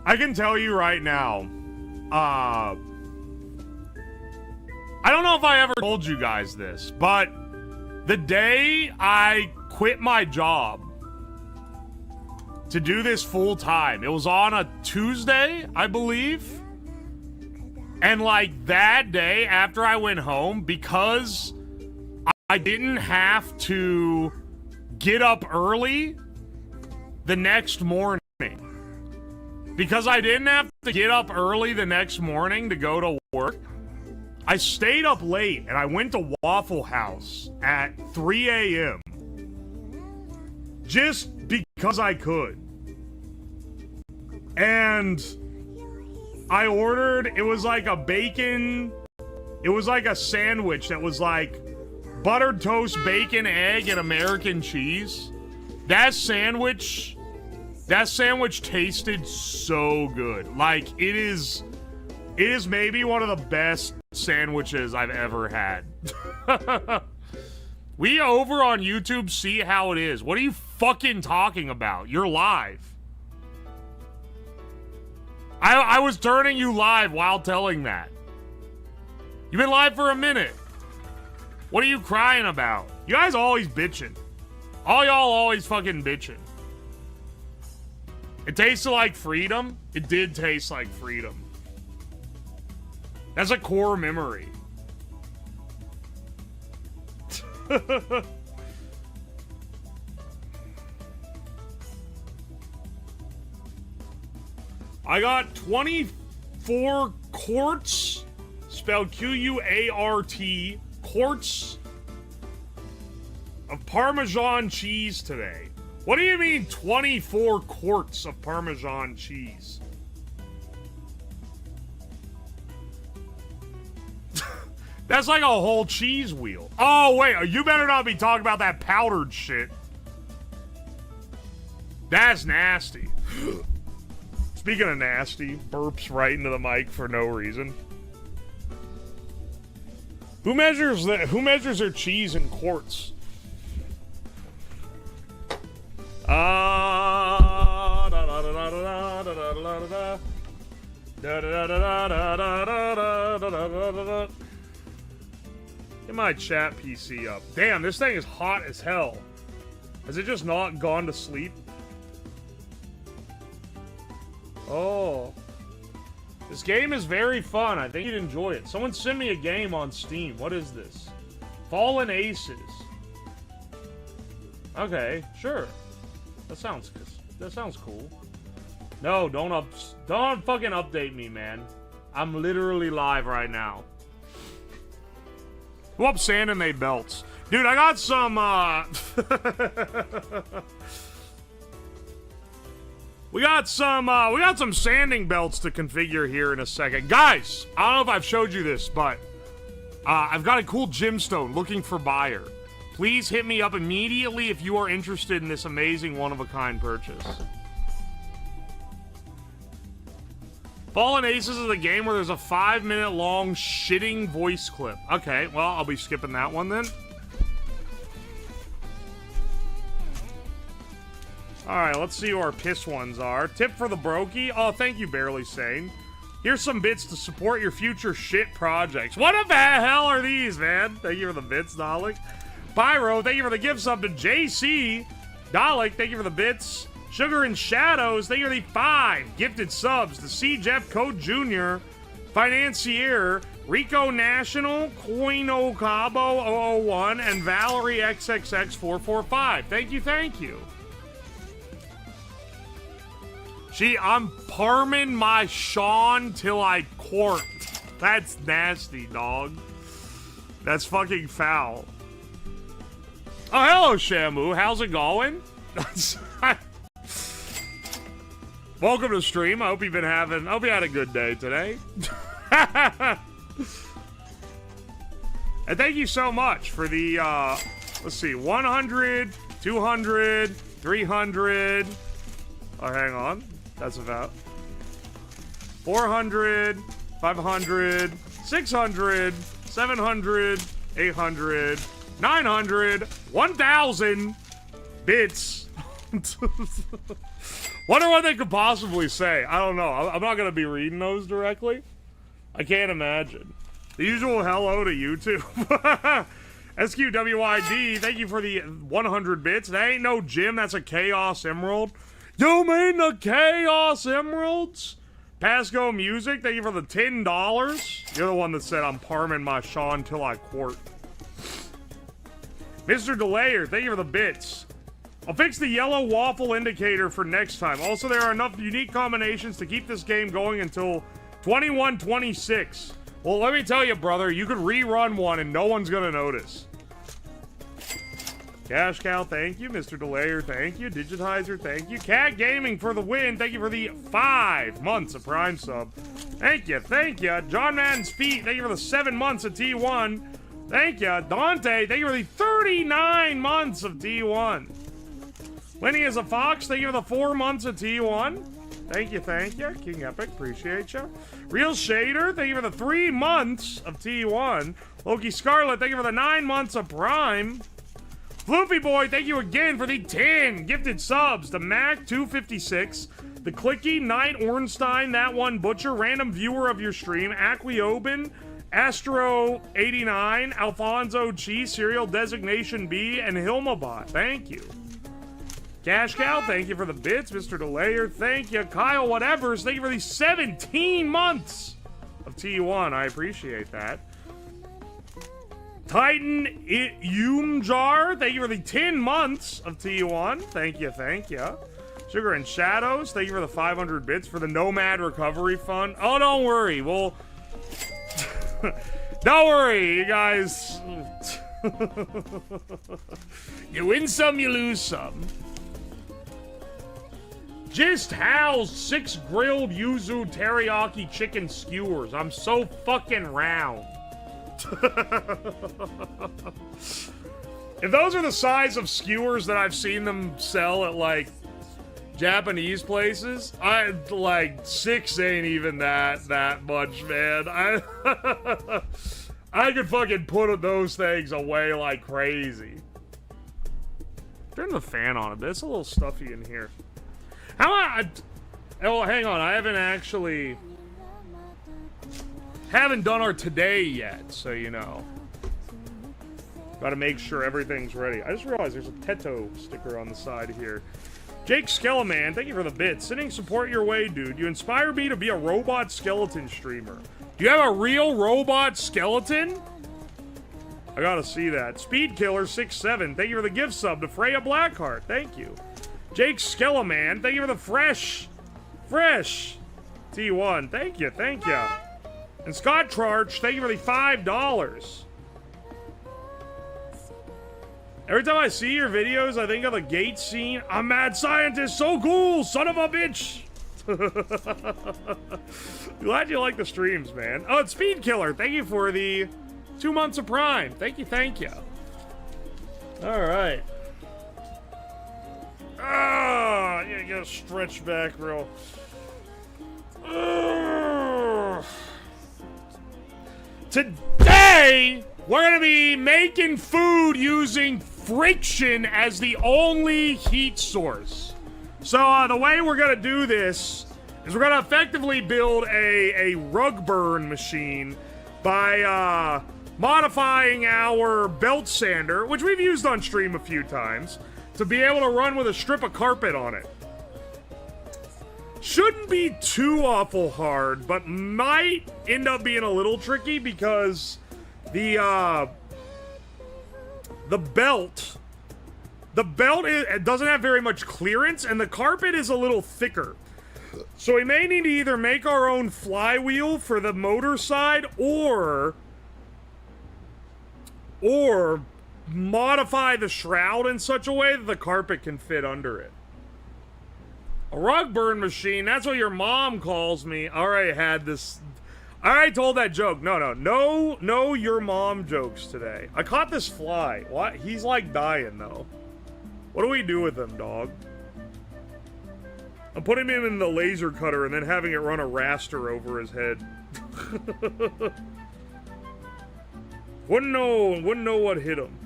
I can tell you right now, I don't know if I ever told you guys this, but the day I quit my job to do this full time, it was on a Tuesday, I believe. And like that day after I went home, because I didn't have to get up early the next morning. Because I didn't have to get up early the next morning to go to work, I stayed up late and I went to Waffle House at 3 a.m. just because I could. And I ordered, it was like a bacon, it was like a sandwich that was like buttered toast, bacon, egg, and American cheese. That sandwich tasted so good. Like, it is maybe one of the best sandwiches I've ever had. We over on YouTube see how it is. What are you fucking talking about? You're live. I was turning you live while telling that. You've been live for a minute. What are you crying about? You guys always bitching. All y'all always fucking bitching. It tasted like freedom. It did taste like freedom. That's a core memory. I got 24 quarts, spelled Q-U-A-R-T, quarts of Parmesan cheese today. What do you mean 24 quarts of Parmesan cheese? That's like a whole cheese wheel. Oh, wait, you better not be talking about that powdered shit. That's nasty. Speaking of nasty, burps right into the mic for no reason. Who measures their cheese in quarts? Get my chat PC up. Damn, this thing is hot as hell. Has it just not gone to sleep? Oh. This game is very fun. I think you'd enjoy it. Someone send me a game on Steam. What is this? Fallen Aces. Okay, sure. That sounds cool. No, don't fucking update me, man. I'm literally live right now. Go up sand and they belts. Dude, I got some We got some sanding belts to configure here in a second. Guys, I don't know if I've showed you this, but I've got a cool gemstone looking for buyer. Please hit me up immediately if you are interested in this amazing one-of-a-kind purchase. Fallen Aces is a game where there's a 5-minute long shitting voice clip. Okay, well, I'll be skipping that one then. Alright, let's see who our piss ones are. Tip for the brokey. Oh, thank you, Barely Sane. Here's some bits to support your future shit projects. What the hell are these, man? Thank you for the bits, Dalek. Pyro, thank you for the gift sub to JC. Dalek, thank you for the bits. Sugar and Shadows, thank you for the 5 gifted subs to C. Jeff Code Jr., Financier, Rico National, Coino Cabo 001, and Valerie XXX445. Thank you. I'm parming my Sean till I quart. That's nasty, dog. That's fucking foul. Oh, hello, Shamu. How's it going? Welcome to stream. I hope you had a good day today. And thank you so much for the, let's see, 100, 200, 300. Oh, hang on. That's about 400, 500, 600, 700, 800, 900, 1,000 bits. Wonder what they could possibly say. I don't know. I'm not going to be reading those directly. I can't imagine. The usual hello to YouTube. SQWID, thank you for the 100 bits. That ain't no gym, that's a Chaos Emerald. You mean the Chaos Emeralds? Pasco Music, thank you for the $10. You're the one that said I'm parming my Sean till I quart. Mr. Delayer, thank you for the bits. I'll fix the yellow waffle indicator for next time. Also, there are enough unique combinations to keep this game going until 2126. Well, let me tell you, brother, you could rerun one and no one's gonna notice. Cash Cow, thank you. Mr. Delayer, thank you. Digitizer, thank you. Cat Gaming for the win. Thank you for the 5 months of Prime sub. Thank you, thank you. John Madden's Feet, thank you for the 7 months of T1. Thank you. Dante, thank you for the 39 months of T1. Winnie is a Fox, thank you for the 4 months of T1. Thank you, thank you. King Epic, appreciate you. Real Shader, thank you for the 3 months of T1. Loki Scarlet, thank you for the 9 months of Prime. Floopy Boy, thank you again for the 10 gifted subs. The Mac 256, the Clicky, Knight Ornstein, That One Butcher, random viewer of your stream, Aquiobin, Astro 89, Alfonso Chi, Serial Designation B, and Hilmabot. Thank you. Cash Cow, thank you for the bits. Mr. Delayer, thank you. Kyle Whatevers, thank you for the 17 months of T1. I appreciate that. Titan Yumjar, thank you for the 10 months of T1. Thank you, thank you. Sugar and Shadows, thank you for the 500 bits for the Nomad Recovery Fund. Oh, don't worry. Well, don't worry, you guys. You win some, you lose some. Just housed 6 grilled yuzu teriyaki chicken skewers. I'm so fucking round. If those are the size of skewers that I've seen them sell at, like, Japanese places, like, 6 ain't even that much, man. I could fucking put those things away like crazy. Turn the fan on a bit. It's a little stuffy in here. Oh, hang on. I haven't done our today yet, so you know. Gotta make sure everything's ready. I just realized there's a Teto sticker on the side here. Jake Skeleman, thank you for the bits. Sending support your way, dude. You inspire me to be a robot skeleton streamer. Do you have a real robot skeleton? I gotta see that. Speed Killer 67, thank you for the gift sub to Freya Blackheart. Thank you. Jake Skeleman, thank you for the fresh T1. Thank you, thank you. And Scott Trarch, thank you for the $5. Every time I see your videos, I think of the gate scene. I'm mad scientist, so cool, son of a bitch. Glad you like the streams, man. Oh, it's Speed Killer. Thank you for the 2 months of Prime. Thank you, thank you. All right. You gotta stretch back real. Today, we're gonna be making food using friction as the only heat source. So the way we're gonna do this is we're gonna effectively build a Rugburn machine by modifying our belt sander, which we've used on stream a few times, to be able to run with a strip of carpet on it. Shouldn't be too awful hard, but might end up being a little tricky because the belt it doesn't have very much clearance, and the carpet is a little thicker. So we may need to either make our own flywheel for the motor side, or modify the shroud in such a way that the carpet can fit under it. A Rugburn machine, that's what your mom calls me. I already had this. I already told that joke. No your mom jokes today. I caught this fly. What? He's like dying though. What do we do with him, dog? I'm putting him in the laser cutter and then having it run a raster over his head. Wouldn't know what hit him.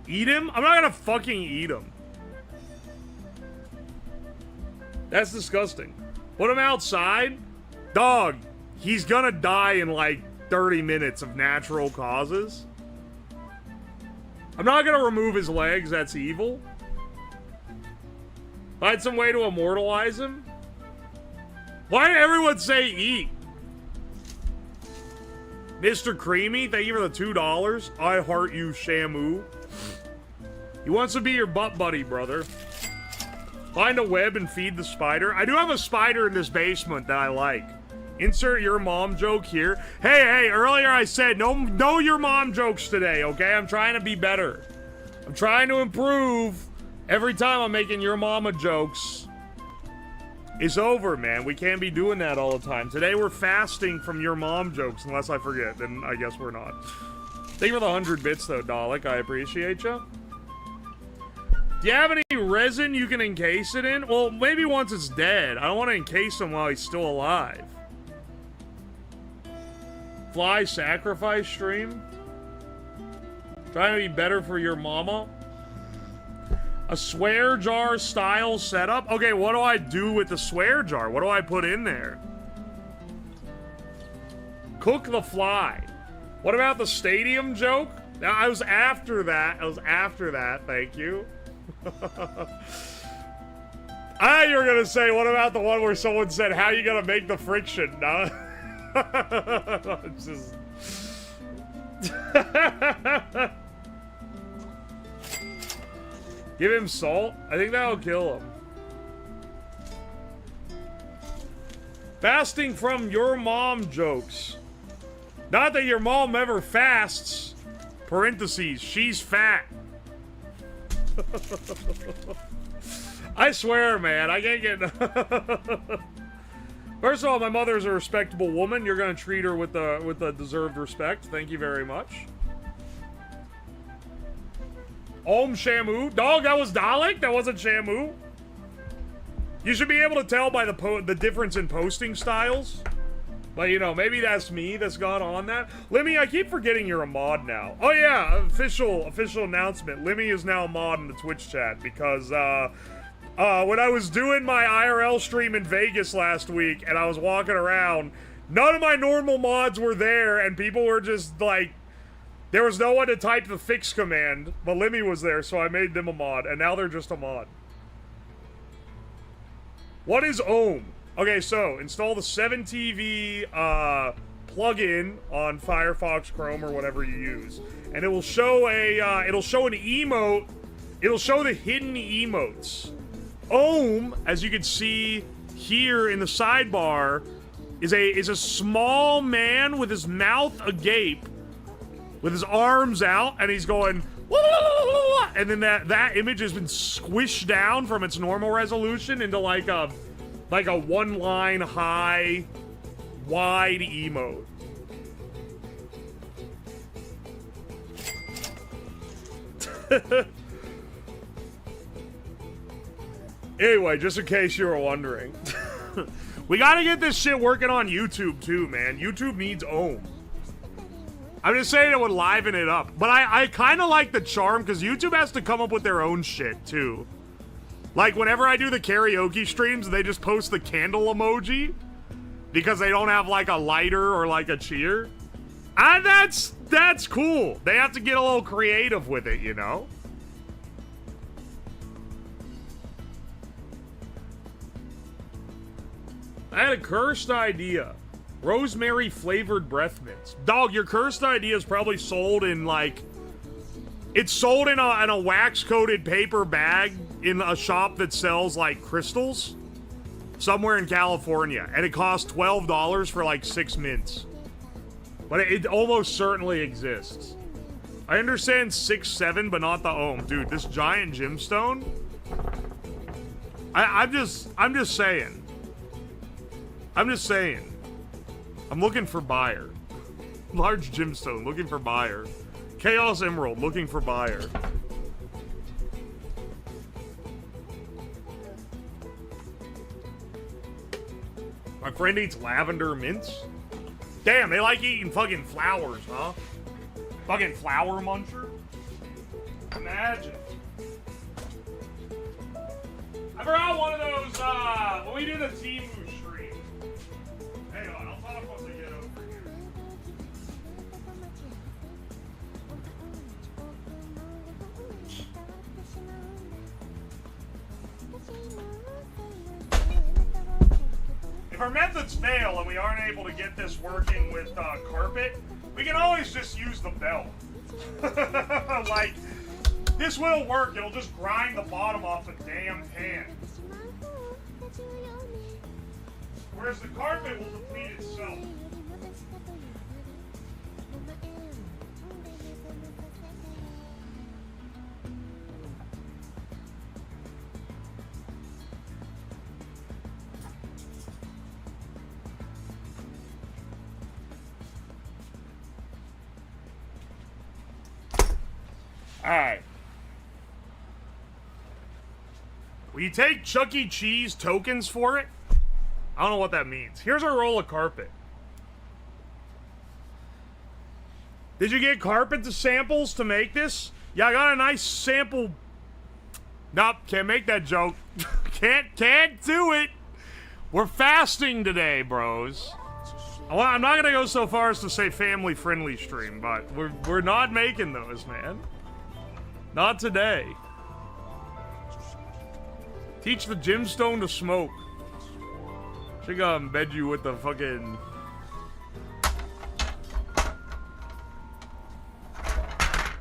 Eat him? I'm not gonna fucking eat him. That's disgusting. Put him outside? Dog, he's gonna die in like 30 minutes of natural causes. I'm not gonna remove his legs, that's evil. Find some way to immortalize him? Why did everyone say eat? Mr. Creamy, thank you for the $2. I heart you, Shamu. He wants to be your butt buddy, brother. Find a web and feed the spider. I do have a spider in this basement that I like. Insert your mom joke here. Hey, earlier I said no your mom jokes today, okay? I'm trying to be better. I'm trying to improve. Every time I'm making your mama jokes, it's over, man. We can't be doing that all the time. Today we're fasting from your mom jokes, unless I forget, then I guess we're not. Thank you for the 100 bits, though, Dalek. I appreciate you. Do you have any resin you can encase it in? Well, maybe once it's dead. I don't want to encase him while he's still alive. Fly sacrifice stream? Trying to be better for your mama? A swear jar style setup? Okay, what do I do with the swear jar? What do I put in there? Cook the fly. What about the stadium joke? I was after that. Thank you. I you were gonna say, what about the one where someone said, how you gonna make the friction? No. It's just... Give him salt? I think that'll kill him. Fasting from your mom jokes. Not that your mom ever fasts. Parentheses, she's fat. I swear, man, I can't get... First of all, my mother's a respectable woman. You're gonna treat her with the deserved respect. Thank you very much. Om Shamu. Dog, that was Dalek? That wasn't Shamu? You should be able to tell by the difference in posting styles. But, you know, maybe that's me that's got on that. Limmy, I keep forgetting you're a mod now. Oh, yeah, official announcement. Limmy is now a mod in the Twitch chat because, when I was doing my IRL stream in Vegas last week and I was walking around, none of my normal mods were there and people were just, like, there was no one to type the fix command, but Limmy was there, so I made them a mod, and now they're just a mod. What is Ohm? Okay, so install the 7TV plugin on Firefox, Chrome, or whatever you use, and it will show it'll show an emote. It'll show the hidden emotes. Ohm, as you can see here in the sidebar, is a small man with his mouth agape, with his arms out, and he's going, and then that image has been squished down from its normal resolution into like a one-line high, wide emote. Anyway, just in case you were wondering. We gotta get this shit working on YouTube too, man. YouTube needs Ohm. I'm just saying it would liven it up. But I kind of like the charm, because YouTube has to come up with their own shit, too. Like, whenever I do the karaoke streams, they just post the candle emoji. Because they don't have, like, a lighter or, like, a cheer. And that's cool. They have to get a little creative with it, you know? I had a cursed idea. Rosemary flavored breath mints. Dog, your cursed idea is probably sold in like... It's sold in a wax-coated paper bag in a shop that sells like crystals. Somewhere in California. And it costs $12 for like 6 mints. But it almost certainly exists. I understand 6-7, but not the Ohm. Dude, this giant gemstone... I'm just saying. I'm just saying. I'm looking for buyer. Large gemstone, looking for buyer. Chaos Emerald, looking for buyer. My friend eats lavender mints. Damn, they like eating fucking flowers, huh? Fucking flower muncher. Imagine. I forgot one of those, our methods fail and we aren't able to get this working with carpet, we can always just use the belt. Like, this will work. It'll just grind the bottom off the damn pan. Whereas the carpet will deplete itself. Alright. Will you take Chuck E. Cheese tokens for it? I don't know what that means. Here's a roll of carpet. Did you get carpet to samples to make this? Yeah, I got a nice sample. Nope, can't make that joke. Can't do it. We're fasting today, bros. I'm not gonna go so far as to say family-friendly stream, but we're not making those, man. Not today. Teach the gemstone to smoke. Should go embed you with the fucking...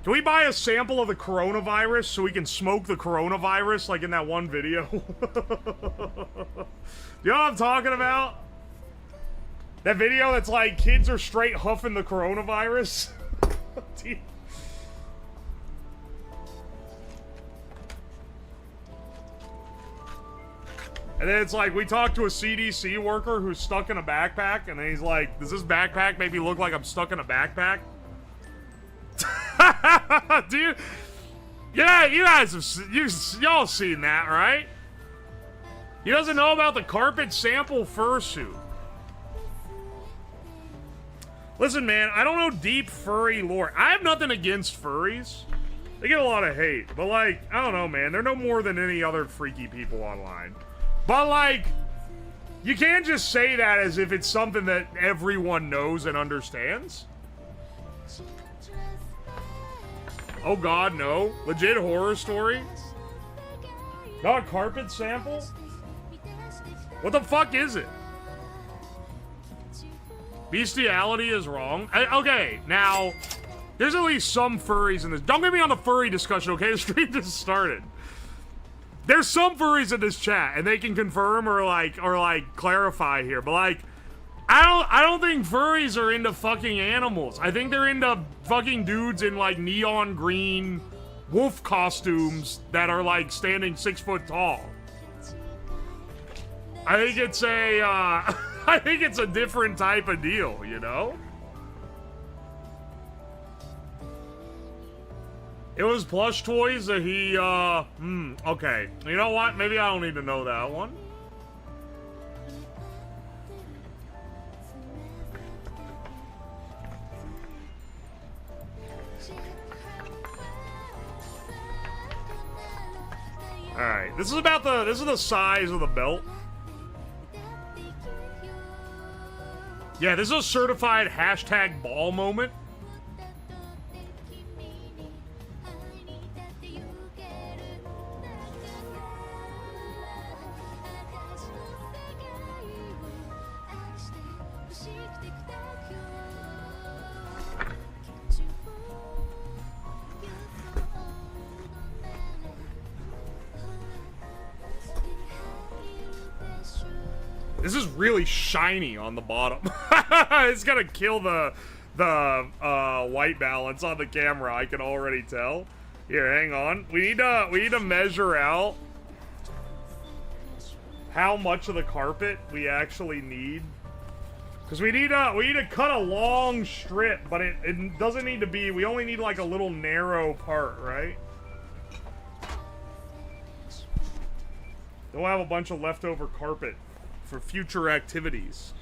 Can we buy a sample of the coronavirus so we can smoke the coronavirus like in that one video? Do you know what I'm talking about? That video that's like kids are straight huffing the coronavirus? And then it's like, we talked to a CDC worker who's stuck in a backpack, and then he's like, does this backpack make me look like I'm stuck in a backpack? Dude, yeah, you guys have, y'all seen that, right? He doesn't know about the carpet sample fursuit. Listen, man, I don't know deep furry lore. I have nothing against furries. They get a lot of hate, but like, I don't know, man. They're no more than any other freaky people online. But, like, you can't just say that as if it's something that everyone knows and understands. Oh god, no. Legit horror story? Not a carpet sample? What the fuck is it? Bestiality is wrong. Okay, now, there's at least some furries in this. Don't get me on the furry discussion, okay? The stream just started. There's some furries in this chat, and they can confirm or clarify here. But like, I don't think furries are into fucking animals. I think they're into fucking dudes in like neon green wolf costumes that are like standing 6 foot tall. I think it's a I think it's a different type of deal, you know? It was plush toys that he, okay. You know what? Maybe I don't need to know that one. Alright, this is the size of the belt. Yeah, this is a certified hashtag ball moment. This is really shiny on the bottom. It's gonna kill the white balance on the camera. I can already tell. Here, hang on. We need to measure out how much of the carpet we actually need, because we need to cut a long strip, but it doesn't need to be. We only need like a little narrow part, right? Then we'll have a bunch of leftover carpet for future activities.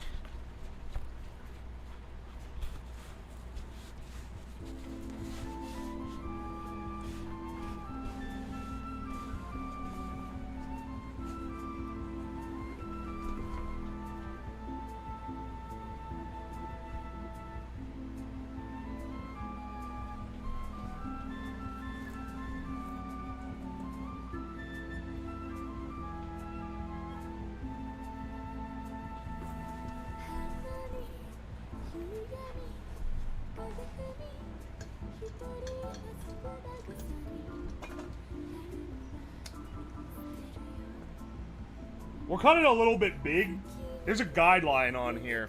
We'll cut it a little bit big. There's a guideline on here.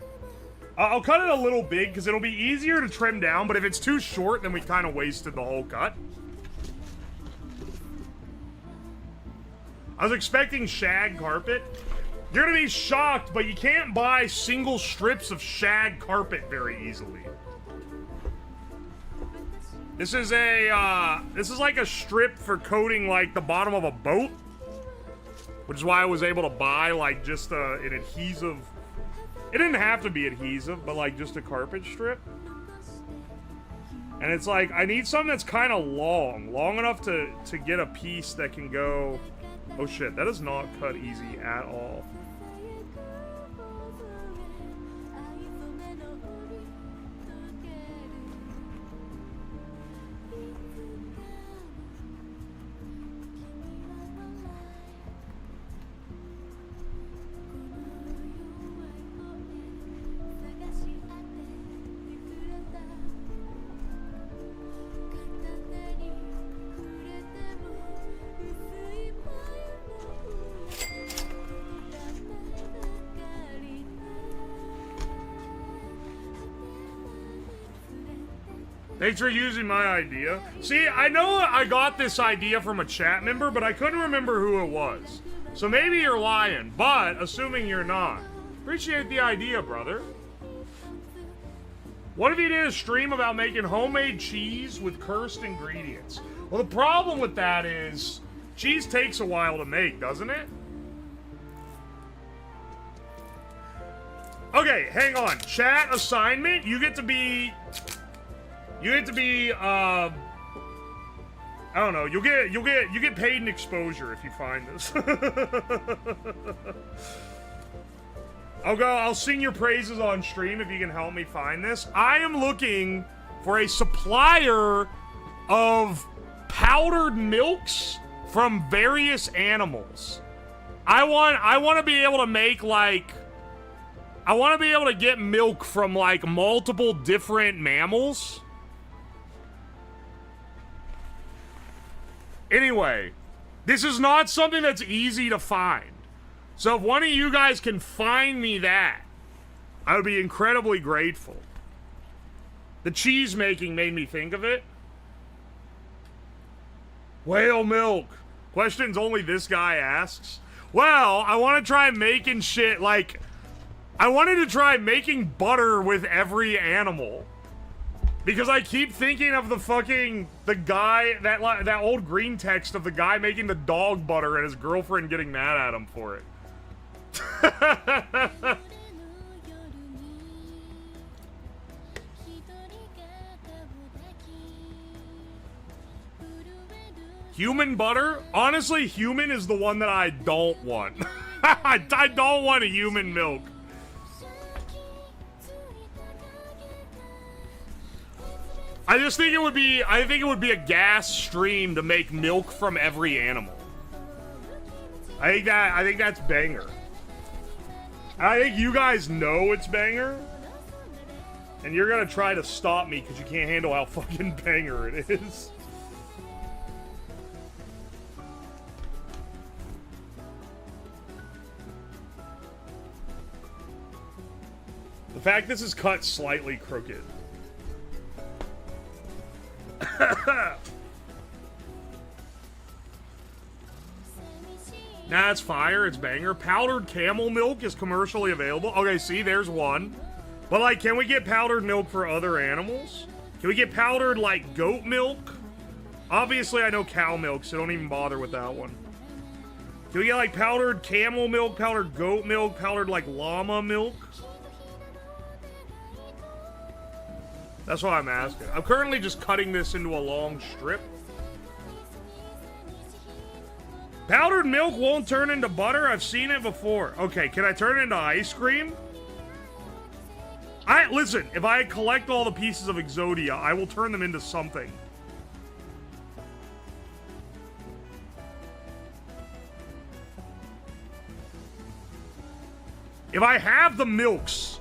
I'll cut it a little big because it'll be easier to trim down, but if it's too short, then we kind of wasted the whole cut. I was expecting shag carpet. You're gonna be shocked, but you can't buy single strips of shag carpet very easily. This is like a strip for coating like the bottom of a boat, which is why I was able to buy like just an adhesive. It didn't have to be adhesive, but like just a carpet strip. And it's like, I need something that's kind of long enough to get a piece that can go. Oh shit, that is not cut easy at all. Thanks for using my idea. See, I know I got this idea from a chat member, but I couldn't remember who it was. So maybe you're lying, but assuming you're not. Appreciate the idea, brother. What if you did a stream about making homemade cheese with cursed ingredients? Well, the problem with that is cheese takes a while to make, doesn't it? Okay, hang on. Chat assignment, you get to be, I don't know, you get paid in exposure if you find this. I'll sing your praises on stream if you can help me find this. I am looking for a supplier of powdered milks from various animals. I want to be able to make like, I want to be able to get milk from like multiple different mammals. Anyway, this is not something that's easy to find. So if one of you guys can find me that, I would be incredibly grateful. The cheese making made me think of it. Whale milk. Questions only this guy asks. Well, I want to try making shit like... I wanted to try making butter with every animal. Because I keep thinking of the guy, that old green text of the guy making the dog butter and his girlfriend getting mad at him for it. Human butter? Honestly, human is the one that I don't want. I don't want a human milk. I just think it would be, a gas stream to make milk from every animal. I think that's banger. I think you guys know it's banger. And you're gonna try to stop me because you can't handle how fucking banger it is. The fact this is cut slightly crooked. Nah, it's fire. It's banger. Powdered camel milk is commercially available. Okay, see, there's one. But, like, can we get powdered milk for other animals? Can we get powdered, like, goat milk? Obviously, I know cow milk, so don't even bother with that one. Can we get, like, powdered camel milk, powdered goat milk, powdered, like, llama milk? That's what I'm asking. I'm currently just cutting this into a long strip. Powdered milk won't turn into butter? I've seen it before. Okay, can I turn it into ice cream? Listen, if I collect all the pieces of Exodia, I will turn them into something. If I have the milks,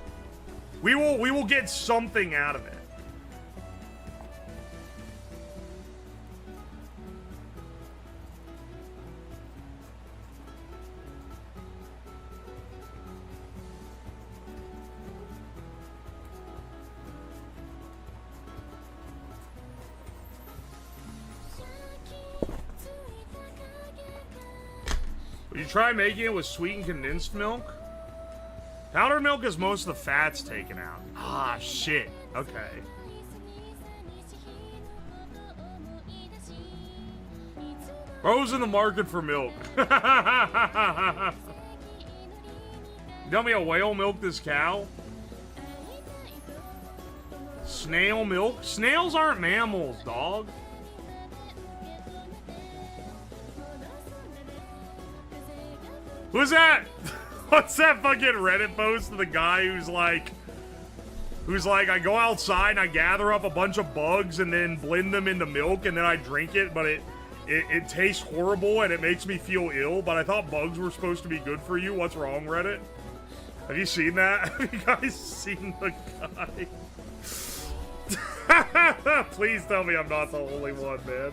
we will get something out of it. You try making it with sweetened condensed milk? Powdered milk is most of the fats taken out. Ah, shit. Okay. Bro's in the market for milk. You tell me a whale milked this cow? Snail milk? Snails aren't mammals, dog. Who's that? What's that fucking Reddit post of the guy who's like, I go outside and I gather up a bunch of bugs and then blend them into milk and then I drink it, but it tastes horrible and it makes me feel ill, but I thought bugs were supposed to be good for you. What's wrong, Reddit? Have you seen that? Have you guys seen the guy? Please tell me I'm not the only one, man.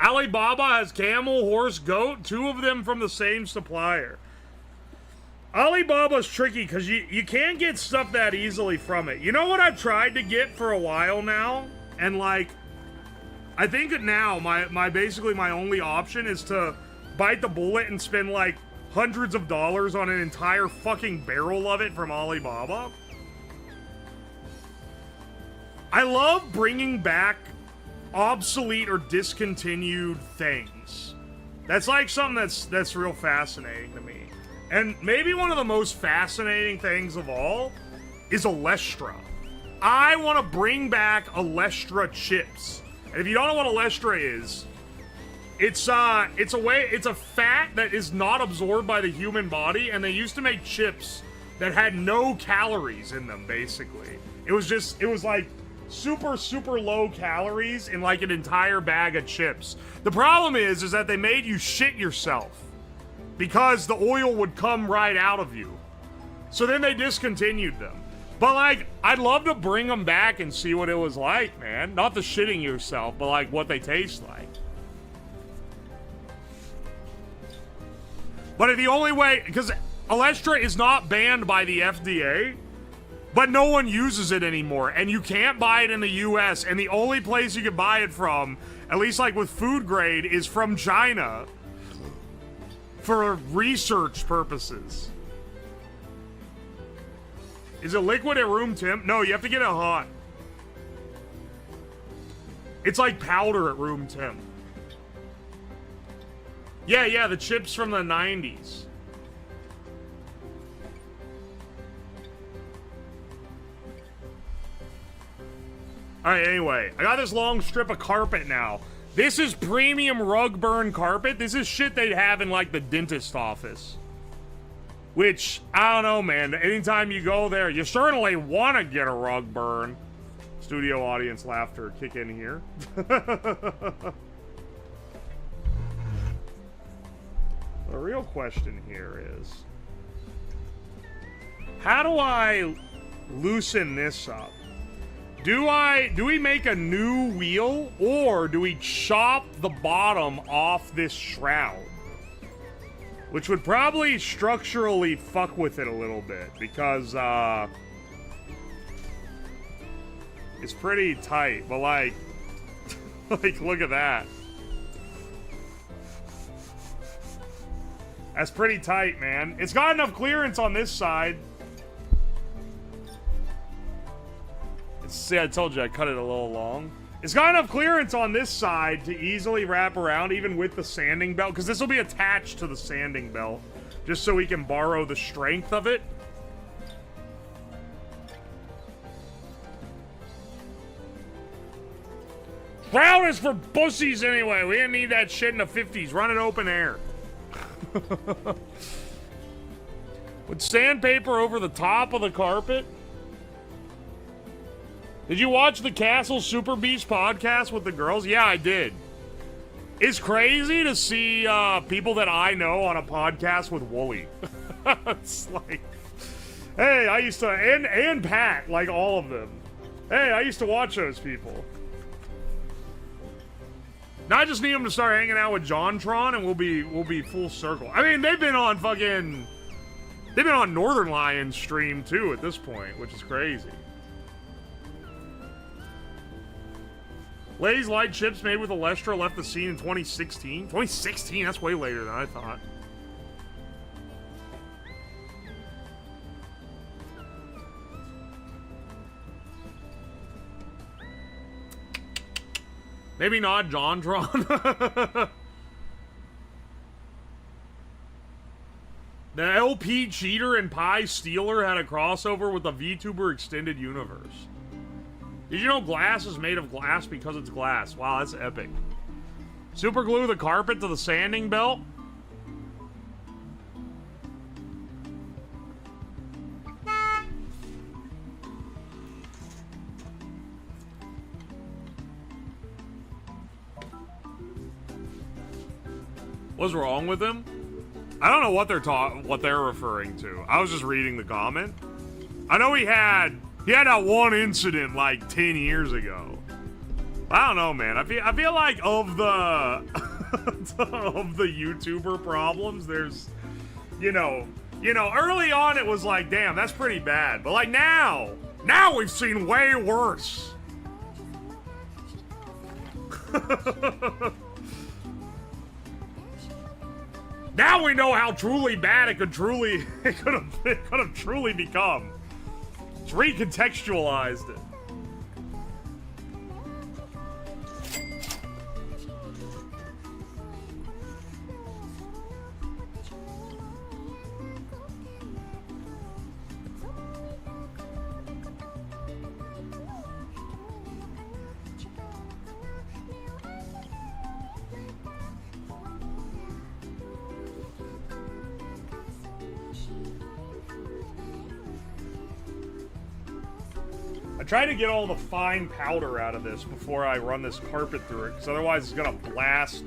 Alibaba has camel, horse, goat, 2 of them from the same supplier. Alibaba's tricky because you can't get stuff that easily from it. You know what I've tried to get for a while now? And like, I think that now basically my only option is to bite the bullet and spend like hundreds of dollars on an entire fucking barrel of it from Alibaba. I love bringing back obsolete or discontinued things. That's like something that's real fascinating to me. And maybe one of the most fascinating things of all is Alestra. I want to bring back Alestra chips. And if you don't know what Alestra is, it's a fat that is not absorbed by the human body, and they used to make chips that had no calories in them, basically. It was like super low calories in like an entire bag of chips. The problem is that they made you shit yourself because the oil would come right out of you. So then they discontinued them. But like, I'd love to bring them back and see what it was like, man. Not the shitting yourself, but like what they taste like. But the only way, because Alestra is not banned by the FDA, but no one uses it anymore, and you can't buy it in the US, and the only place you can buy it from, at least like with food grade, is from China for research purposes. Is it liquid at room temp? No, you have to get it hot. It's like powder at room temp. Yeah, the chips from the 90s. Alright, anyway, I got this long strip of carpet now. This is premium Rugburn carpet. This is shit they'd have in, like, the dentist office. Which, I don't know, man. Anytime you go there, you certainly want to get a Rugburn. Studio audience laughter kick in here. The real question here is, how do I loosen this up? Do we make a new wheel, or do we chop the bottom off this shroud? Which would probably structurally fuck with it a little bit, because, it's pretty tight, but like, like, look at that. That's pretty tight, man. It's got enough clearance on this side. See, I told you I cut it a little long. It's got enough clearance on this side to easily wrap around, even with the sanding belt, because this will be attached to the sanding belt, just so we can borrow the strength of it. Shroud is for pussies anyway. We didn't need that shit in the 50s. Run it open air. Put sandpaper over the top of the carpet. Did you watch the Castle Super Beach podcast with the girls? Yeah, I did. It's crazy to see people that I know on a podcast with Wooly. It's like, hey, I used to, and Pat, like all of them. Hey, I used to watch those people. Now I just need them to start hanging out with JonTron, and we'll be full circle. I mean, they've been on fucking They've been on Northern Lion's stream too at this point, which is crazy. Lay's light chips made with Alestra left the scene in 2016. 2016? That's way later than I thought. Maybe not JonTron. The LP Cheater and Pie Stealer had a crossover with the VTuber Extended Universe. Did you know glass is made of glass because it's glass? Wow, that's epic. Super glue the carpet to the sanding belt? What's wrong with him? I don't know what they're referring to. I was just reading the comment. I know he had that one incident like 10 years ago. I don't know, man. I feel like of the of the YouTuber problems, there's you know, early on it was like, damn, that's pretty bad. But like now we've seen way worse. Now we know how truly bad it could have truly become. It's recontextualized it. Try to get all the fine powder out of this before I run this carpet through it, because otherwise it's gonna blast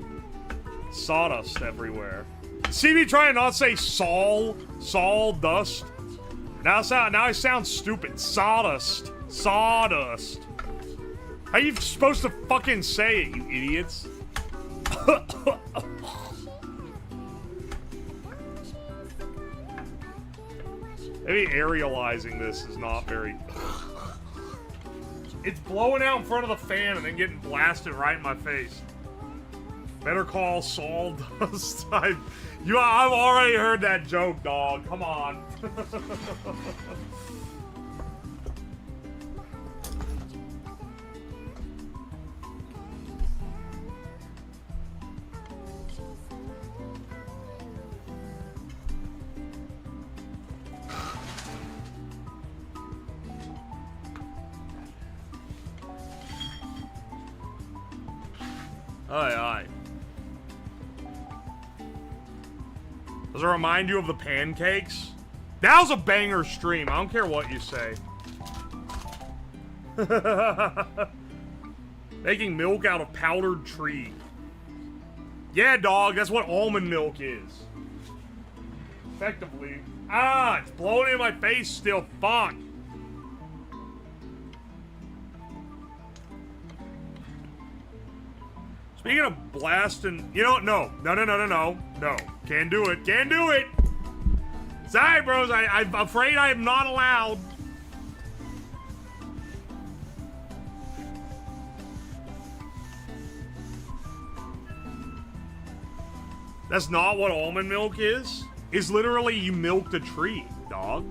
sawdust everywhere. See me trying to not say sawdust? Now I sound stupid. Sawdust. How you supposed to fucking say it, you idiots? Maybe aerializing this is not very... It's blowing out in front of the fan and then getting blasted right in my face. Better call sawdust. I've already heard that joke, dog. Come on. Aye. Does it remind you of the pancakes? That was a banger stream. I don't care what you say. Making milk out of powdered tree. Yeah, dog, that's what almond milk is. Effectively. Ah, it's blowing in my face still. Fuck. Speaking of blasting, you know, no. Can't do it. Sorry, bros, I'm afraid I am not allowed. That's not what almond milk is. It's literally you milked a tree, dog.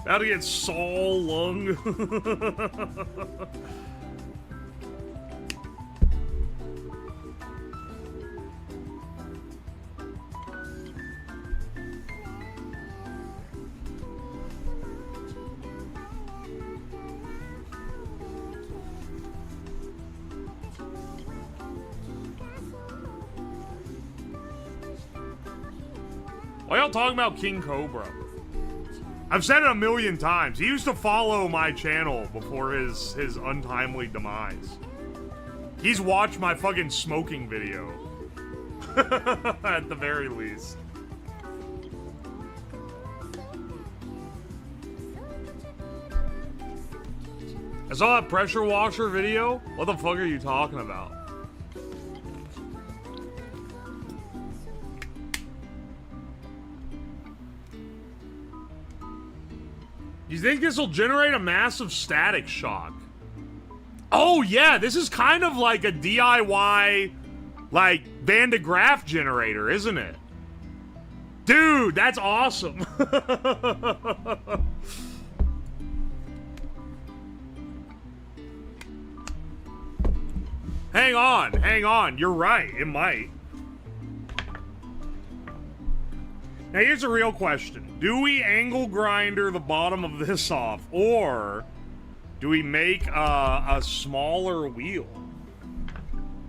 How to get Saul lung. Why y'all talking about King Cobra? I've said it a million times. He used to follow my channel before his untimely demise. He's watched my fucking smoking video. At the very least. I saw that pressure washer video. What the fuck are you talking about? You think this will generate a massive static shock? Oh yeah, this is kind of like a DIY, like, Van de Graaff generator, isn't it? Dude, that's awesome. Hang on. You're right, it might. Now here's a real question. Do we angle grinder the bottom of this off, or do we make a smaller wheel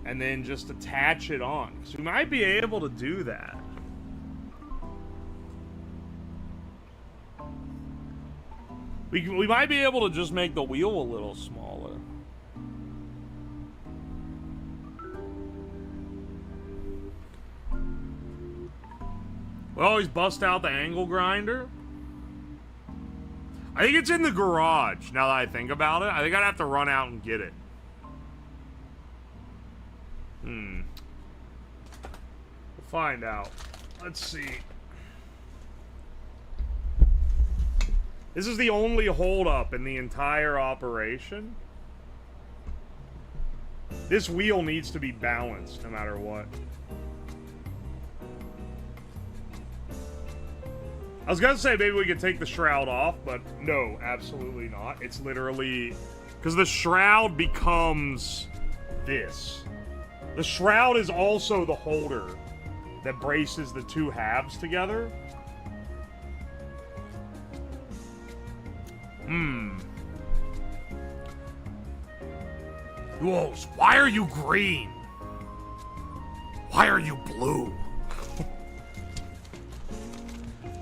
and then just attach it on? Because we might be able to do that. We might be able to just make the wheel a little smaller. We always bust out the angle grinder. I think it's in the garage, now that I think about it. I think I'd have to run out and get it. We'll find out. Let's see. This is the only holdup in the entire operation. This wheel needs to be balanced no matter what. I was gonna say maybe we could take the shroud off, but no, absolutely not. It's literally... because the shroud becomes this. The shroud is also the holder that braces the two halves together. Whoa, why are you green? Why are you blue?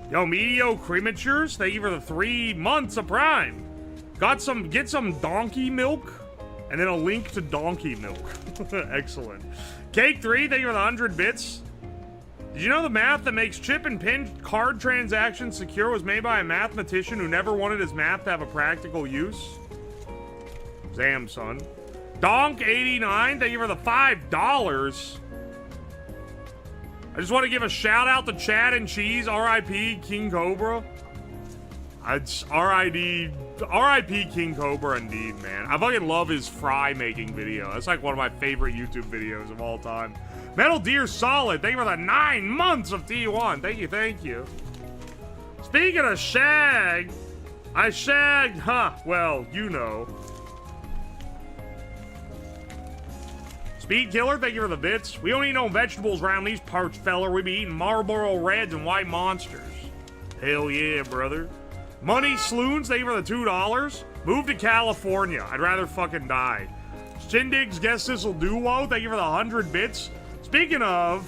Yo, Medio Crematures, thank you for the 3 months of Prime. Get some donkey milk, and then a link to donkey milk. Excellent. Cake 3, thank you for the 100 bits. Did you know the math that makes chip and pin card transactions secure was made by a mathematician who never wanted his math to have a practical use? Zam, son. Donk89, thank you for the $5. I just want to give a shout out to Chad and Cheese, R.I.P. King Cobra. It's R.I.P. King Cobra indeed, man. I fucking love his fry making video. That's like one of my favorite YouTube videos of all time. Metal Deer Solid, thank you for the 9 months of T1. Thank you. Speaking of shag, I shagged, well, you know. Speed Killer, thank you for the bits. We don't eat no vegetables around these parts, fella. We be eating Marlboro Reds and White Monsters. Hell yeah, brother. Money Sloons, thank you for the $2. Move to California. I'd rather fucking die. Shindig's Guess This'll Duo, thank you for the 100 bits. Speaking of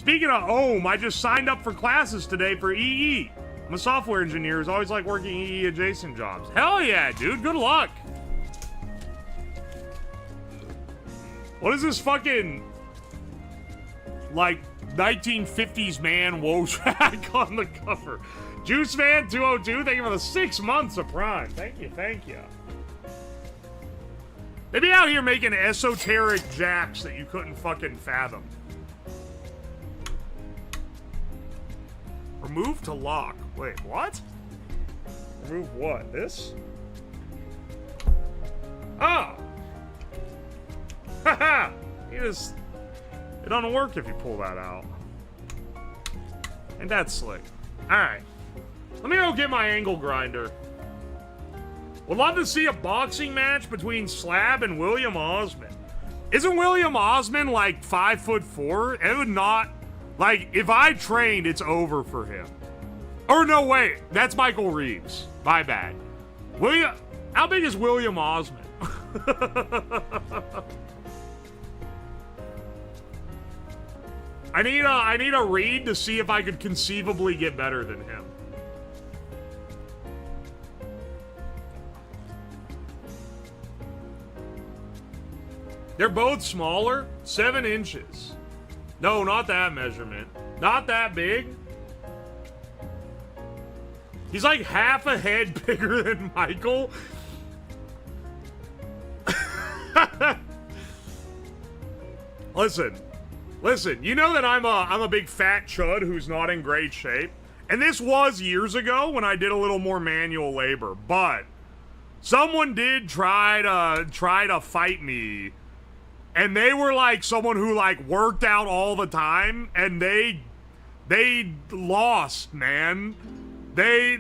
Ohm, I just signed up for classes today for EE. I'm a software engineer. It's always like working EE adjacent jobs. Hell yeah, dude. Good luck. What is this fucking, like, 1950s man woe track on the cover? JuiceFan202, thank you for the 6 months of Prime. Thank you. They be out here making esoteric jacks that you couldn't fucking fathom. Remove to lock. Wait, what? Remove what? This? Oh! Haha! It doesn't work if you pull that out. Ain't that slick? Alright. Let me go get my angle grinder. Would love to see a boxing match between Slab and William Osman. Isn't William Osman like 5'4"? It would not... like, if I trained, it's over for him. Or no, wait. That's Michael Reeves. My bad. How big is William Osman? I need a read to see if I could conceivably get better than him. They're both smaller, 7 inches. No, not that measurement. Not that big. He's like half a head bigger than Michael. Listen, you know that I'm a big fat chud who's not in great shape. And this was years ago when I did a little more manual labor, but someone did try to fight me, and they were like someone who like worked out all the time, and they lost, man. They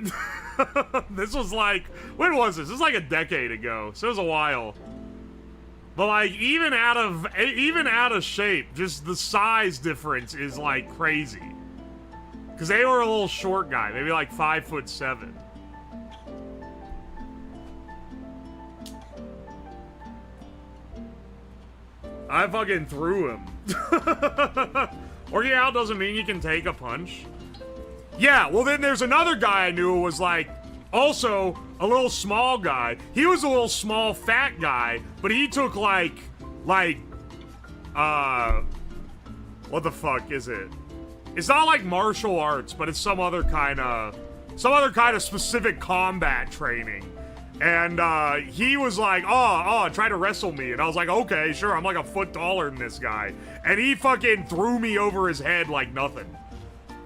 this was like, when was this? This was like a decade ago, so it was a while. But like even out of shape, just the size difference is like crazy. Because they were a little short guy, maybe like 5'7". I fucking threw him. Working out doesn't mean you can take a punch. Yeah, well then there's another guy I knew who was like, also a little small guy. He was a little small fat guy, but he took like, what the fuck is it? It's not like martial arts, but it's some other kind of specific combat training. And he was like, oh, try to wrestle me. And I was like, okay, sure. I'm like a foot taller than this guy. And he fucking threw me over his head like nothing.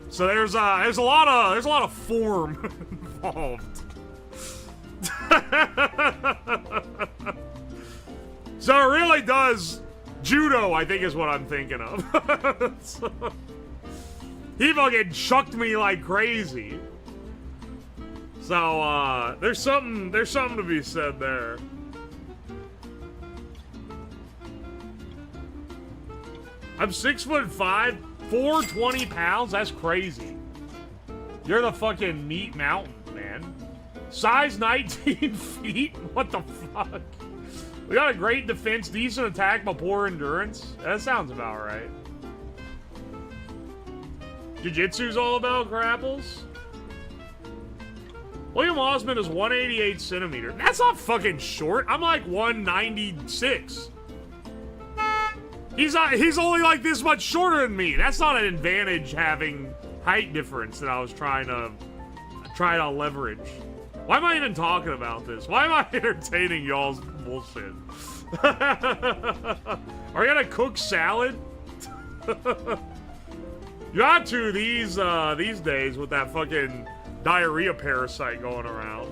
So there's a lot of form involved. So it really does, judo, I think is what I'm thinking of. So, he fucking chucked me like crazy. So, there's something to be said there. I'm 6'5", 420 pounds? That's crazy. You're the fucking meat mountain, man. Size 19 feet? What the fuck? We got a great defense, decent attack, but poor endurance. That sounds about right. Jiu-Jitsu's all about grapples? William Osmond is 188 centimeters. That's not fucking short. I'm like 196. He's only like this much shorter than me. That's not an advantage having height difference that I was trying to leverage. Why am I even talking about this? Why am I entertaining y'all's bullshit? Are you gonna cook salad? You got to these days with that fucking diarrhea parasite going around.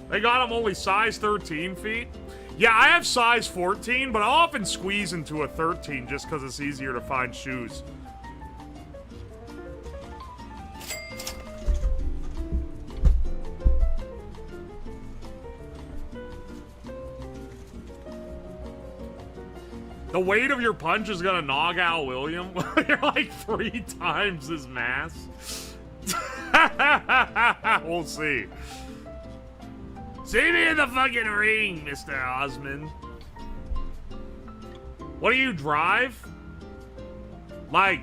They got him only size 13 feet. Yeah, I have size 14, but I'll often squeeze into a 13 just because it's easier to find shoes. The weight of your punch is gonna knock out William. You're like 3 times his mass. We'll see. See me in the fucking ring, Mr. Osmond. What do you drive? Like,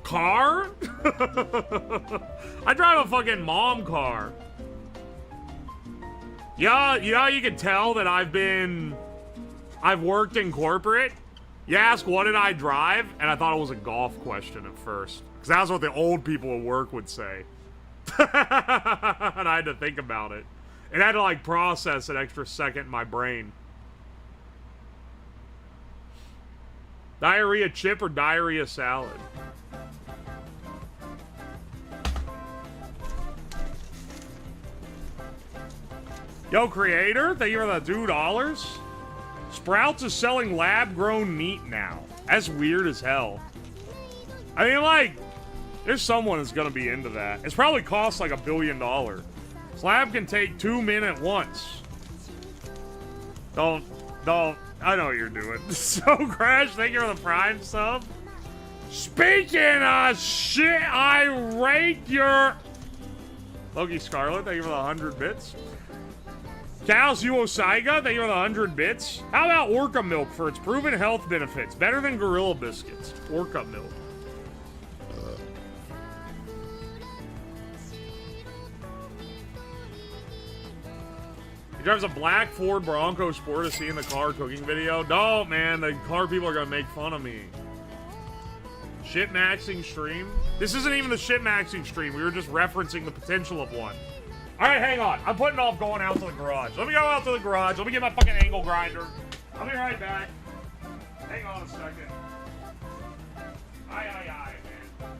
car? I drive a fucking mom car. Yeah, you know how you can tell that I've worked in corporate? You ask, what did I drive? And I thought it was a golf question at first. Because that's what the old people at work would say. And I had to think about it. And I had to, like, process an extra second in my brain. Diarrhea chip or diarrhea salad? Yo, creator, thank you for the $2. Sprouts is selling lab-grown meat now. That's weird as hell. I mean, like, there's someone that's gonna be into that. It's probably cost like $1 billion. Slab can take 2 men at once. Don't, I know what you're doing. So, Crash, thank you for the Prime sub. Speaking of shit, I rate your... Loki Scarlet, thank you for the 100 bits. Cal's Saiga, thank you for the 100 bits. How about Orca milk for its proven health benefits? Better than Gorilla Biscuits. Orca milk. He drives a black Ford Bronco Sport to see in the car cooking video. Don't, man. The car people are going to make fun of me. Shit maxing stream? This isn't even the shit maxing stream. We were just referencing the potential of one. Alright, hang on. I'm putting off going out to the garage. Let me go out to the garage. Let me get my fucking angle grinder. I'll be right back. Hang on a second. Aye, man.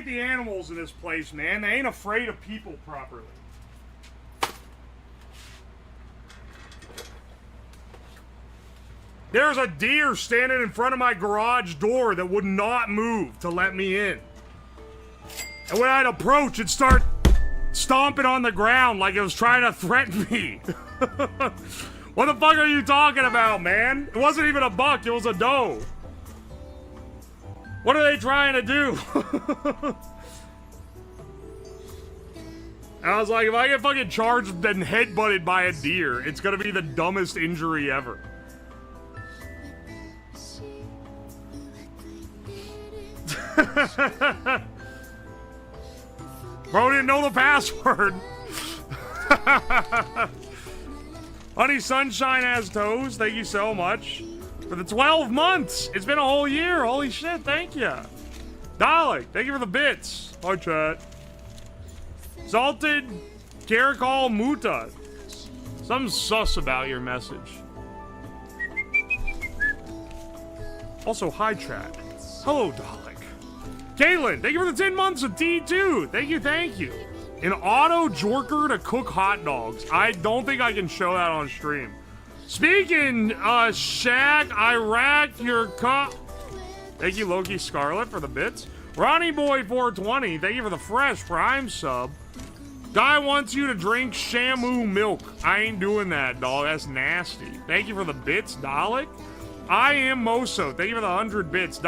appreciate the animals in this place, man. They ain't afraid of people properly. There's a deer standing in front of my garage door that would not move to let me in. And when I'd approach, it'd start stomping on the ground like it was trying to threaten me. What the fuck are you talking about, man? It wasn't even a buck, it was a doe. What are they trying to do? I was like, if I get fucking charged and headbutted by a deer, it's gonna be the dumbest injury ever. Bro didn't know the password. Honey Sunshine has toes. Thank you so much for the 12 months. It's been a whole year. Holy shit. Thank you. Dalek, thank you for the bits. Hi, chat. Salted Caracol Muta. Something sus about your message. Also, hi, chat. Hello, Dalek. Caitlin, thank you for the 10 months of T2. Thank you, thank you. An auto jorker to cook hot dogs. I don't think I can show that on stream. Speaking, Shaq, Iraq, your cup. Thank you, Loki Scarlet, for the bits. Ronnie Boy 420, thank you for the fresh Prime sub. Guy wants you to drink Shamu milk. I ain't doing that, dog. That's nasty. Thank you for the bits, Dalek. I am Moso. Thank you for the 100 bits.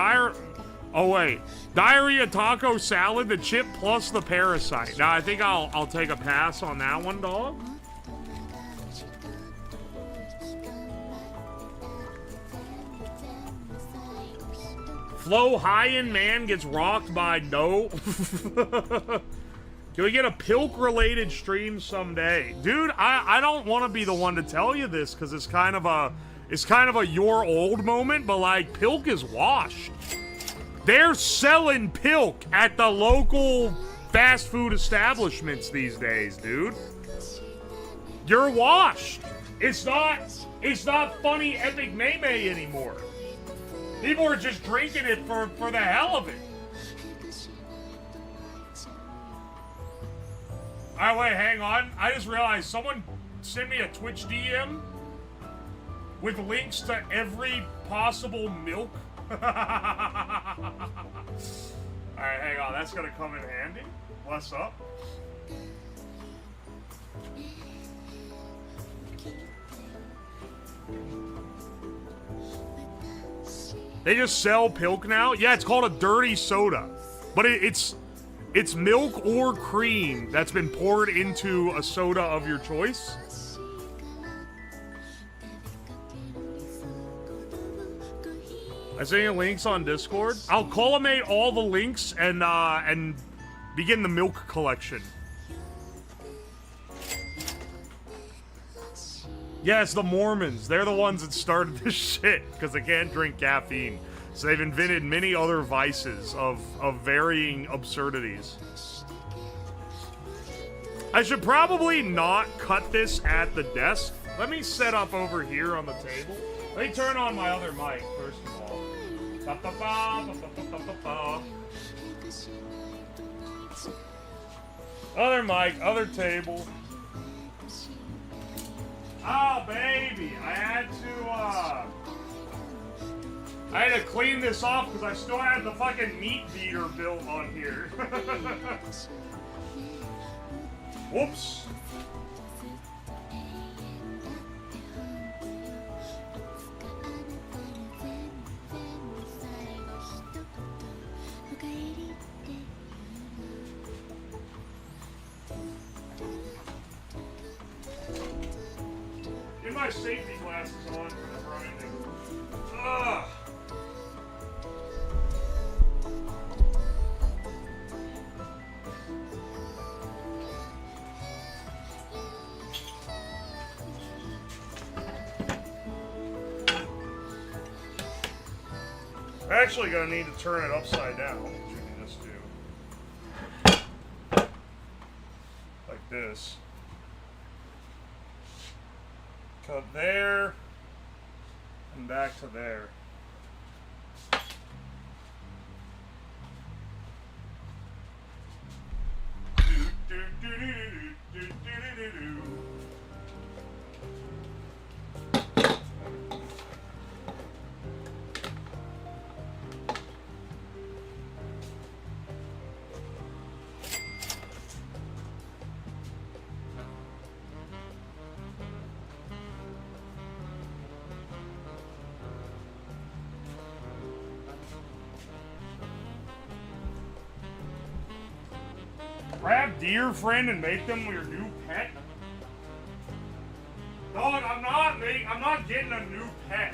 Oh wait, diarrhea taco salad, the chip plus the parasite. Now I think I'll take a pass on that one, dog. Flo High-End Man gets rocked by no. Can we get a Pilk-related stream someday? Dude, I don't want to be the one to tell you this because it's kind of a you're old moment, but like Pilk is washed. They're selling Pilk at the local fast food establishments these days, dude. You're washed. It's not funny epic meme anymore. People are just drinking it for the hell of it. Alright, wait, hang on. I just realized someone sent me a Twitch DM with links to every possible milk. Alright, hang on. That's gonna come in handy. What's up? They just sell Pilk now? Yeah, it's called a dirty soda. But it's milk or cream that's been poured into a soda of your choice. I sent you links on Discord. I'll collimate all the links and begin the milk collection. Yeah, it's the Mormons. They're the ones that started this shit because they can't drink caffeine. So they've invented many other vices of varying absurdities. I should probably not cut this at the desk. Let me set up over here on the table. Let me turn on my other mic first of all. Other mic, other table. Oh, baby, I had to clean this off because I still had the fucking meat beater built on here. Whoops. Get my safety glasses on for the grinding. Ugh. I'm actually gonna need to turn it upside down, which you can just do. Like this. Cut there, and back to there. have deer friend and make them your new pet? Dog, I'm not getting a new pet.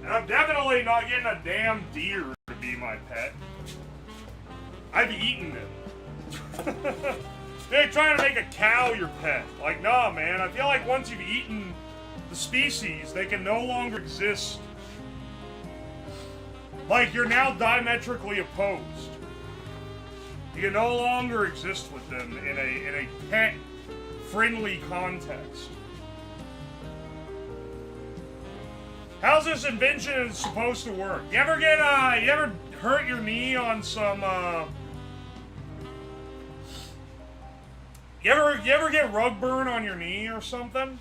And I'm definitely not getting a damn deer to be my pet. I've eaten them. They're trying to make a cow your pet. Like, nah, man. I feel like once you've eaten the species, they can no longer exist. Like, you're now diametrically opposed. You can no longer exist with them in a pet-friendly context. How's this invention supposed to work? You ever hurt your knee on some, You ever get rug burn on your knee or something?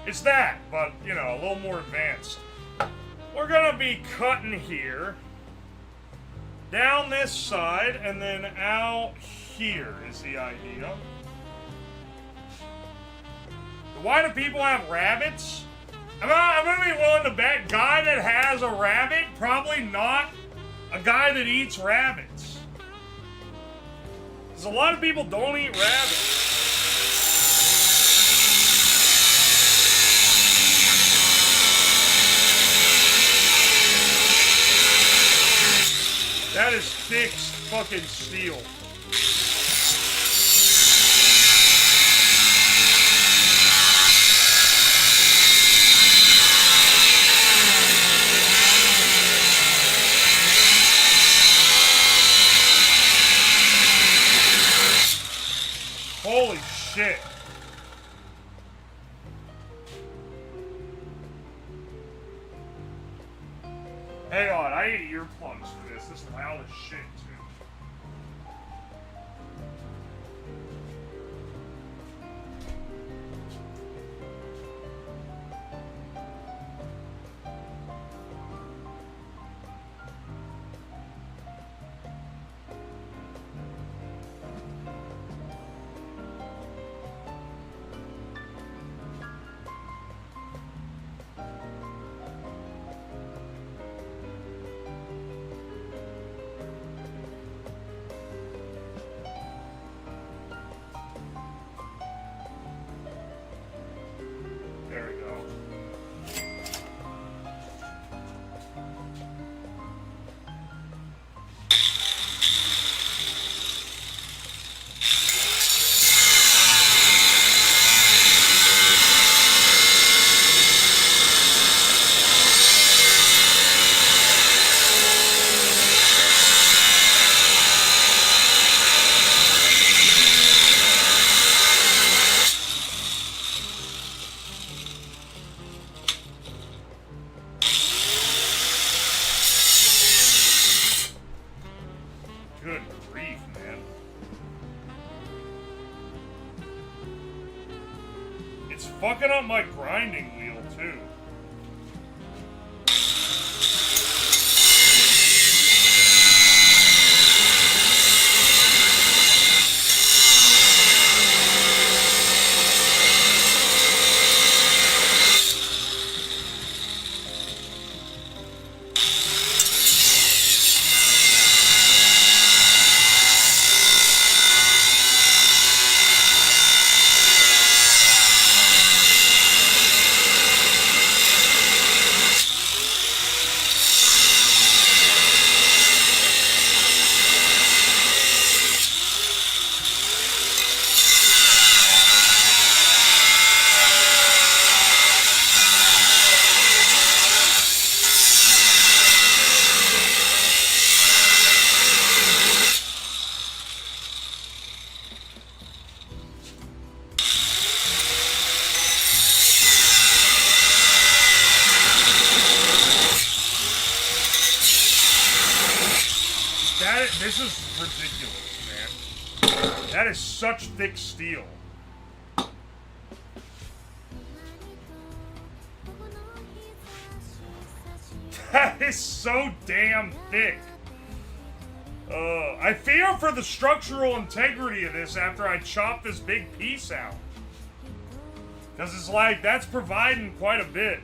It's that, but, you know, a little more advanced. We're gonna be cutting here, down this side, and then out here is the idea. Why do people have rabbits? I'm gonna be willing to bet guy that has a rabbit, probably not a guy that eats rabbits. Because a lot of people don't eat rabbits. That is thick fucking steel. Holy shit. Hang on, I need earplugs for this. This is loud as shit, too. There we go. Good grief, man. It's fucking up my grinding wheel, too. This is ridiculous, man. That is such thick steel. That is so damn thick. I fear for the structural integrity of this after I chop this big piece out. Because it's like, that's providing quite a bit.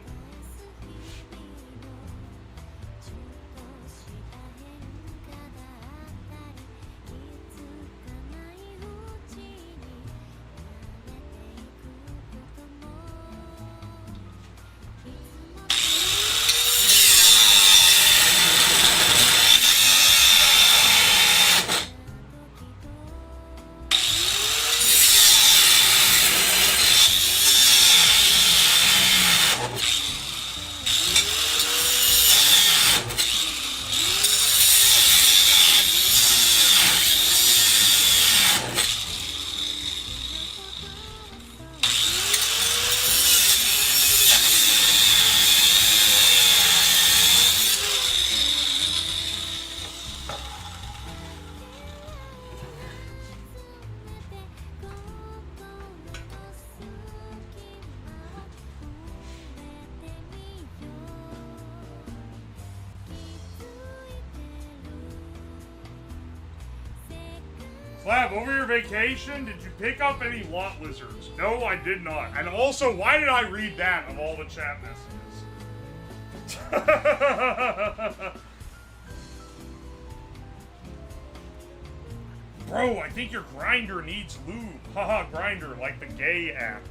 Flab, over your vacation, did you pick up any lot lizards? No, I did not. And also, why did I read that of all the chat messages? Bro, I think your grinder needs lube. Haha, grinder, like the gay app.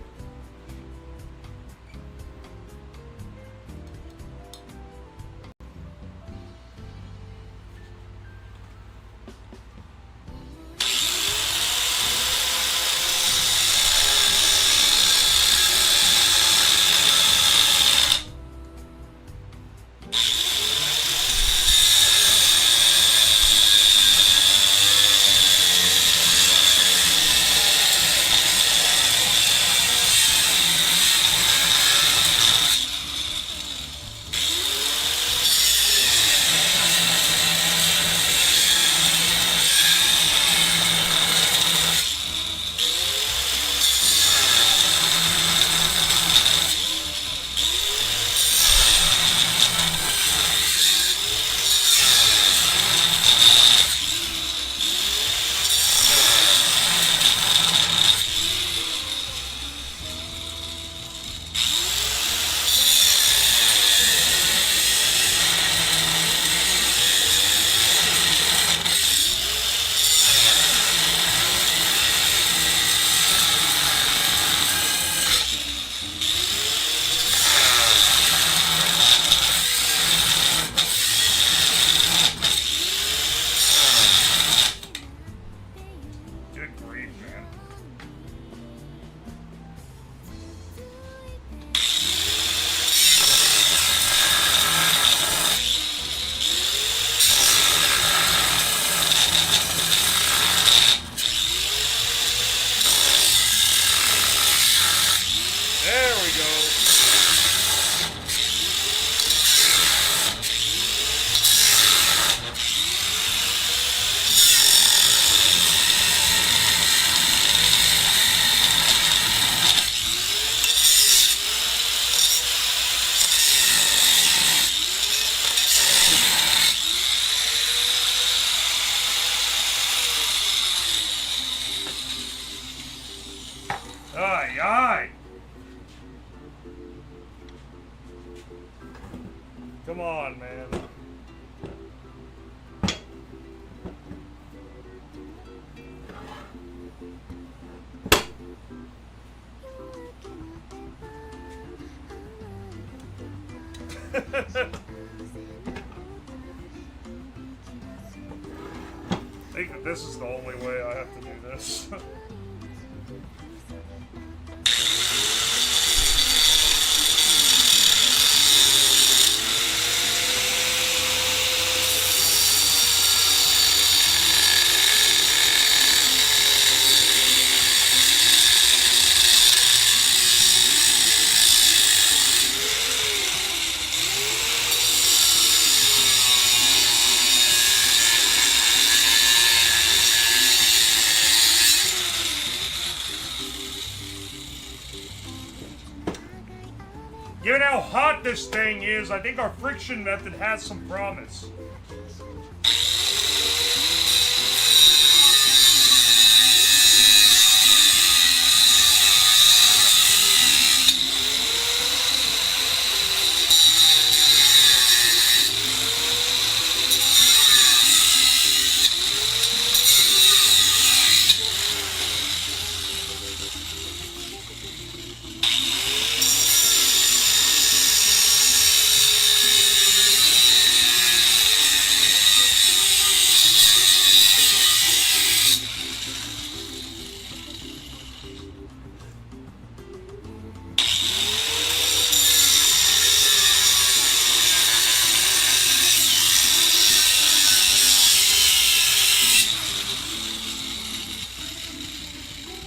Aye, aye. Come on, man. I think that this is the only way I have to do this. Given how hot this thing is, I think our friction method has some promise.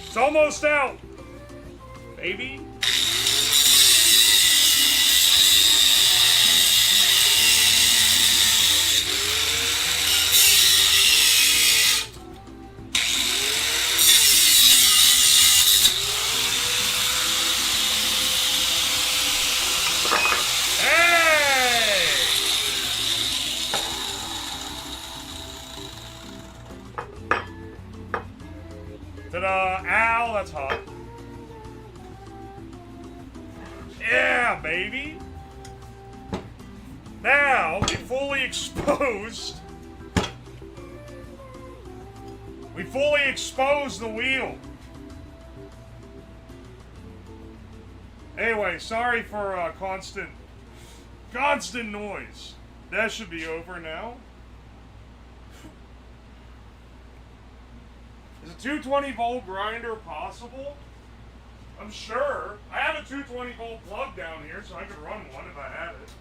It's almost out, baby. Ta-da! Ow, that's hot. Yeah, baby! Now, we fully exposed... We fully exposed the wheel. Anyway, sorry for constant noise. That should be over now. Is a 220 volt grinder possible? I'm sure. I have a 220 volt plug down here, so I could run one if I had it.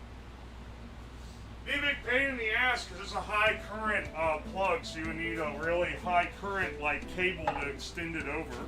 Be a big pain in the ass because it's a high current plug, so you would need a really high current like cable to extend it over.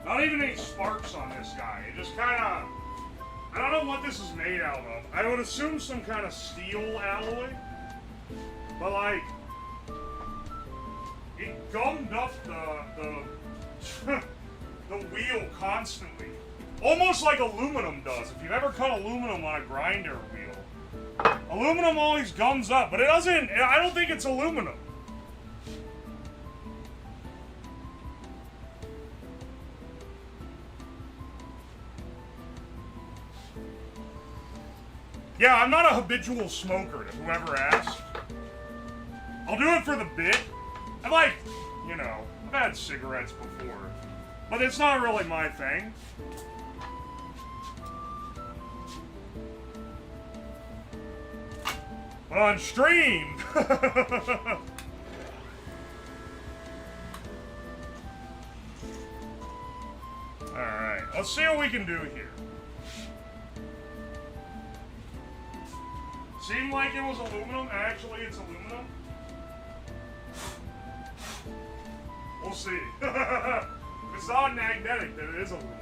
Not even any sparks on this guy. It just kind of... I don't know what this is made out of. I would assume some kind of steel alloy. But like... It gummed up the wheel constantly. Almost like aluminum does. If you've ever cut aluminum on a grinder wheel. Aluminum always gums up, but it doesn't... I don't think it's aluminum. Yeah, I'm not a habitual smoker, if whoever asked. I'll do it for the bit. I like, you know, I've had cigarettes before. But it's not really my thing. But on stream! Alright, let's see what we can do here. Seemed like it was aluminum. Actually, it's aluminum. We'll see. If it's not magnetic, then it is aluminum.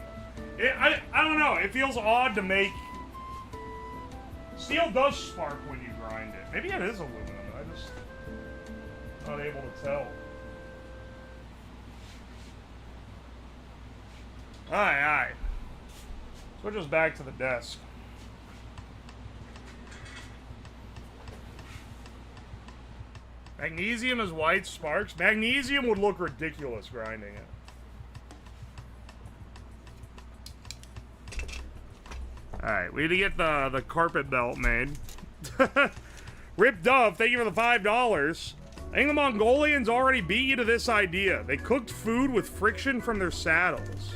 I don't know. It feels odd to make... Steel does spark when you grind it. Maybe it is aluminum. I'm just not able to tell. Aye. Switch us back to the desk. Magnesium is white sparks. Magnesium would look ridiculous grinding it. Alright, we need to get the carpet belt made. Rip Dove, thank you for the $5. I think the Mongolians already beat you to this idea. They cooked food with friction from their saddles.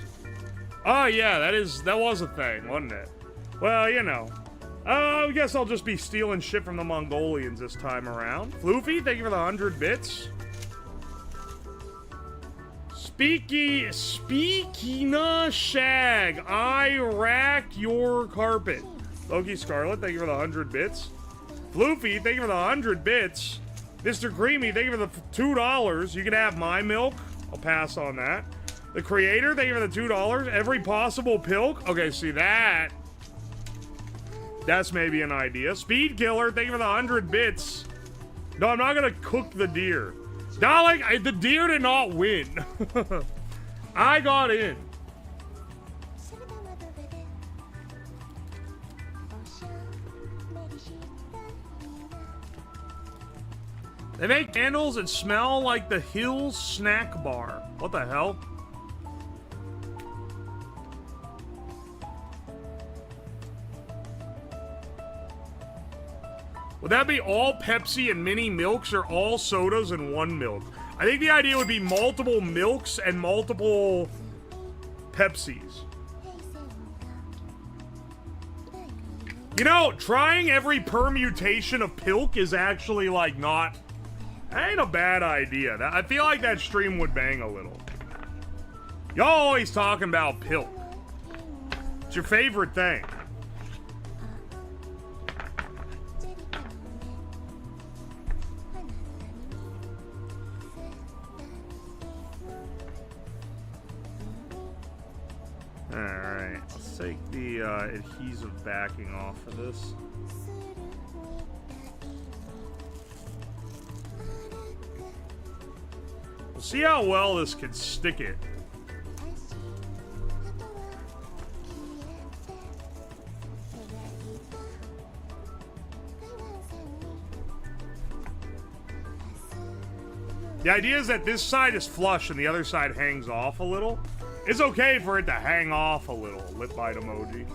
Oh yeah, that was a thing, wasn't it? Well, you know. I guess I'll just be stealing shit from the Mongolians this time around. Floofy, thank you for the 100 bits. Speakina Shag, I rack your carpet. Loki Scarlet, thank you for the 100 bits. Floofy, thank you for the 100 bits. Mr. Creamy, thank you for the $2. You can have my milk. I'll pass on that. The Creator, thank you for the $2. Every possible pilk. Okay, see that. That's maybe an idea. Speed Killer, thank you for the 100 bits. No, I'm not gonna cook the deer. Dalek, the deer did not win. I got in. They make candles that smell like the Hills snack bar. What the hell? Would that be all Pepsi and mini milks or all sodas and one milk? I think the idea would be multiple milks and multiple Pepsis. You know, trying every permutation of Pilk is actually, like, not... That ain't a bad idea. I feel like that stream would bang a little. Y'all always talking about Pilk. It's your favorite thing. Alright, let's take the adhesive backing off of this. We'll see how well this can stick it. The idea is that this side is flush and the other side hangs off a little. It's okay for it to hang off a little. Lip bite emoji.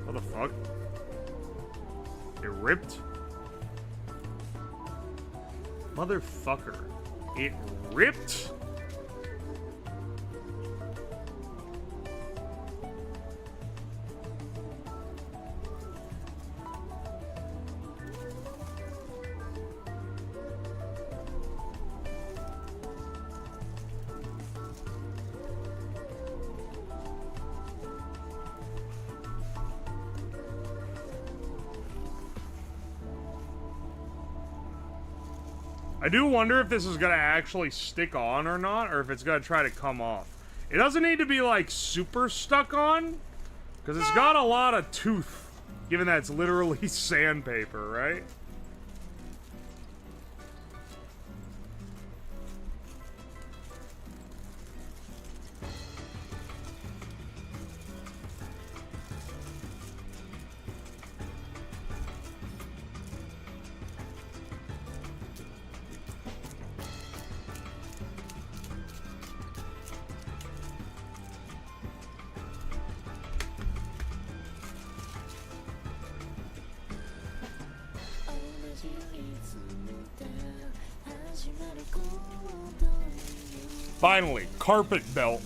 What the fuck? It ripped? Motherfucker. It ripped? I do wonder if this is gonna actually stick on or not, or if it's gonna try to come off. It doesn't need to be, like, super stuck on, because it's got a lot of tooth, given that it's literally sandpaper, right? Finally, carpet belt.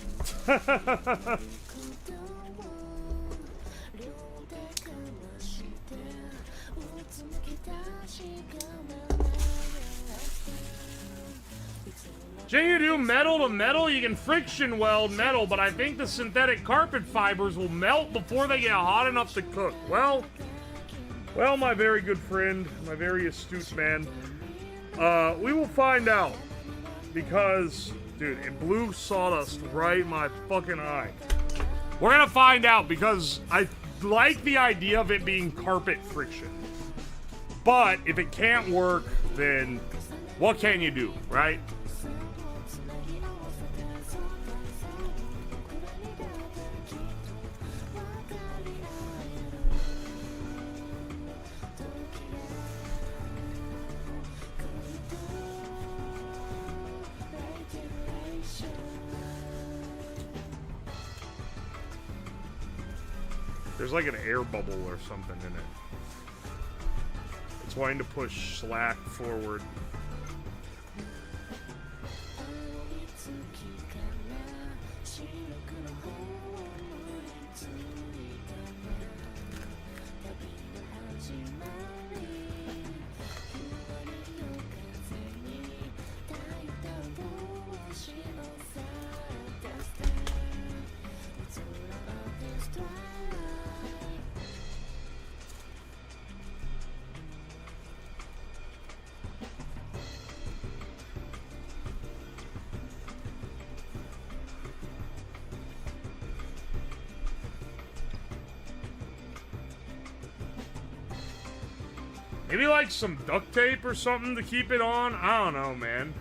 You do metal to metal, you can friction weld metal, but I think the synthetic carpet fibers will melt before they get hot enough to cook. Well, my very good friend, my very astute man, we will find out, because, dude, it blew sawdust right in my fucking eye. We're gonna find out, because I like the idea of it being carpet friction. But if it can't work, then what can you do, right? There's like an air bubble or something in it. It's wanting to push slack forward. Maybe like some duct tape or something to keep it on? I don't know, man.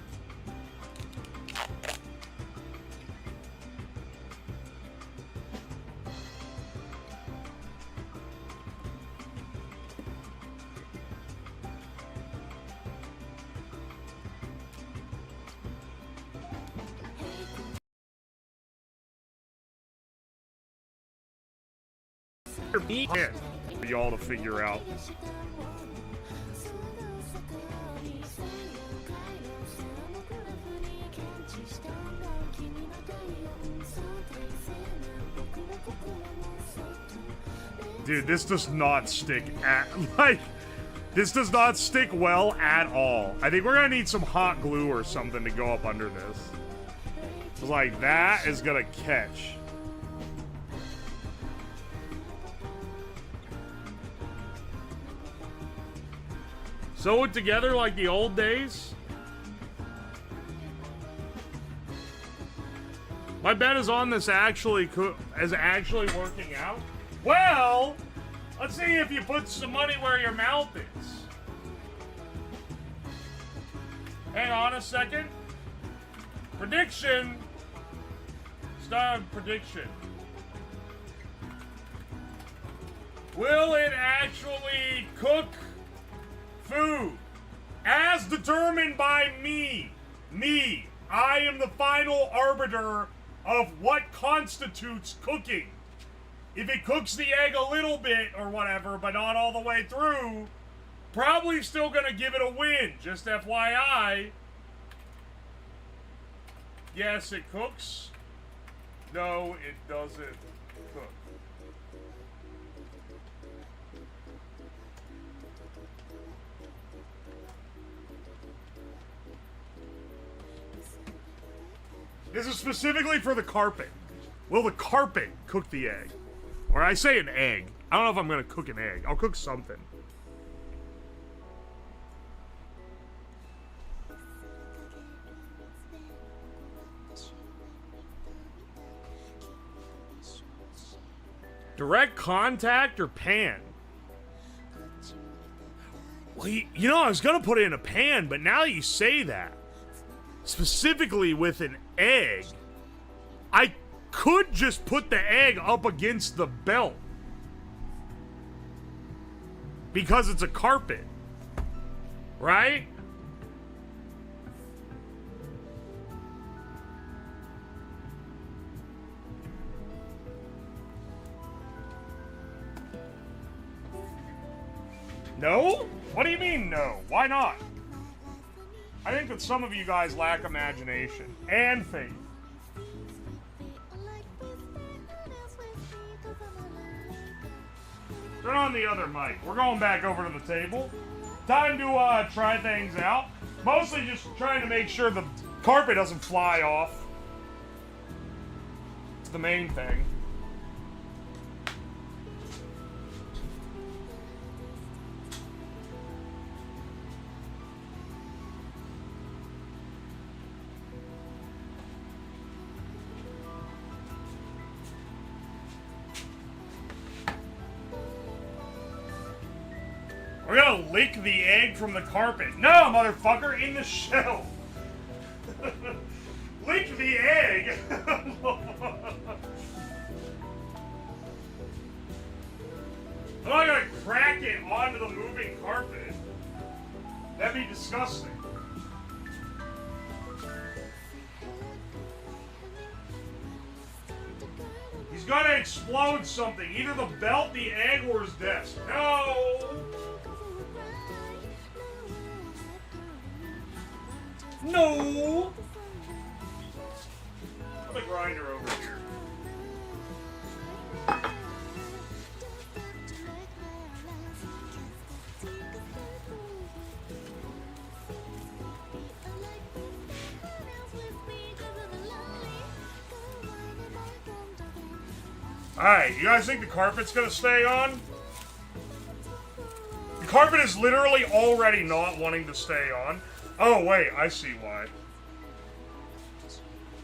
for y'all to figure out. Dude, this does not stick at, like, this does not stick well at all. I think we're gonna need some hot glue or something to go up under this. Like, that is gonna catch. Sew it together like the old days? My bet is on this actually working out. Well, let's see if you put some money where your mouth is. Hang on a second. Prediction. Start prediction. Will it actually cook food? As determined by me. Me. I am the final arbiter of what constitutes cooking. If it cooks the egg a little bit or whatever, but not all the way through, probably still gonna give it a win. Just FYI. Yes, it cooks. No, it doesn't cook. This is specifically for the carpet. Will the carpet cook the egg? Or I say an egg. I don't know if I'm gonna cook an egg. I'll cook something. Direct contact or pan? Well, you know, I was gonna put it in a pan, but now you say that, specifically with an egg, I could just put the egg up against the belt because it's a carpet, right? No? What do you mean no? Why not? I think that some of you guys lack imagination and faith. Turn on the other mic. We're going back over to the table. Time to try things out. Mostly just trying to make sure the carpet doesn't fly off. It's the main thing. We're gonna lick the egg from the carpet. No, motherfucker, in the shell. Lick the egg. I'm not gonna crack it onto the moving carpet. That'd be disgusting. He's gonna explode something. Either the belt, the egg, or his desk. No! No! Put the grinder over here. Alright, you guys think the carpet's gonna stay on? The carpet is literally already not wanting to stay on. Oh, wait, I see why.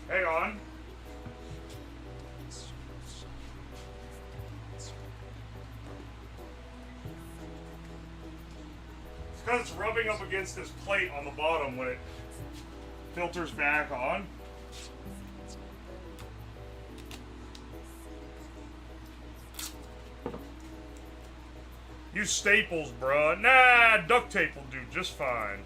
Hang on. It's because it's rubbing up against this plate on the bottom when it filters back on. Use staples, bruh. Nah, duct tape will do just fine.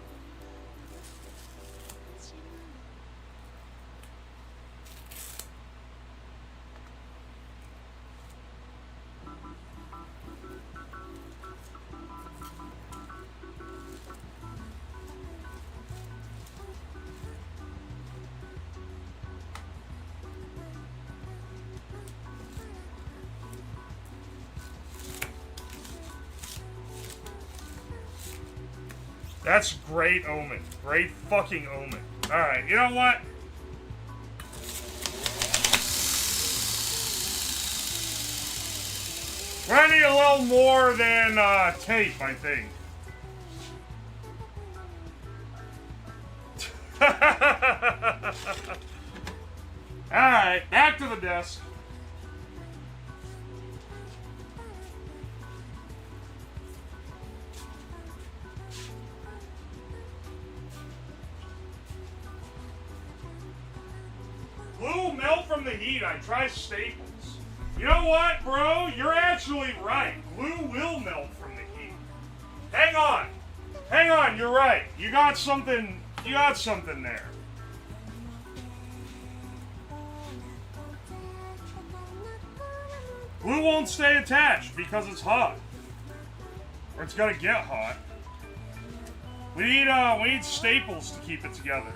That's great omen. Great fucking omen. Alright, you know what? We're gonna need a little more than tape, I think. Alright, back to the desk. Glue will melt from the heat. I try staples. You know what, bro? You're actually right. Glue will melt from the heat. Hang on. Hang on, you're right. You got something there. Glue won't stay attached because it's hot. Or it's gonna get hot. We need staples to keep it together.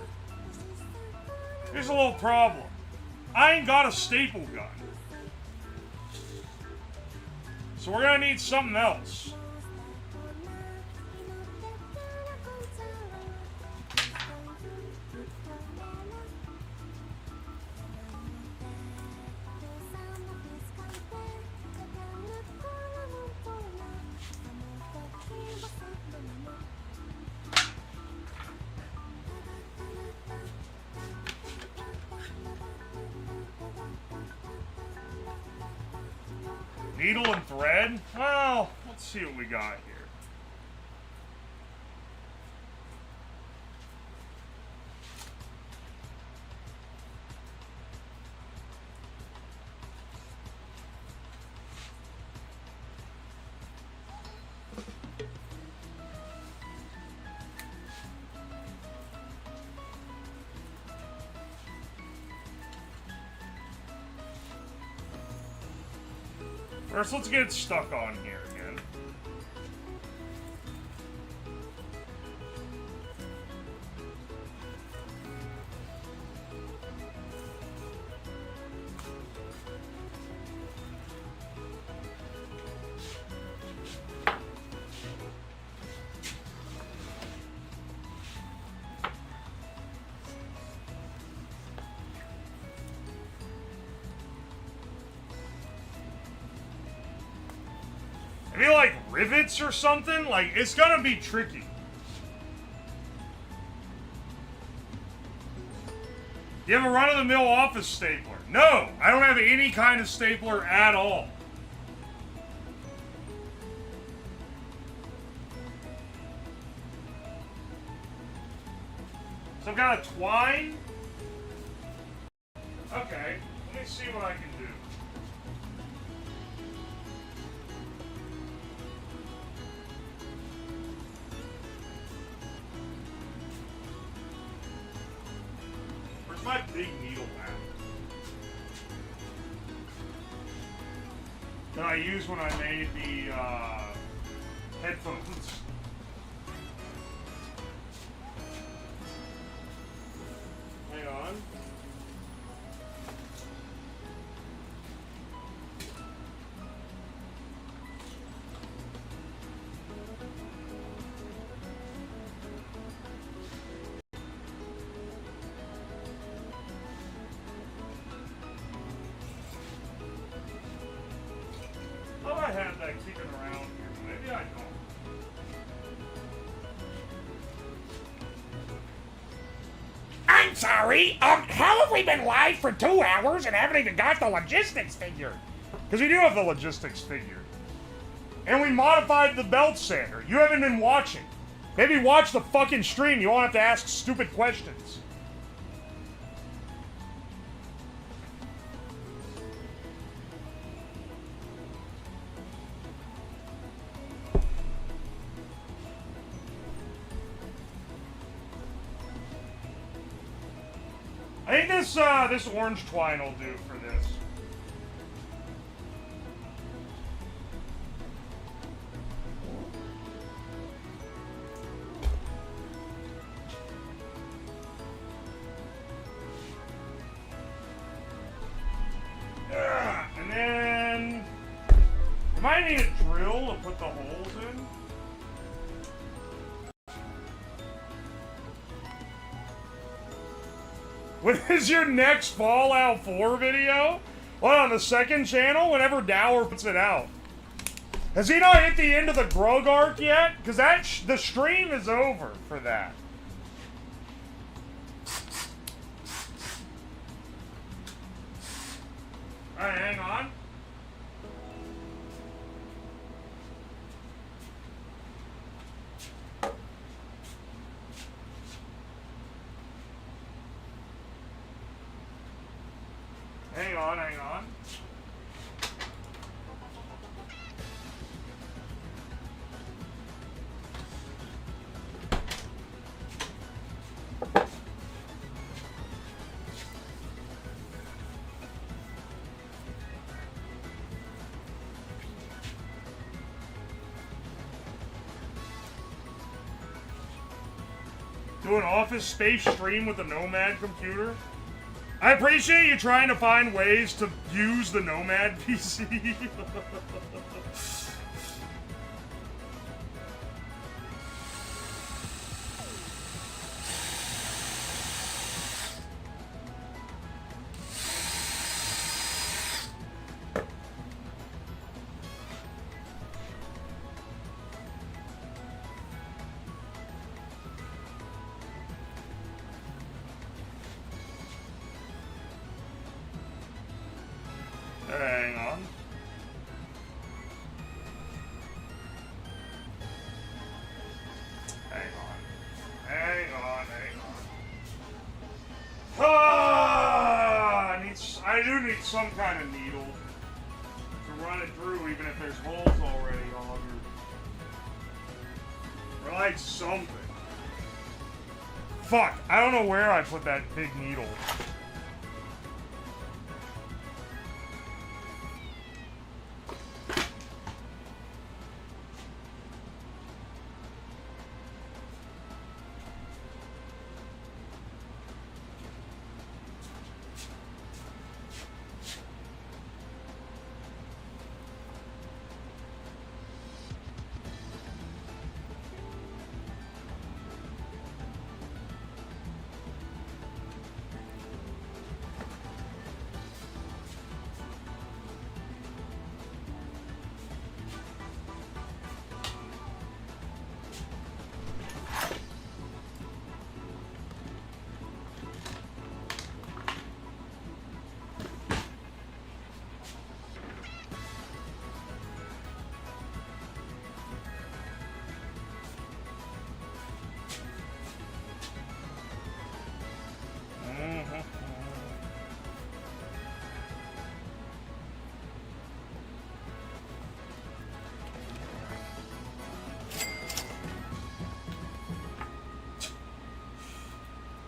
Here's a little problem. I ain't got a staple gun. So we're gonna need something else. Needle and thread? Well, let's see what we got here. First, let's get it stuck on here again. Maybe like rivets or something? Like, it's gonna be tricky. You have a run-of-the-mill office stapler? No, I don't have any kind of stapler at all. Some kind of twine? Okay, let me see what I can do. My big needle at that I used when I made the headphones. Hang on. I have that kicking around here. Maybe I don't. I'm sorry. How have we been live for 2 hours and haven't even got the logistics figured? Because we do have the logistics figured. And we modified the belt sander. You haven't been watching. Maybe watch the fucking stream. You won't have to ask stupid questions. I think this orange twine will do for this. And then we might need a drill to put the holes in. When is your next Fallout 4 video? What, on the second channel? Whenever Dower puts it out. Has he not hit the end of the Grug arc yet? Because the stream is over for that. Alright, hang on. Hang on, hang on. Do an Office Space stream with a Nomad computer? I appreciate you trying to find ways to use the Nomad PC. Hang on. Hang on. Hang on, hang on. Ah, I do need some kind of needle to run it through, even if there's holes already augured. Or like something. Fuck, I don't know where I put that big needle.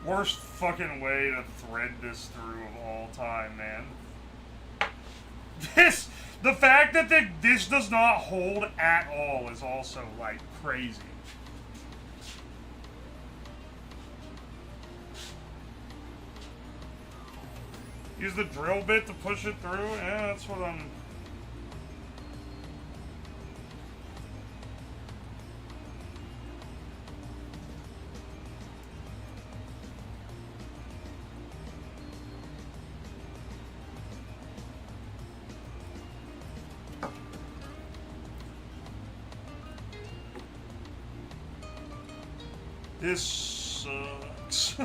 Worst fucking way to thread this through of all time, man. The fact that this does not hold at all is also, like, crazy. Use the drill bit to push it through? Yeah, that's what I'm... This sucks.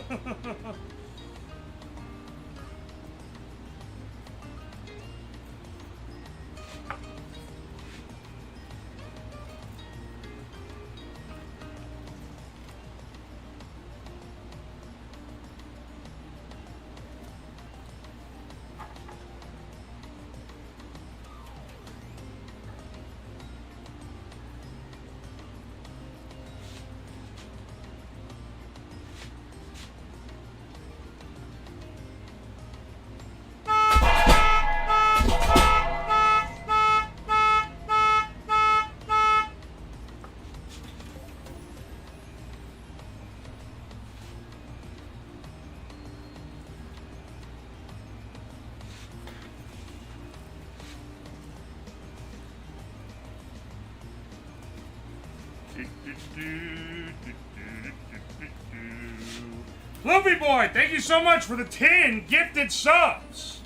Loopy Boy, thank you so much for the 10 gifted subs.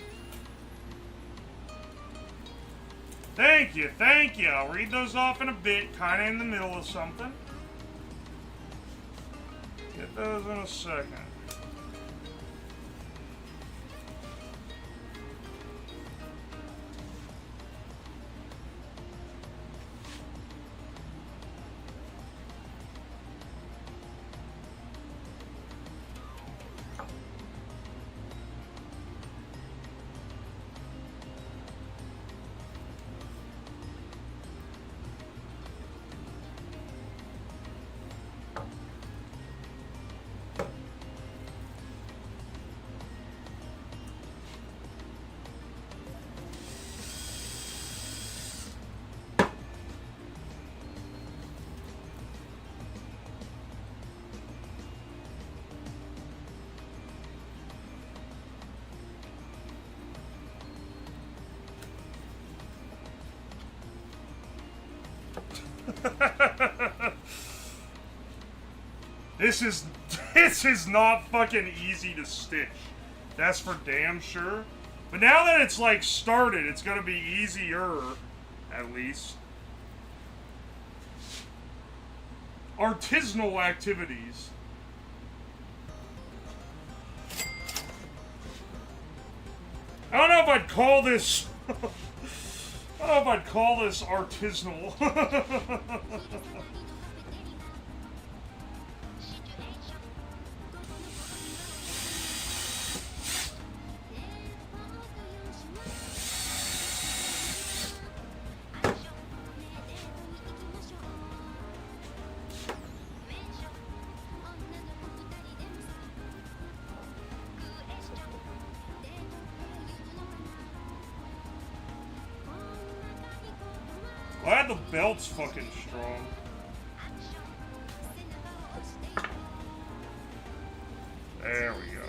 Thank you, thank you. I'll read those off in a bit, kind of in the middle of something. Get those in a second. This is not fucking easy to stitch. That's for damn sure. But now that it's like started, it's gonna be easier, at least. Artisanal activities. I don't know if I'd call this I don't know if I'd call this artisanal. Glad the belt's fucking strong. There we go.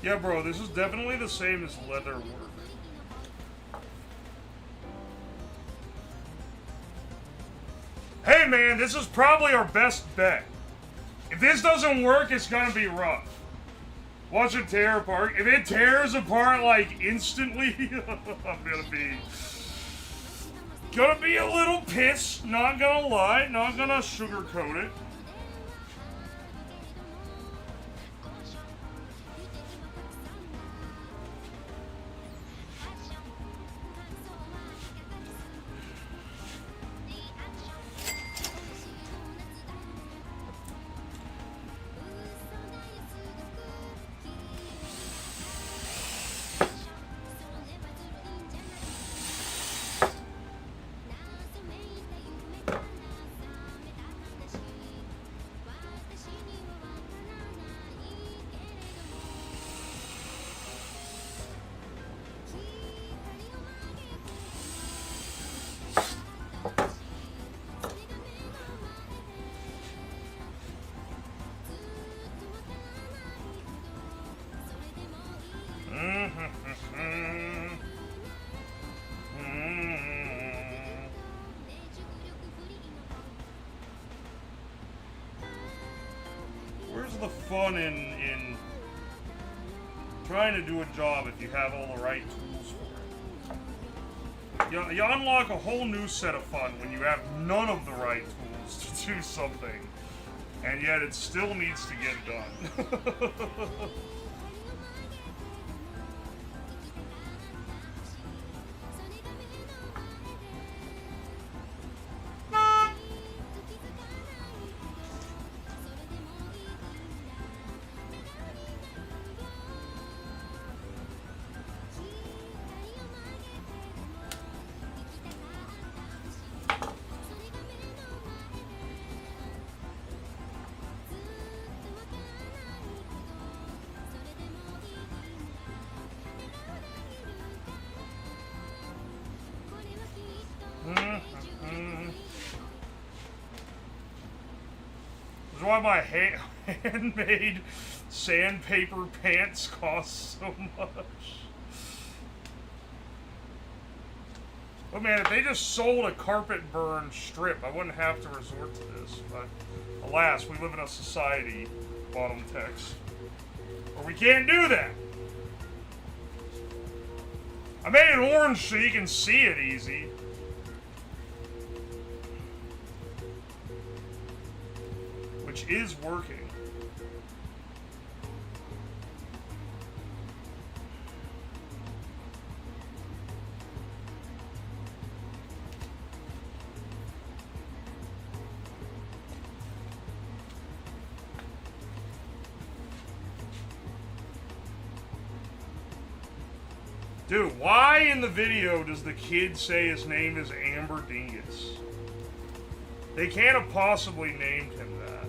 Yeah, bro, this is definitely the same as leather work. Hey, man, this is probably our best bet. If this doesn't work, it's gonna be rough. Watch it tear apart. If it tears apart, like, instantly, I'm gonna be a little pissed. Not gonna lie. Not gonna sugarcoat it. Where's the fun in trying to do a job if you have all the right tools for it? You unlock a whole new set of fun when you have none of the right tools to do something, and yet it still needs to get done. why my handmade sandpaper pants cost so much. But man, if they just sold a carpet burn strip, I wouldn't have to resort to this. But alas, we live in a society, bottom text, where we can't do that. I made it orange so you can see it easy. Which is working. Dude, why in the video does the kid say his name is Amber Dingus? They can't have possibly named him that.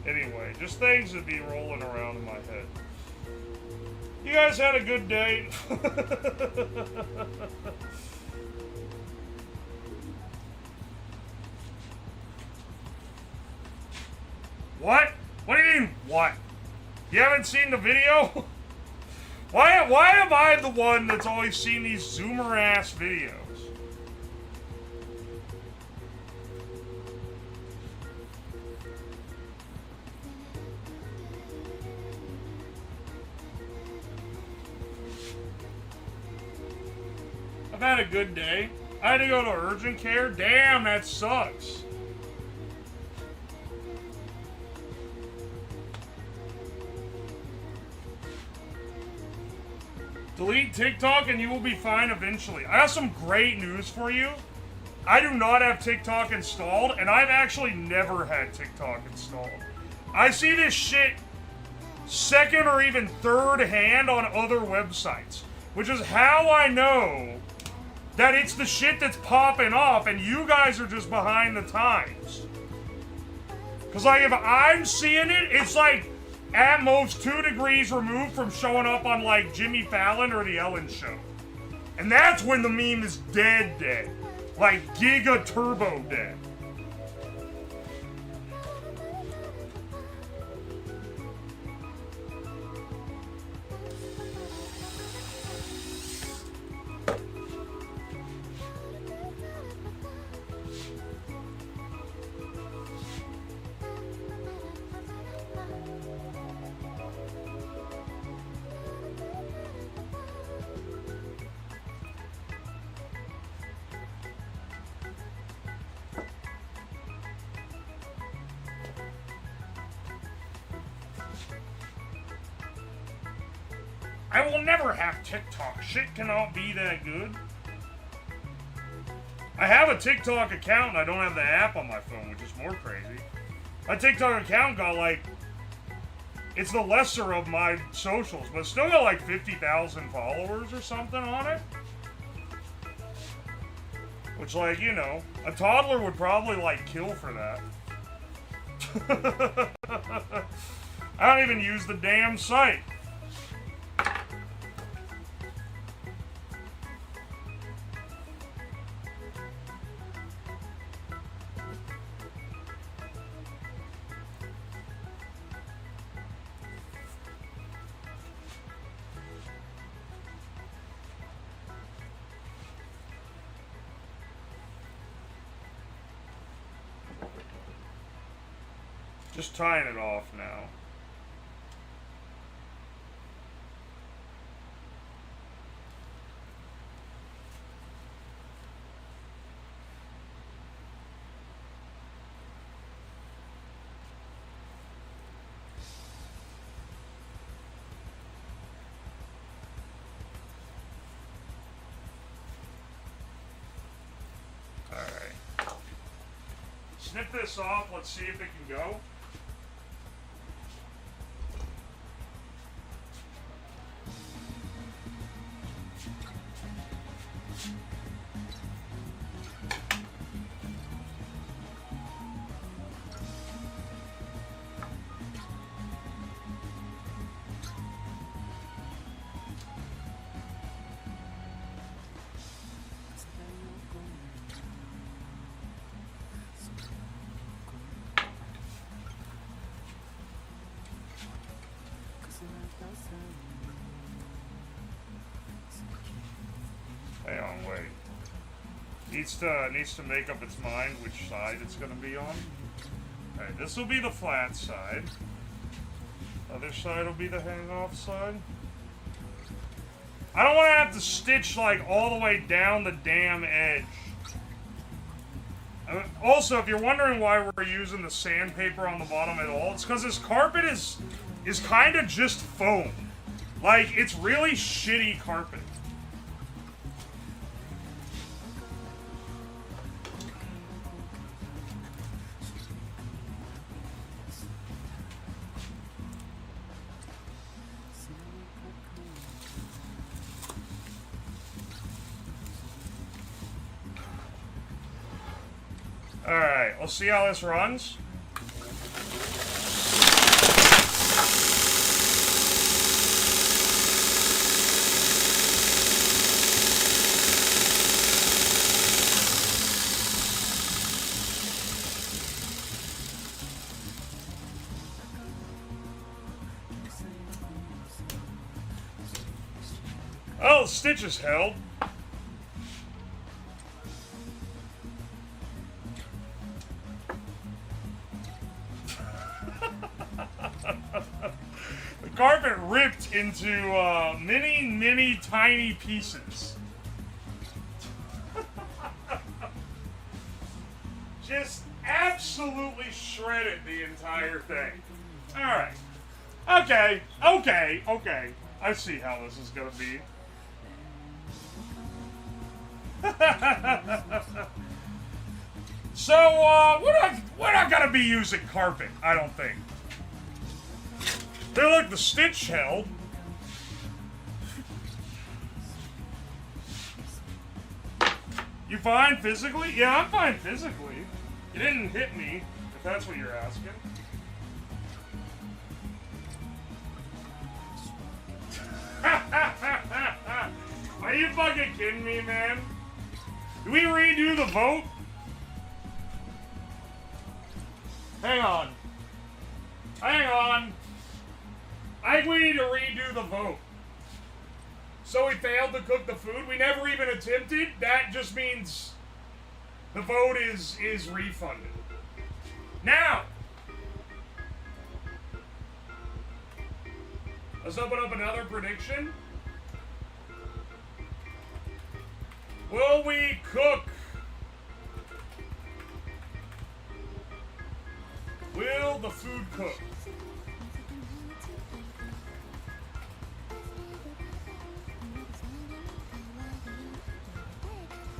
Anyway, just things that be rolling around in my head. You guys had a good day? What? What do you mean, what? You haven't seen the video? Why am I the one that's always seen these Zoomer-ass videos? I've had a good day. I had to go to urgent care. Damn, that sucks. Delete TikTok and you will be fine eventually. I have some great news for you. I do not have TikTok installed, and I've actually never had TikTok installed. I see this shit second or even third hand on other websites, which is how I know that it's the shit that's popping off and you guys are just behind the times. Because, like, if I'm seeing it, it's like at most 2 degrees removed from showing up on, like, Jimmy Fallon or The Ellen Show. And that's when the meme is dead. Like, giga turbo dead. I will never have TikTok. Shit cannot be that good. I have a TikTok account and I don't have the app on my phone, which is more crazy. My TikTok account got like, it's the lesser of my socials, but it's still got like 50,000 followers or something on it. Which, like, you know, a toddler would probably like kill for that. I don't even use the damn site. Just tying it off now. All right. Snip this off. Let's see if it can go. Hang on, wait. Needs to make up its mind which side it's gonna be on. Alright, this will be the flat side. Other side will be the hang-off side. I don't want to have to stitch, like, all the way down the damn edge. Also, if you're wondering why we're using the sandpaper on the bottom at all, it's because this carpet is kind of just foam. Like, it's really shitty carpet. Alright, we'll see how this runs. Oh, the stitch is held. The carpet ripped into many tiny pieces. Just absolutely shredded the entire thing. Alright. Okay. I see how this is gonna be. So, we're not gonna be using carpet, I don't think. Hey, look, the stitch held. You fine physically? Yeah, I'm fine physically. You didn't hit me, if that's what you're asking. Are you fucking kidding me, man? Do we redo the vote? Hang on. I think we need to redo the vote. So we failed to cook the food? We never even attempted? That just means the vote is refunded. Now! Let's open up another prediction. Will we cook? Will the food cook?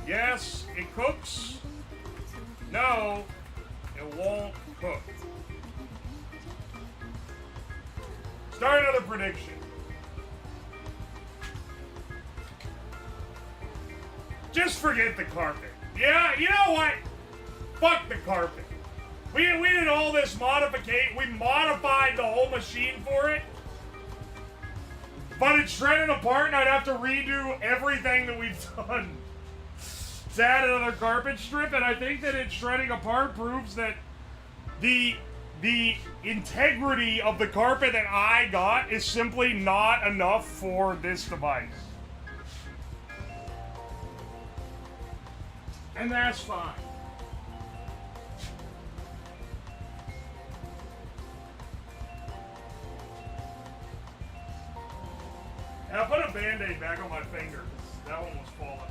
Yes, it cooks. No, it won't cook. Start another prediction. Just forget the carpet. Yeah, you know what? Fuck the carpet. We did all this modification. We modified the whole machine for it. But it's shredded apart and I'd have to redo everything that we've done to add another carpet strip. And I think that it shredding apart proves that the integrity of the carpet that I got is simply not enough for this device. And that's fine. And I put a Band-Aid back on my finger. That one was falling off.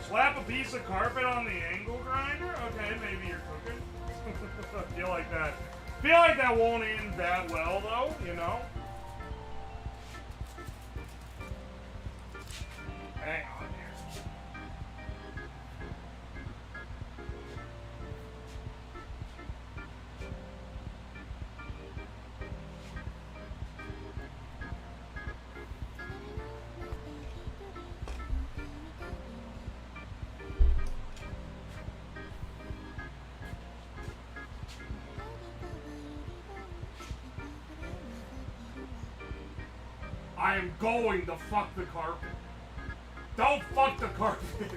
Slap a piece of carpet on the angle grinder? Okay, maybe you're cooking. Feel like that won't end that well though, you know? Hang on here. I am going to fuck the carpet. Don't fuck the carpet.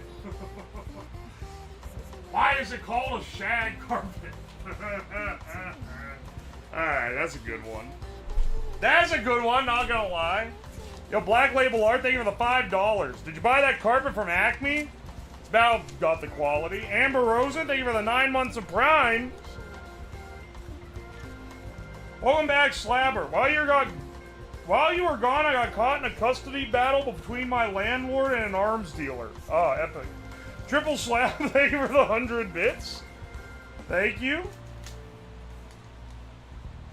Why is it called a shag carpet? Alright, that's a good one. That's a good one, not gonna lie. Yo, Black Label Art, thank you for the $5. Did you buy that carpet from Acme? It's about got the quality. Amber Rosen, thank you for the 9 months of Prime. Welcome back, Slabber. While you were gone, I got caught in a custody battle between my landlord and an arms dealer. Oh, epic. Triple Slab, thank you for the 100 bits. Thank you.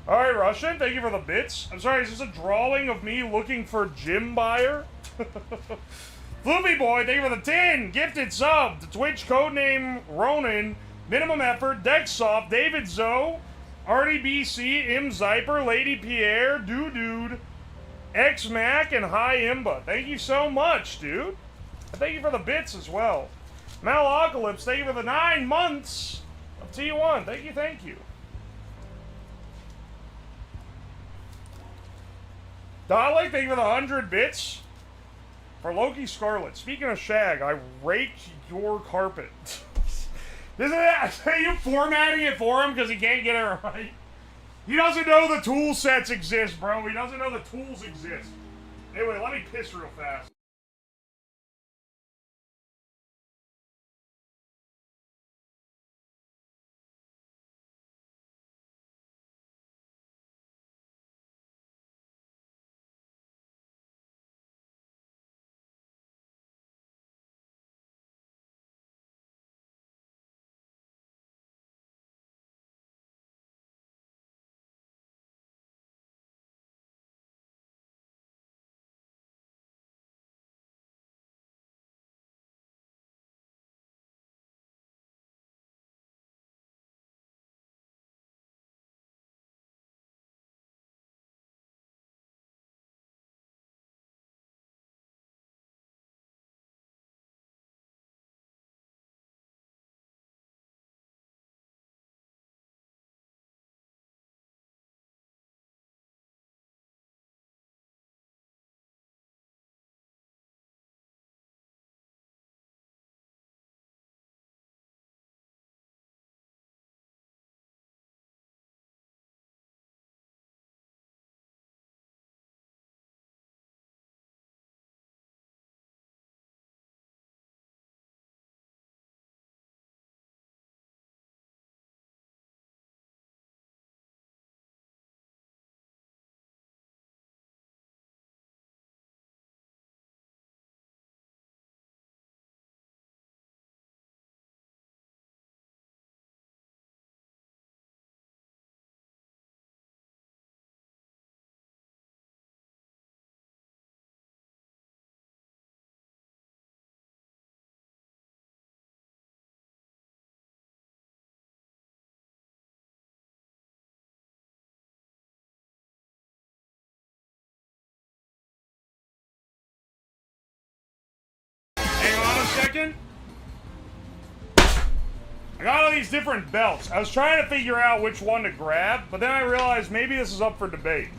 Alright, Russian, thank you for the bits. I'm sorry, is this a drawing of me looking for gym buyer? Floopy Boy, thank you for the 10. Gifted sub. The Twitch codename Ronin. Minimum Effort. Dexsoft. David Zoe. RDBC. Im Zyper. Lady Pierre. Dude. X Mac and Hi Imba. Thank you so much, dude. And thank you for the bits as well. Malocalypse, thank you for the 9 months of T1. Thank you. Dalek, thank you for the 100 bits. For Loki Scarlet, speaking of shag, I raked your carpet. Isn't it? Are you formatting it for him because he can't get it right? He doesn't know the tool sets exist, bro. He doesn't know the tools exist. Anyway, let me piss real fast. Second. I got all these different belts. I was trying to figure out which one to grab, but then I realized maybe this is up for debate.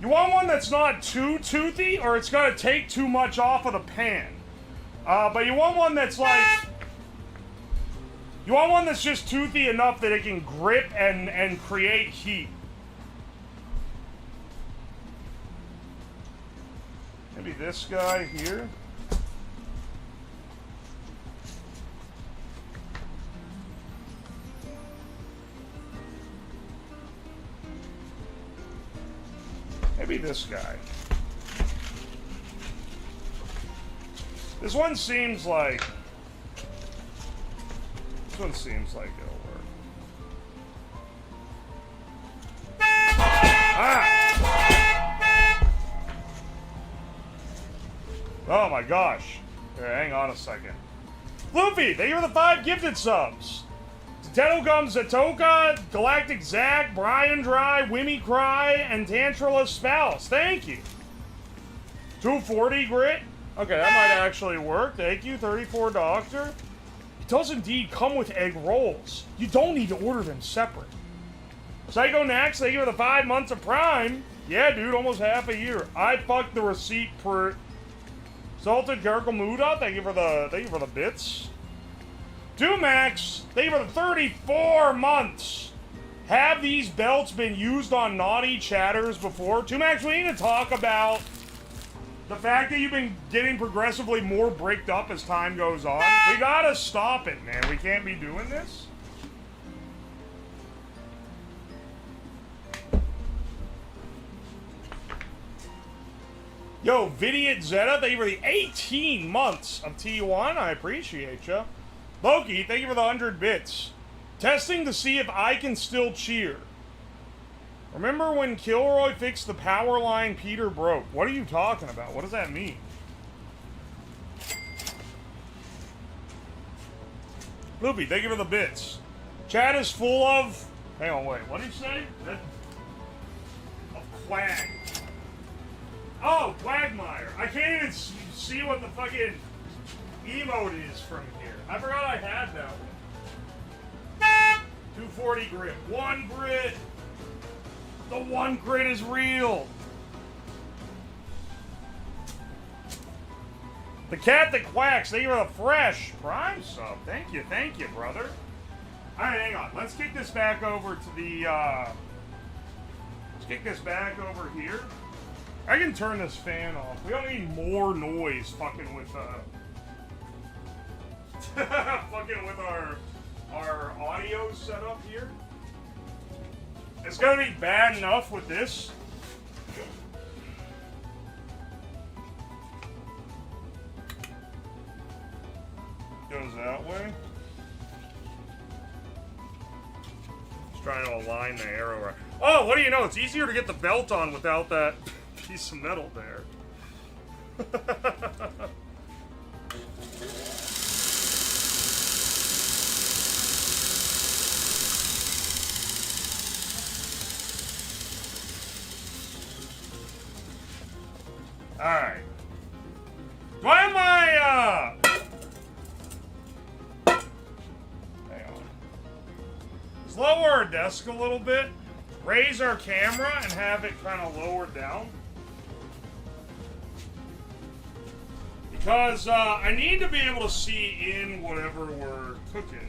You want one that's not too toothy, or it's gonna take too much off of the pan. But you want one that's like... You want one that's just toothy enough that it can grip and create heat. Maybe this guy here. Maybe this guy. This one seems like it'll work. Ah! Oh my gosh. Here, hang on a second. Floopy, thank you for the 5 gifted subs. Teto Gum Zatoka, Galactic Zack, Brian Dry, Wimmy Cry, and Tantrala Spouse. Thank you. 240 grit. Okay, that might actually work. Thank you. 34 Doctor. It does indeed come with egg rolls. You don't need to order them separate. Psycho Nax, thank you for the 5 months of Prime. Yeah, dude, almost half a year. I fucked the receipt per Salted Gargle Muda. Thank you for the bits. Dumax, thank you for the 34 months. Have these belts been used on naughty chatters before? Dumax, we need to talk about the fact that you've been getting progressively more bricked up as time goes on. We gotta stop it, man. We can't be doing this. Yo, Vidiot Zeta, thank you for the 18 months of T1. I appreciate you. Loki, thank you for the 100 bits. Testing to see if I can still cheer. Remember when Kilroy fixed the power line Peter broke? What are you talking about? What does that mean? Loopy, thank you for the bits. Chat is full of... Hang on, wait. What did he say? Of Quag. Oh, Quagmire. I can't even see what the fucking emote is from here. I forgot I had that one. 240 grit. 1 grit. The 1 grit is real. The cat that quacks. Thank you for the fresh Prime sub. Thank you, brother. Alright, hang on. Let's kick this back over to the, let's kick this back over here. I can turn this fan off. We don't need more noise fucking with, fucking with our audio setup here. It's gonna be bad enough with this. Goes that way. Just trying to align the arrow right. Oh, what do you know? It's easier to get the belt on without that piece of metal there. Alright. Why am I, hang on. Let's lower our desk a little bit. Raise our camera and have it kind of lowered down. Because, I need to be able to see in whatever we're cooking.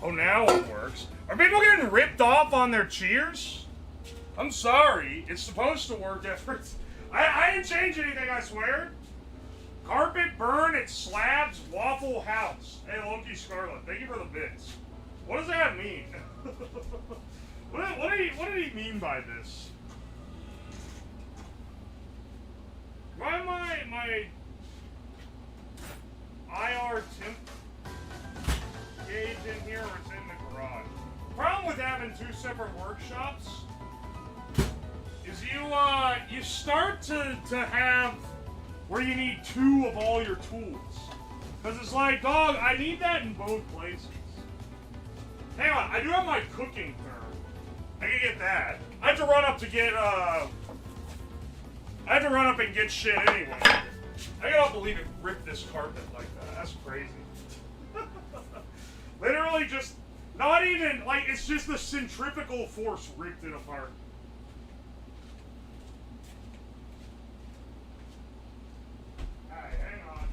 Oh, now it works. Are people getting ripped off on their cheers? I'm sorry. It's supposed to work every... I didn't change anything, I swear. Carpet burn at Slab's Waffle House. Hey, Loki Scarlet, thank you for the bits. What does that mean? what did he mean by this? Why am my IR temp gauge in here or it's in the garage? The problem with having 2 separate workshops is you start to have where you need 2 of all your tools. Because it's like, dog, I need that in both places. Hang on, I do have my cooking term. I can get that. I have to run up to get, I have to run up and get shit anyway. I cannot believe it ripped this carpet like that. That's crazy. Literally just, not even, like, it's just the centrifugal force ripped it apart. Alright, hang on.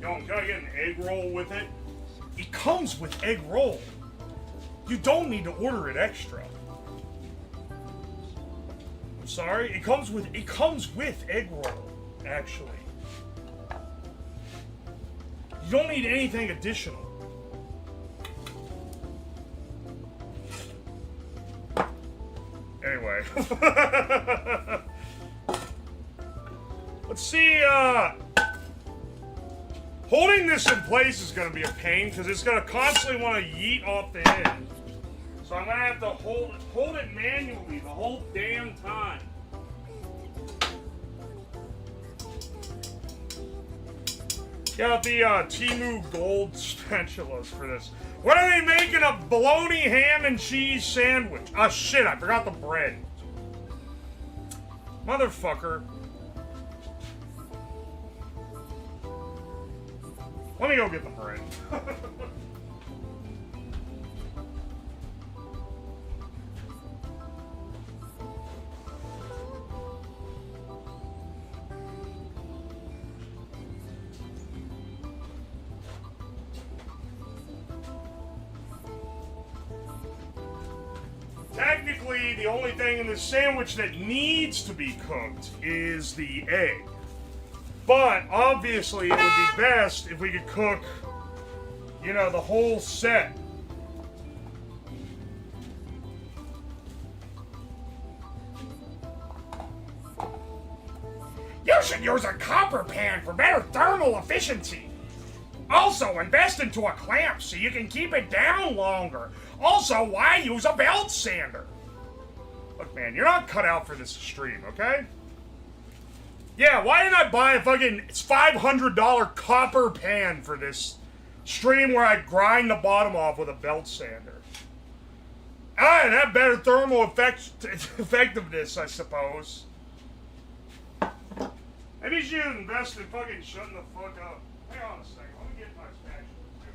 Yo, can I get an egg roll with it? It comes with egg roll. You don't need to order it extra. I'm sorry. It comes with egg roll, actually. You don't need anything additional. Anyway. Let's see, holding this in place is gonna be a pain because it's gonna constantly want to yeet off the edge. So I'm gonna have to hold it manually the whole damn time. Got the Timu Gold spatulas for this. When are they making a bologna ham and cheese sandwich? Oh shit, I forgot the bread. Motherfucker. Let me go get the bread. Technically, the only thing in this sandwich that needs to be cooked is the egg. But, obviously, it would be best if we could cook, you know, the whole set. You should use a copper pan for better thermal efficiency. Also, invest into a clamp so you can keep it down longer. Also, why use a belt sander? Look, man, you're not cut out for this stream, okay? Yeah, why didn't I buy a fucking $500 copper pan for this stream where I grind the bottom off with a belt sander? Ah, and have better thermal effectiveness, I suppose. Maybe you should invest in fucking shutting the fuck up. Hang on a second, let me get my spatula too.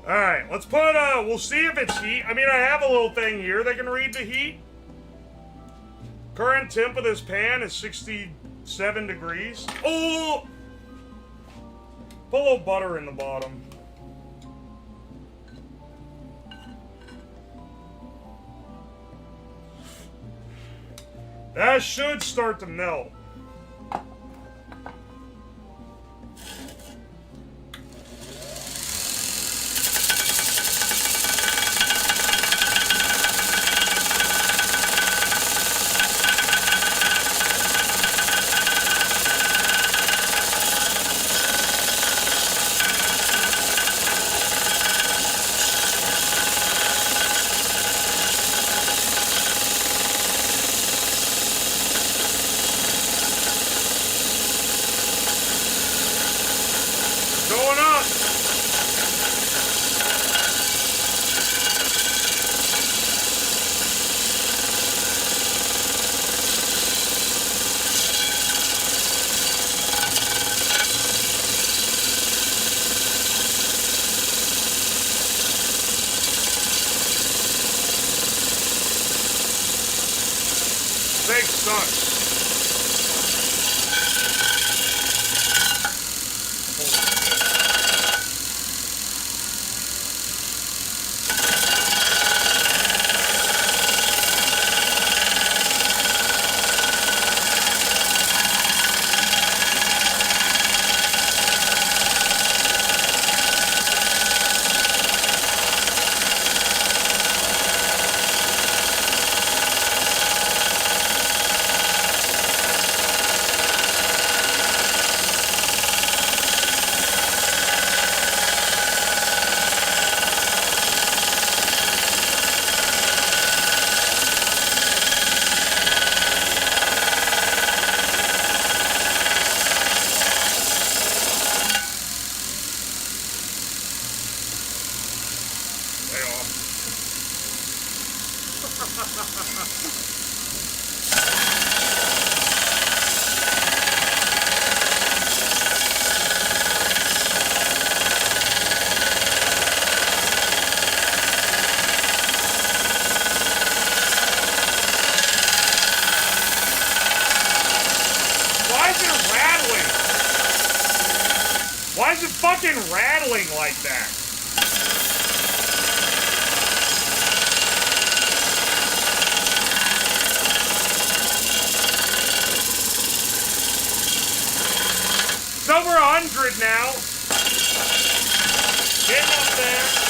Alright, let's put, we'll see if it's heat. I mean, I have a little thing here that can read the heat. Current temp of this pan is 67 degrees. Oh! Put a little butter in the bottom. That should start to melt. Why is it fucking rattling like that? It's over 100 now. Getting up there.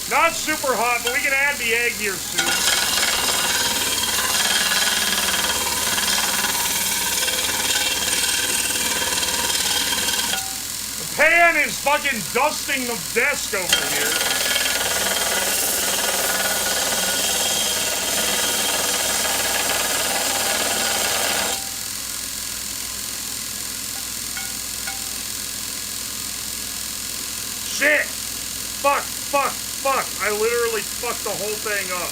Not super hot, but we can add the egg here soon. The pan is fucking dusting the desk over here. Shit! Fuck! I literally fucked the whole thing up.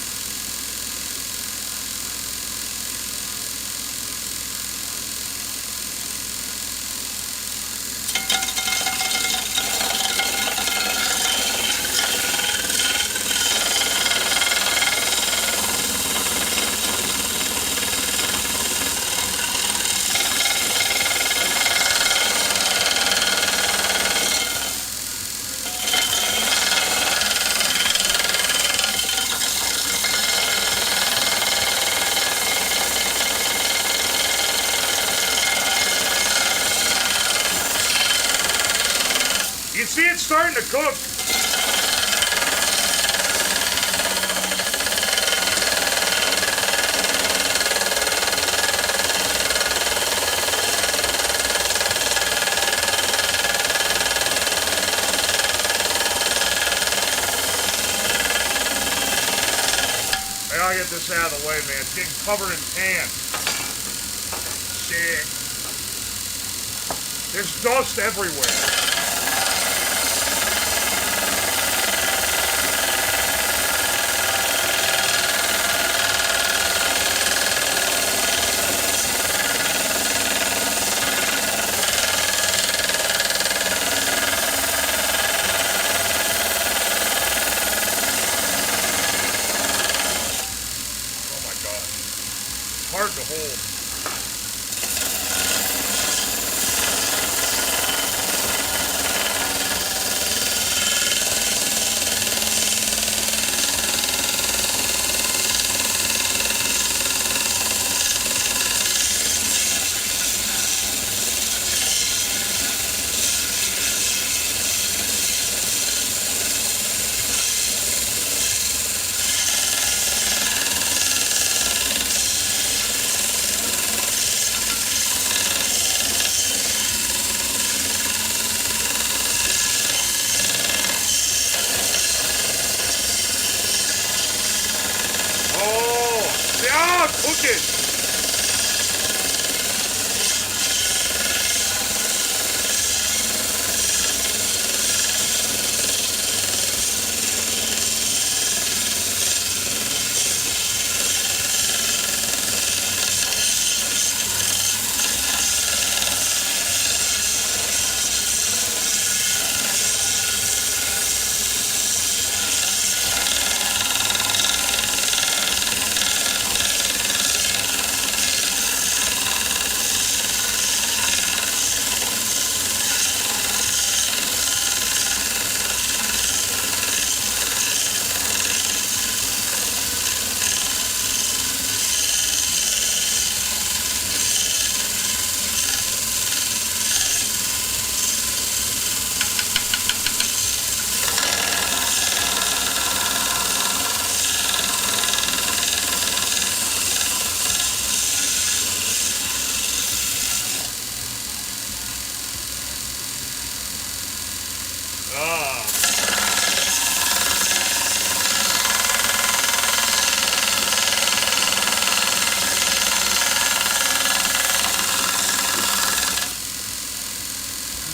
You see it's starting to cook. I gotta get this out of the way, man. It's getting covered in pan. Shit. There's dust everywhere. Hard to hold.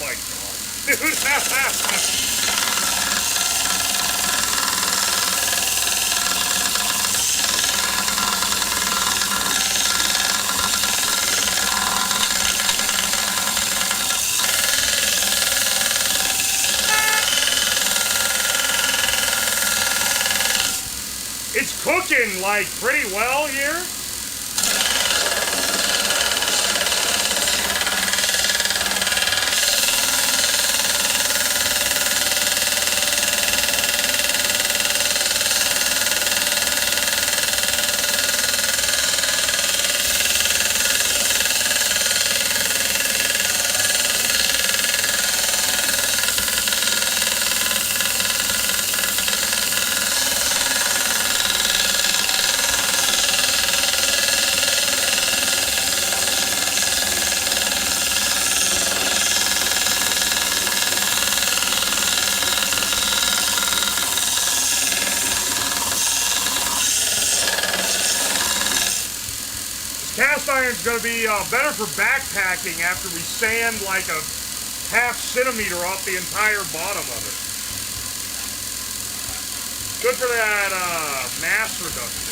my god, dude. It's cooking, like, pretty well here. Cast iron's gonna be better for backpacking after we sand like a ½ centimeter off the entire bottom of it. Good for that mass reduction.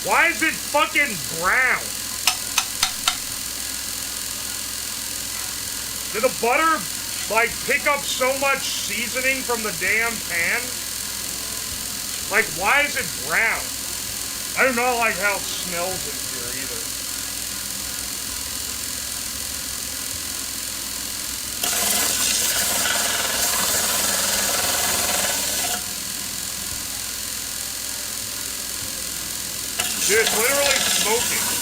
Why is it fucking brown? Did the butter, like, pick up so much seasoning from the damn pan? Like, why is it brown? I do not like how it smells in here either. Dude, it's literally smoking.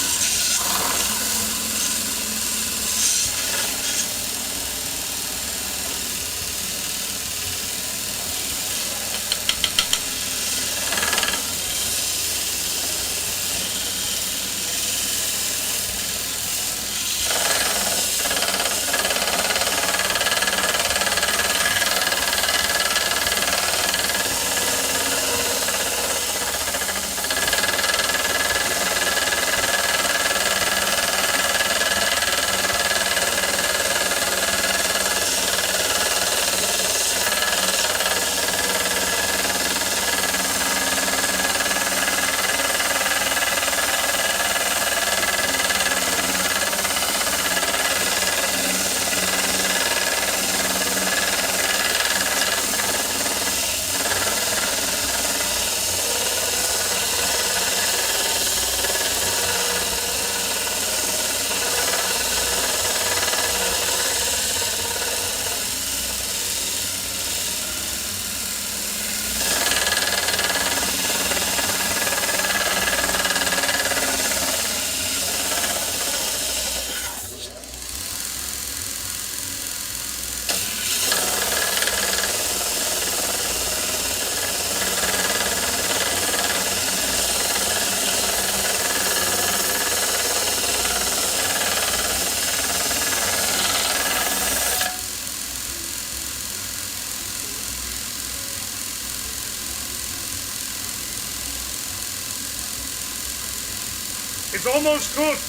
It's almost cooked.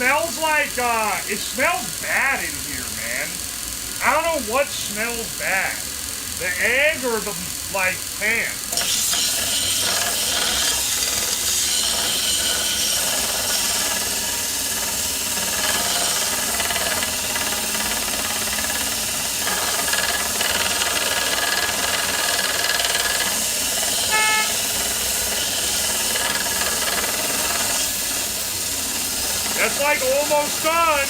smells like, it smells bad in here, man. I don't know what smells bad. The egg or the, like, pan. That's like almost done.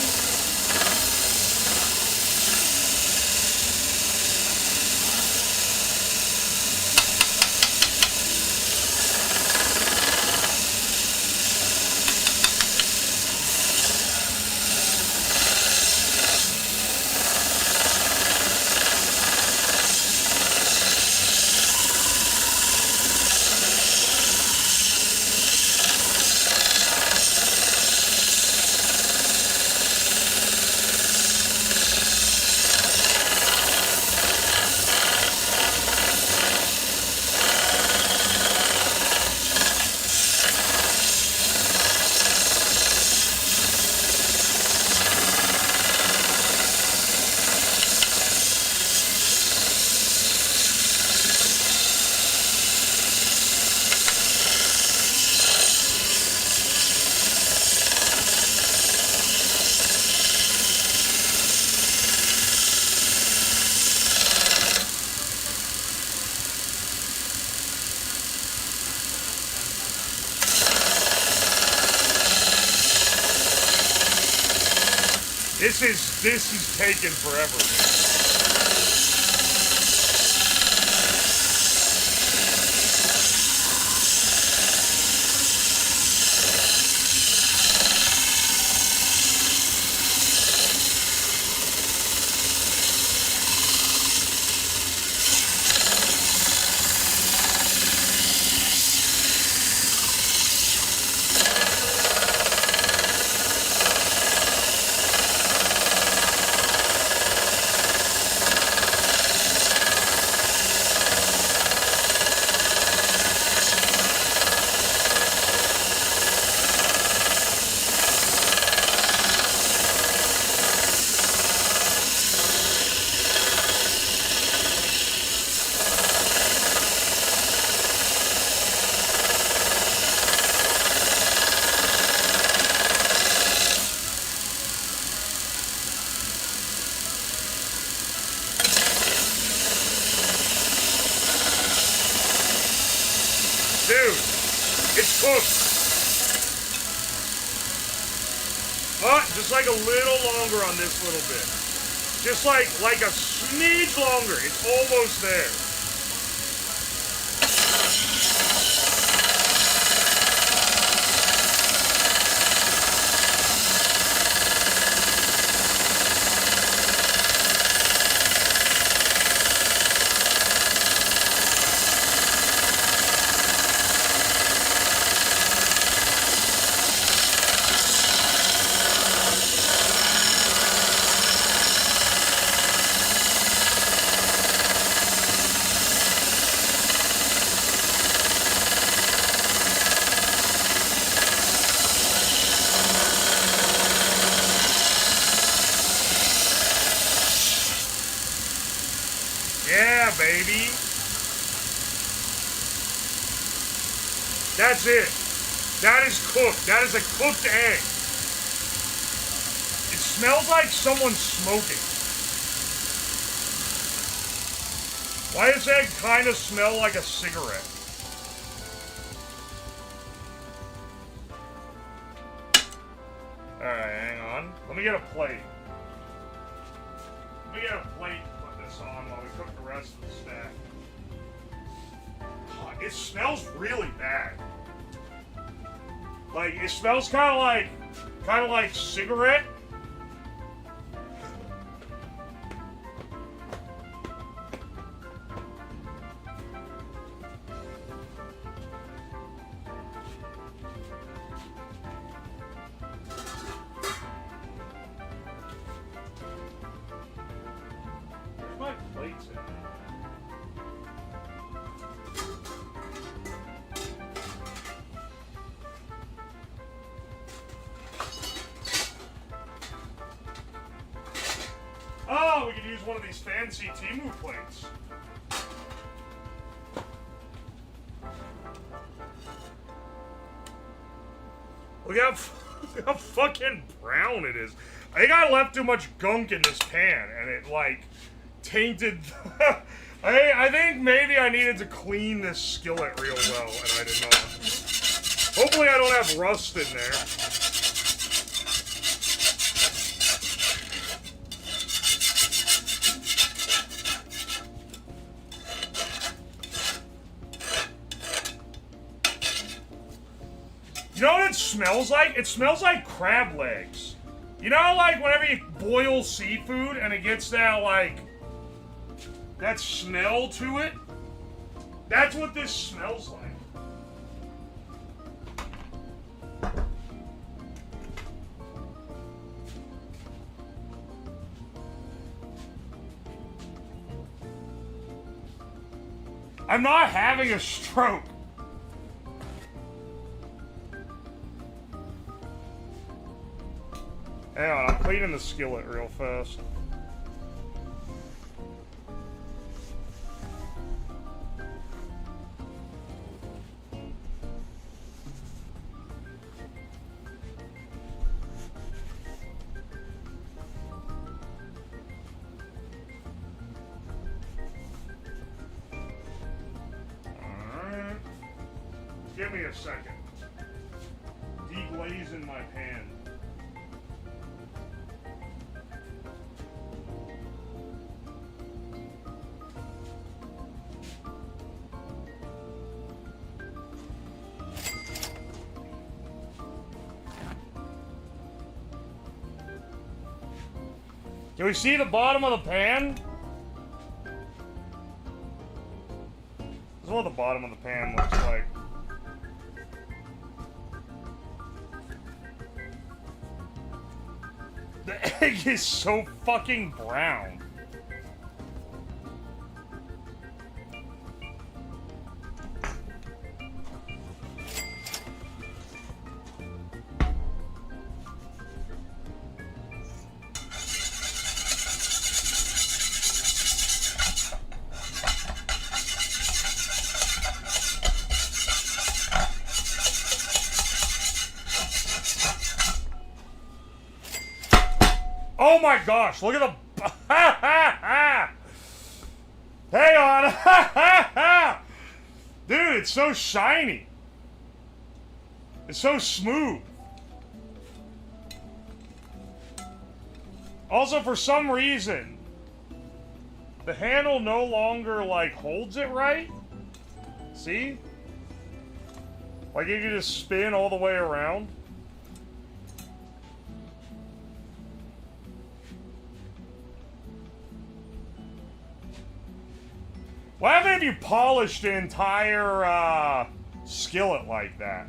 This is taking forever, man. Dude, it's cooked. Just like a little longer on this little bit. Just like a smidge longer. It's almost there. Yeah, baby. That's it. That is cooked. That is a cooked egg. It smells like someone's smoking. Why does egg kind of smell like a cigarette? Alright, hang on. Let me get a plate. Let me get a plate to put this on while we cook the rest of the stack. It smells really bad. Like, it smells kind of like cigarette. Where's my plates at? one of these fancy Temu plates. Look how fucking brown it is. I think I left too much gunk in this pan, and it, like, tainted... I think maybe I needed to clean this skillet real well, and I did not. Hopefully I don't have rust in there. You know what it smells like? It smells like crab legs. You know, like, whenever you boil seafood and it gets that, like, that smell to it? That's what this smells like. I'm not having a stroke. Hang on, I'm cleaning the skillet real fast. Alright. Give me a second. Deglazing my pan. Can we see the bottom of the pan? This is what the bottom of the pan looks like. The egg is so fucking brown. Oh my gosh, look at the... Hang on. Dude, it's so shiny. It's so smooth. Also, for some reason, the handle no longer, like, holds it right. See? Like, you can just spin all the way around. What happened if you polished the entire skillet like that?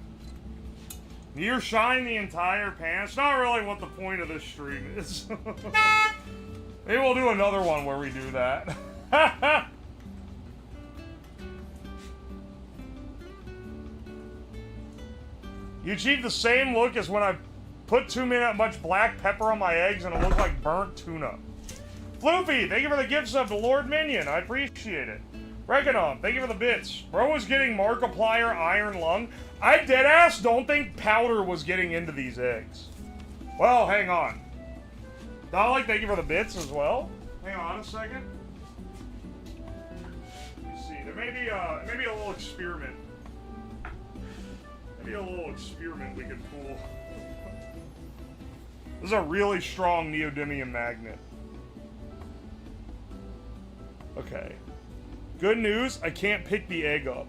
You're shining the entire pan. It's not really what the point of this stream is. Maybe we'll do another one where we do that. You achieve the same look as when I put too much black pepper on my eggs and it looked like burnt tuna. Floopy, thank you for the gift sub to Lord Minion. I appreciate it. Reganon, thank you for the bits. Bro was getting Markiplier Iron Lung. I deadass don't think powder was getting into these eggs. Well, hang on. Dolly, thank you for the bits as well. Hang on a second. Let's see, there may be a little experiment. Maybe a little experiment we could pull. This is a really strong neodymium magnet. Okay. Good news, I can't pick the egg up.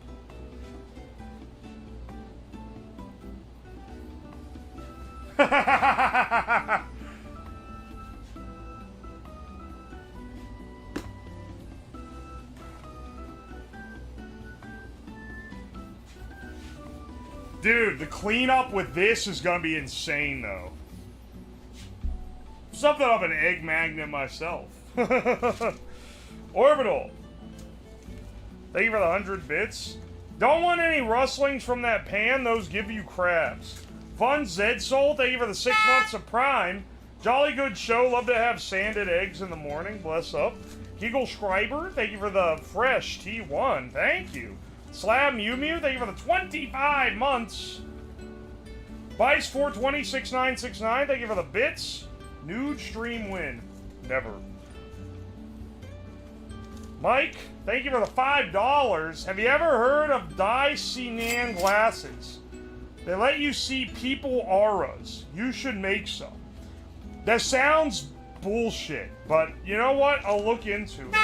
Dude, the cleanup with this is gonna be insane, though. Something up an egg magnet myself. Orbital. Thank you for the 100 bits. Don't want any rustlings from that pan. Those give you crabs. Fun Zed Soul. Thank you for the 6 months of Prime. Jolly good show. Love to have sanded eggs in the morning. Bless up. Kegel Schreiber, thank you for the fresh T1. Thank you. Slab Mew Mew, thank you for the 25 months. Vice 4206969, thank you for the bits. Nude stream win. Never. Mike, thank you for the $5. Have you ever heard of Dai-Sinan glasses? They let you see people auras. You should make some. That sounds bullshit, but you know what? I'll look into it.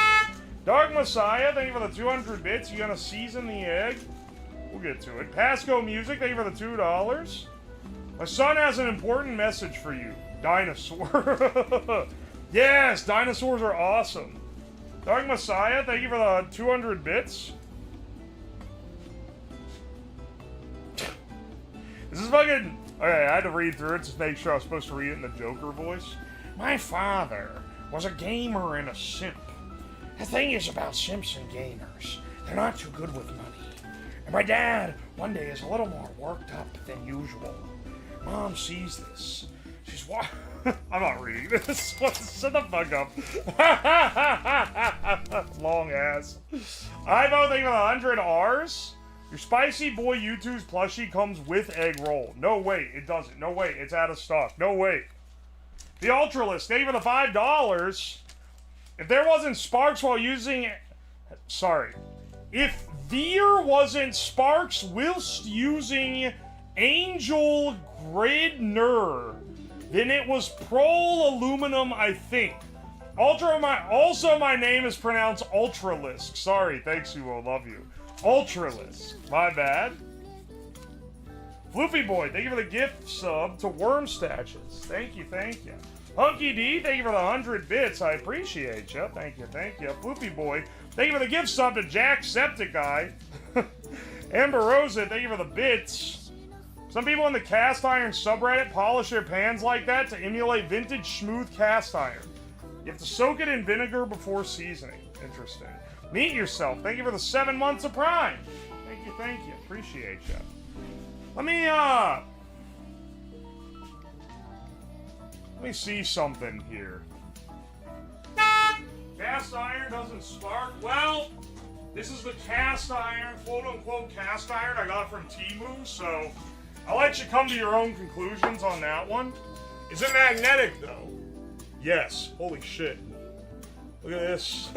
Dark Messiah, thank you for the 200 bits. You gonna season the egg? We'll get to it. Pasco Music, thank you for the $2. My son has an important message for you. Dinosaur. Yes, dinosaurs are awesome. Dark Messiah, thank you for the 200 bits. This is fucking... Okay, I had to read through it to make sure I was supposed to read it in the Joker voice. My father was a gamer and a simp. The thing is about simps and gamers, they're not too good with money. And my dad, one day, is a little more worked up than usual. Mom sees this. She's I'm not reading this. Shut the fuck up. Long ass. I vote thank you for the 100 R's. Your Spicy Boy U2's plushie comes with egg roll. No, wait, it doesn't. No, wait, it's out of stock. No, wait. The Ultralist, thank you for the $5. If there wasn't Sparks while using... Sorry. If there wasn't Sparks whilst using Angel Gridner, then it was Prol Aluminum, I think. Also, my name is pronounced Ultralisk. Sorry, thanks, you will love you. Ultralisk. My bad. Floofy Boy, thank you for the gift sub to Worm Statches. Thank you, thank you. Hunky D, thank you for the 100 bits. I appreciate you. Thank you, thank you. Floofy Boy, thank you for the gift sub to Jack Septic Guy. Amber Rosa, thank you for the bits. Some people in the cast iron subreddit polish their pans like that to emulate vintage smooth cast iron. You have to soak it in vinegar before seasoning. Interesting. Meet yourself. Thank you for the 7 months of Prime. Thank you, thank you. Appreciate you. Let me see something here. Cast iron doesn't spark. Well, this is the cast iron, quote-unquote cast iron I got from Temu, so I'll let you come to your own conclusions on that one. Is it magnetic, though? Yes. Holy shit. Look at this.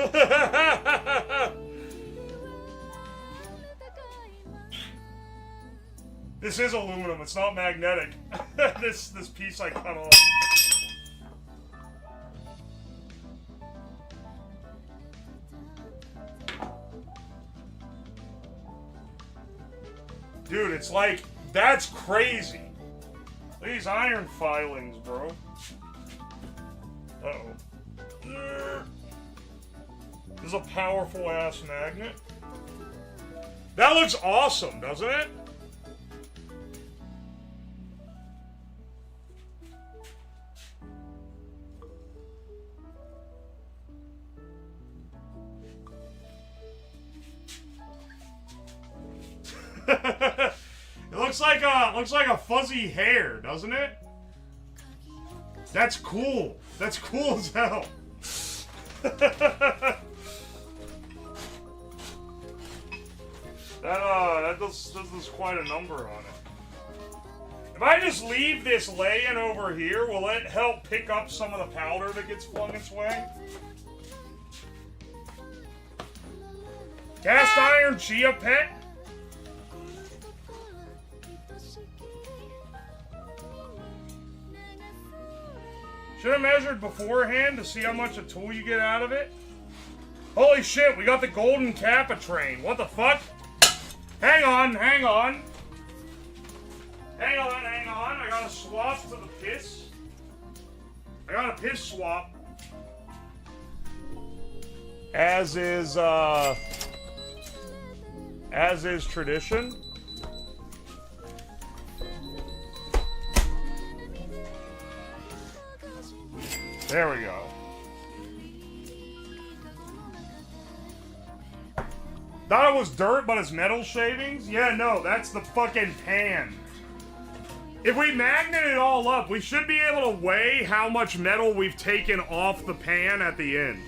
This is aluminum. It's not magnetic. This piece I cut off. Dude, it's like, that's crazy. These iron filings, bro. Uh-oh. This is a powerful ass magnet. That looks awesome, doesn't it? It looks like a fuzzy hair, doesn't it? That's cool. That's cool as hell. That does quite a number on it. If I just leave this laying over here, will it help pick up some of the powder that gets flung its way? Cast iron Chia Pet? Should have measured beforehand to see how much a tool you get out of it. Holy shit, we got the golden Kappa train. What the fuck? Hang on. Hang on. I got a swap to the piss. I got a piss swap. As is tradition. There we go. Thought it was dirt, but it's metal shavings? Yeah, no, that's the fucking pan. If we magnet it all up, we should be able to weigh how much metal we've taken off the pan at the end.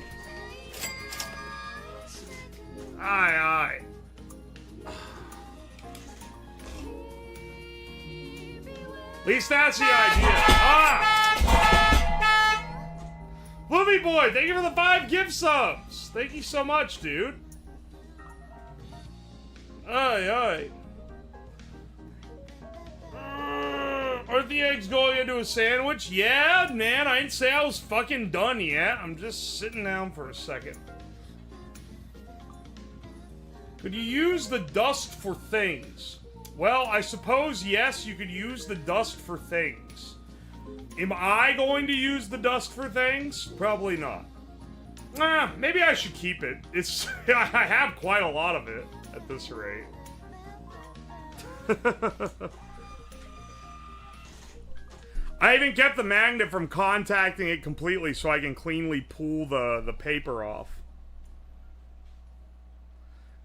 Aye, aye. At least that's the idea. Ah! Fluffy Boy, thank you for the 5 gift subs. Thank you so much, dude. Aye, aye. Aren't the eggs going into a sandwich? Yeah, man, I didn't say I was fucking done yet. I'm just sitting down for a second. Could you use the dust for things? Well, I suppose, yes, you could use the dust for things. Am I going to use the dust for things? Probably not. Maybe I should keep it. It's I have quite a lot of it at this rate. I even kept the magnet from contacting it completely so I can cleanly pull the paper off.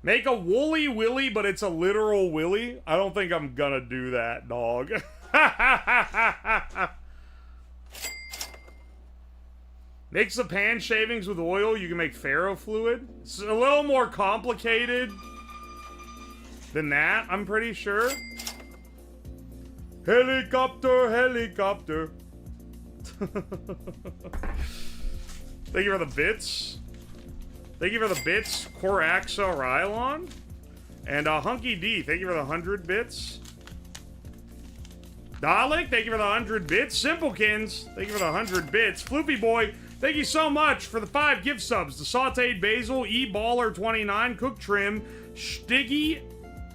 Make a woolly willy, but it's a literal willy? I don't think I'm gonna do that, dog. Mix the pan shavings with oil, you can make ferro fluid. It's a little more complicated than that, I'm pretty sure. Helicopter, helicopter. Thank you for the bits. Thank you for the bits, Coraxa Rylon. And Hunky D, thank you for the 100 bits. Dalek, thank you for the 100 bits. Simplekins, thank you for the 100 bits. Floopy Boy, thank you so much for the 5 gift subs. The Sauteed Basil, E-Baller29, Cook Trim, Stiggy,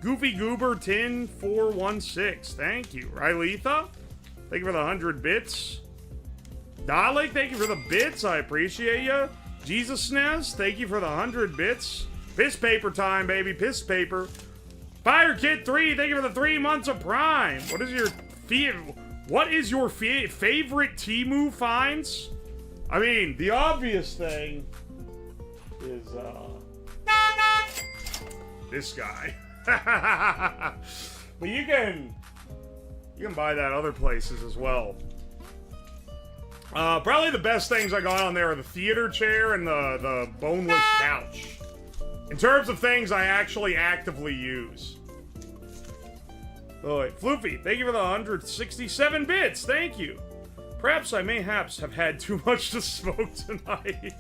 Goofy Goober, Tin 416. Thank you. Rylitha, thank you for the 100 bits. Dalek, thank you for the bits. I appreciate you. Jesus Snez, thank you for the 100 bits. Piss paper time, baby. Piss paper. Fire Kid 3, thank you for the 3 months of Prime. What is your favorite Temu finds? I mean, the obvious thing is this guy. But you can buy that other places as well. Probably the best things I got on there are the theater chair and the boneless couch. In terms of things I actually actively use. Oh, wait. Floofy, thank you for the 167 bits. Thank you. Perhaps I mayhaps have had too much to smoke tonight.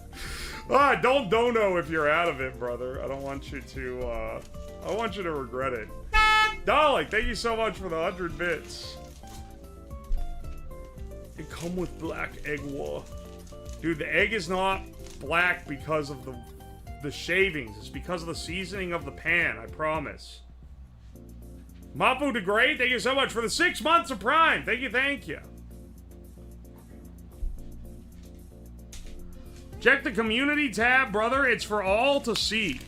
Don't dono if you're out of it, brother. I don't want you to, I want you to regret it. Dalek, thank you so much for the 100 bits. It come with black egg war. Dude, the egg is not black because of the shavings. It's because of the seasoning of the pan, I promise. Mapu the Great, thank you so much for the 6 months of Prime. Thank you, thank you. Check the community tab, brother. It's for all to see.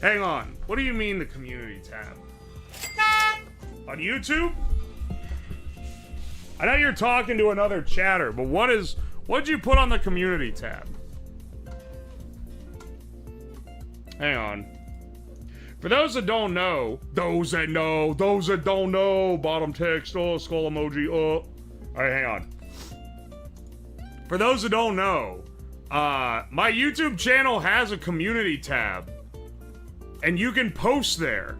Hang on. What do you mean the community tab? On YouTube? I know you're talking to another chatter, but what'd you put on the community tab? Hang on. For those that don't know, those that don't know, bottom text, oh, skull emoji, oh. Alright, hang on. For those that don't know, my YouTube channel has a community tab. And you can post there.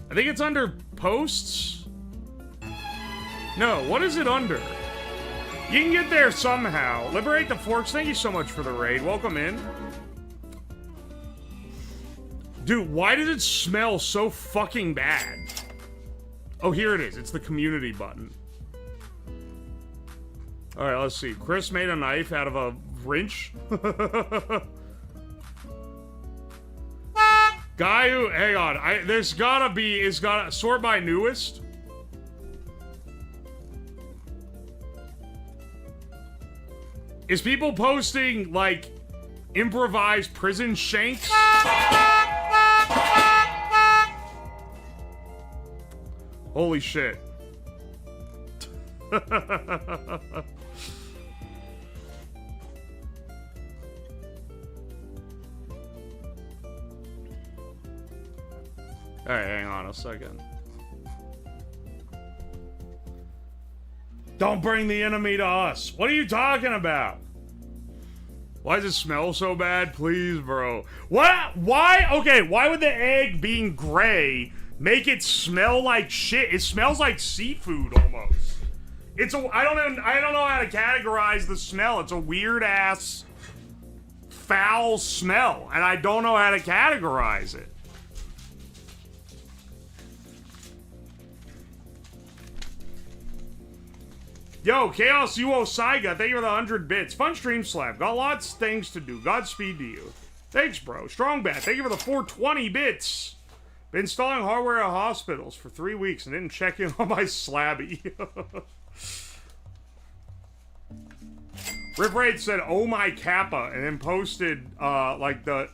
I think it's under posts? No, what is it under? You can get there somehow. Liberate the Forks, thank you so much for the raid. Welcome in. Dude, why does it smell so fucking bad? Oh, here it is. It's the community button. Alright, let's see. Chris made a knife out of a wrench. Guy who... Hang on. There's gotta be... It's gotta... Sort by newest. Is people posting, like, improvised prison shanks? Holy shit. Alright, hang on a second. Don't bring the enemy to us. What are you talking about? Why does it smell so bad? Please, bro. What? Why? Okay, why would the egg being gray make it smell like shit? It smells like seafood almost. It's a I don't know how to categorize the smell. It's a weird ass foul smell, and I don't know how to categorize it. Yo, Chaos UO Saiga, thank you for the 100 bits. Fun stream, Slab. Got lots of things to do. Godspeed to you. Thanks, bro. Strong Bat, thank you for the 420 bits. Been installing hardware at hospitals for 3 weeks and didn't check in on my Slabby. Rip Raid said, oh my Kappa, and then posted, like, the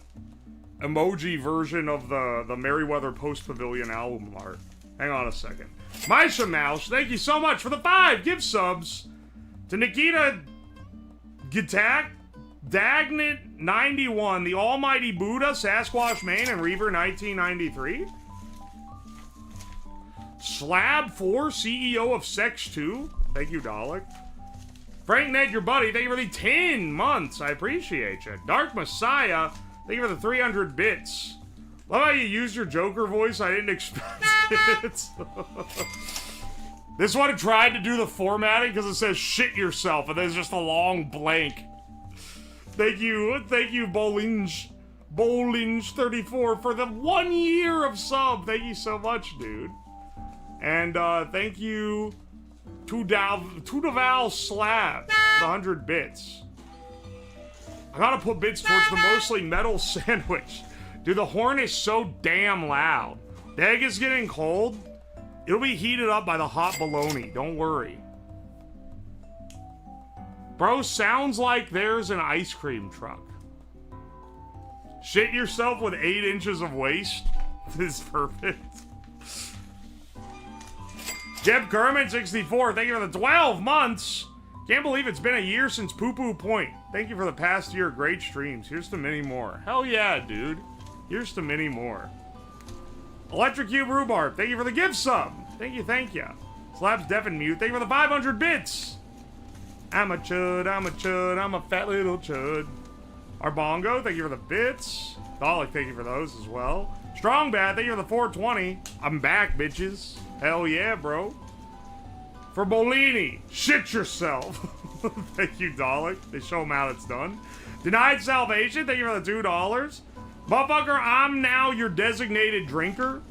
emoji version of the Merryweather Post Pavilion album art. Hang on a second. Misha Mouse, thank you so much for the 5 gift subs to Nikita Gitak, Dagnit 91, the Almighty Buddha, Sasquatch Main, and Reaver 1993. Slab 4, CEO of Sex 2. Thank you, Dalek. Frank Ned, your buddy, thank you for the 10 months. I appreciate you. Dark Messiah, thank you for the 300 bits. Love how you used your Joker voice. I didn't expect it. This one tried to do the formatting because it says shit yourself and there's just a long blank. Thank you, Bolinge34 for the 1 year of sub. Thank you so much, dude. And thank you to Daval Slab, the 100 bits. I gotta put bits towards the mostly metal sandwich. Dude, the horn is so damn loud. The egg is getting cold. It'll be heated up by the hot bologna. Don't worry. Bro, sounds like there's an ice cream truck. Shit yourself with 8 inches of waist. This is perfect. Jeb Kermit 64, thank you for the 12 months. Can't believe it's been a year since Poo Poo Point. Thank you for the past year. Great streams. Here's to many more. Hell yeah, dude. Here's to many more. Electric Cube Rhubarb, thank you for the gift sub. Thank you, thank you. Slabs Deaf and Mute, thank you for the 500 bits. I'm a chud, I'm a chud, I'm a fat little chud. Arbongo, thank you for the bits. Dalek, thank you for those as well. Strong Bat, thank you for the 420. I'm back, bitches. Hell yeah, bro. For Bolini, shit yourself. Thank you, Dalek. They show him how it's done. Denied Salvation, thank you for the $2. Motherfucker, I'm now your designated drinker.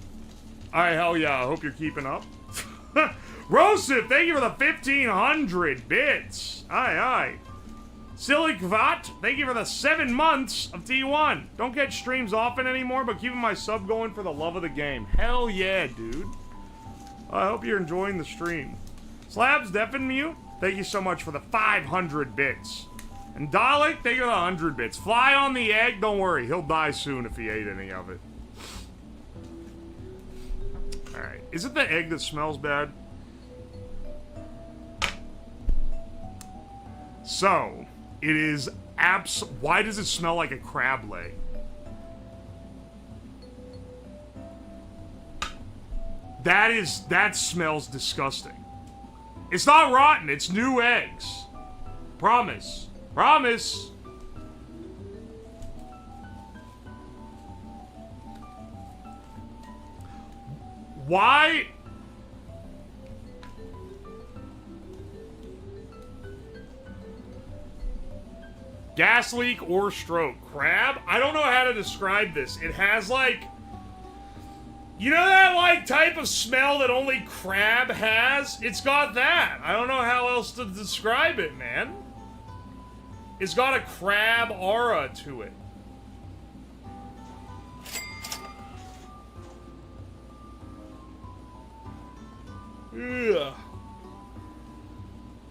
Alright, hell yeah, I hope you're keeping up. Rosif, thank you for the 1,500 bits. Aye, aye. Silly Kvat, thank you for the 7 months of T1. Don't catch streams often anymore, but keeping my sub going for the love of the game. Hell yeah, dude. I hope you're enjoying the stream. Slabs, Deaf and Mute, thank you so much for the 500 bits. And Dalek, thank you for the 100 bits. Fly on the egg, don't worry, he'll die soon if he ate any of it. Alright, is it the egg that smells bad? So, it is why does it smell like a crab leg? That smells disgusting. It's not rotten, it's new eggs. Promise. Promise. Why? Gas leak or stroke. Crab? I don't know how to describe this. It has like... You know that like type of smell that only crab has? It's got that. I don't know how else to describe it, man. It's got a crab aura to it. Ugh.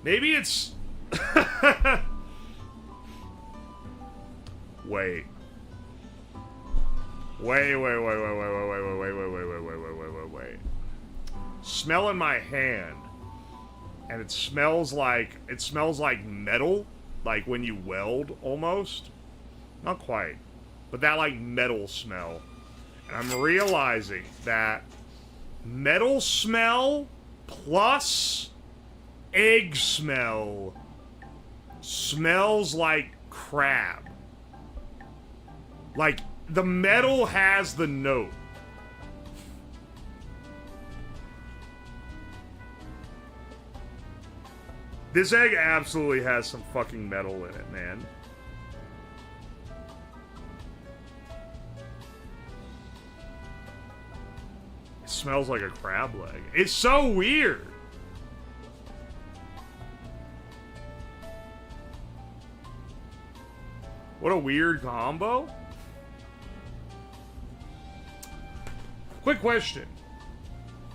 Maybe it's... Wait. Wait. Smell in my hand. And it smells like metal. Like when you weld, almost. Not quite. But that, like, metal smell. And I'm realizing that metal smell plus egg smell smells like crab. Like, the metal has the note. This egg absolutely has some fucking metal in it, man. It smells like a crab leg. It's so weird. What a weird combo. Quick question.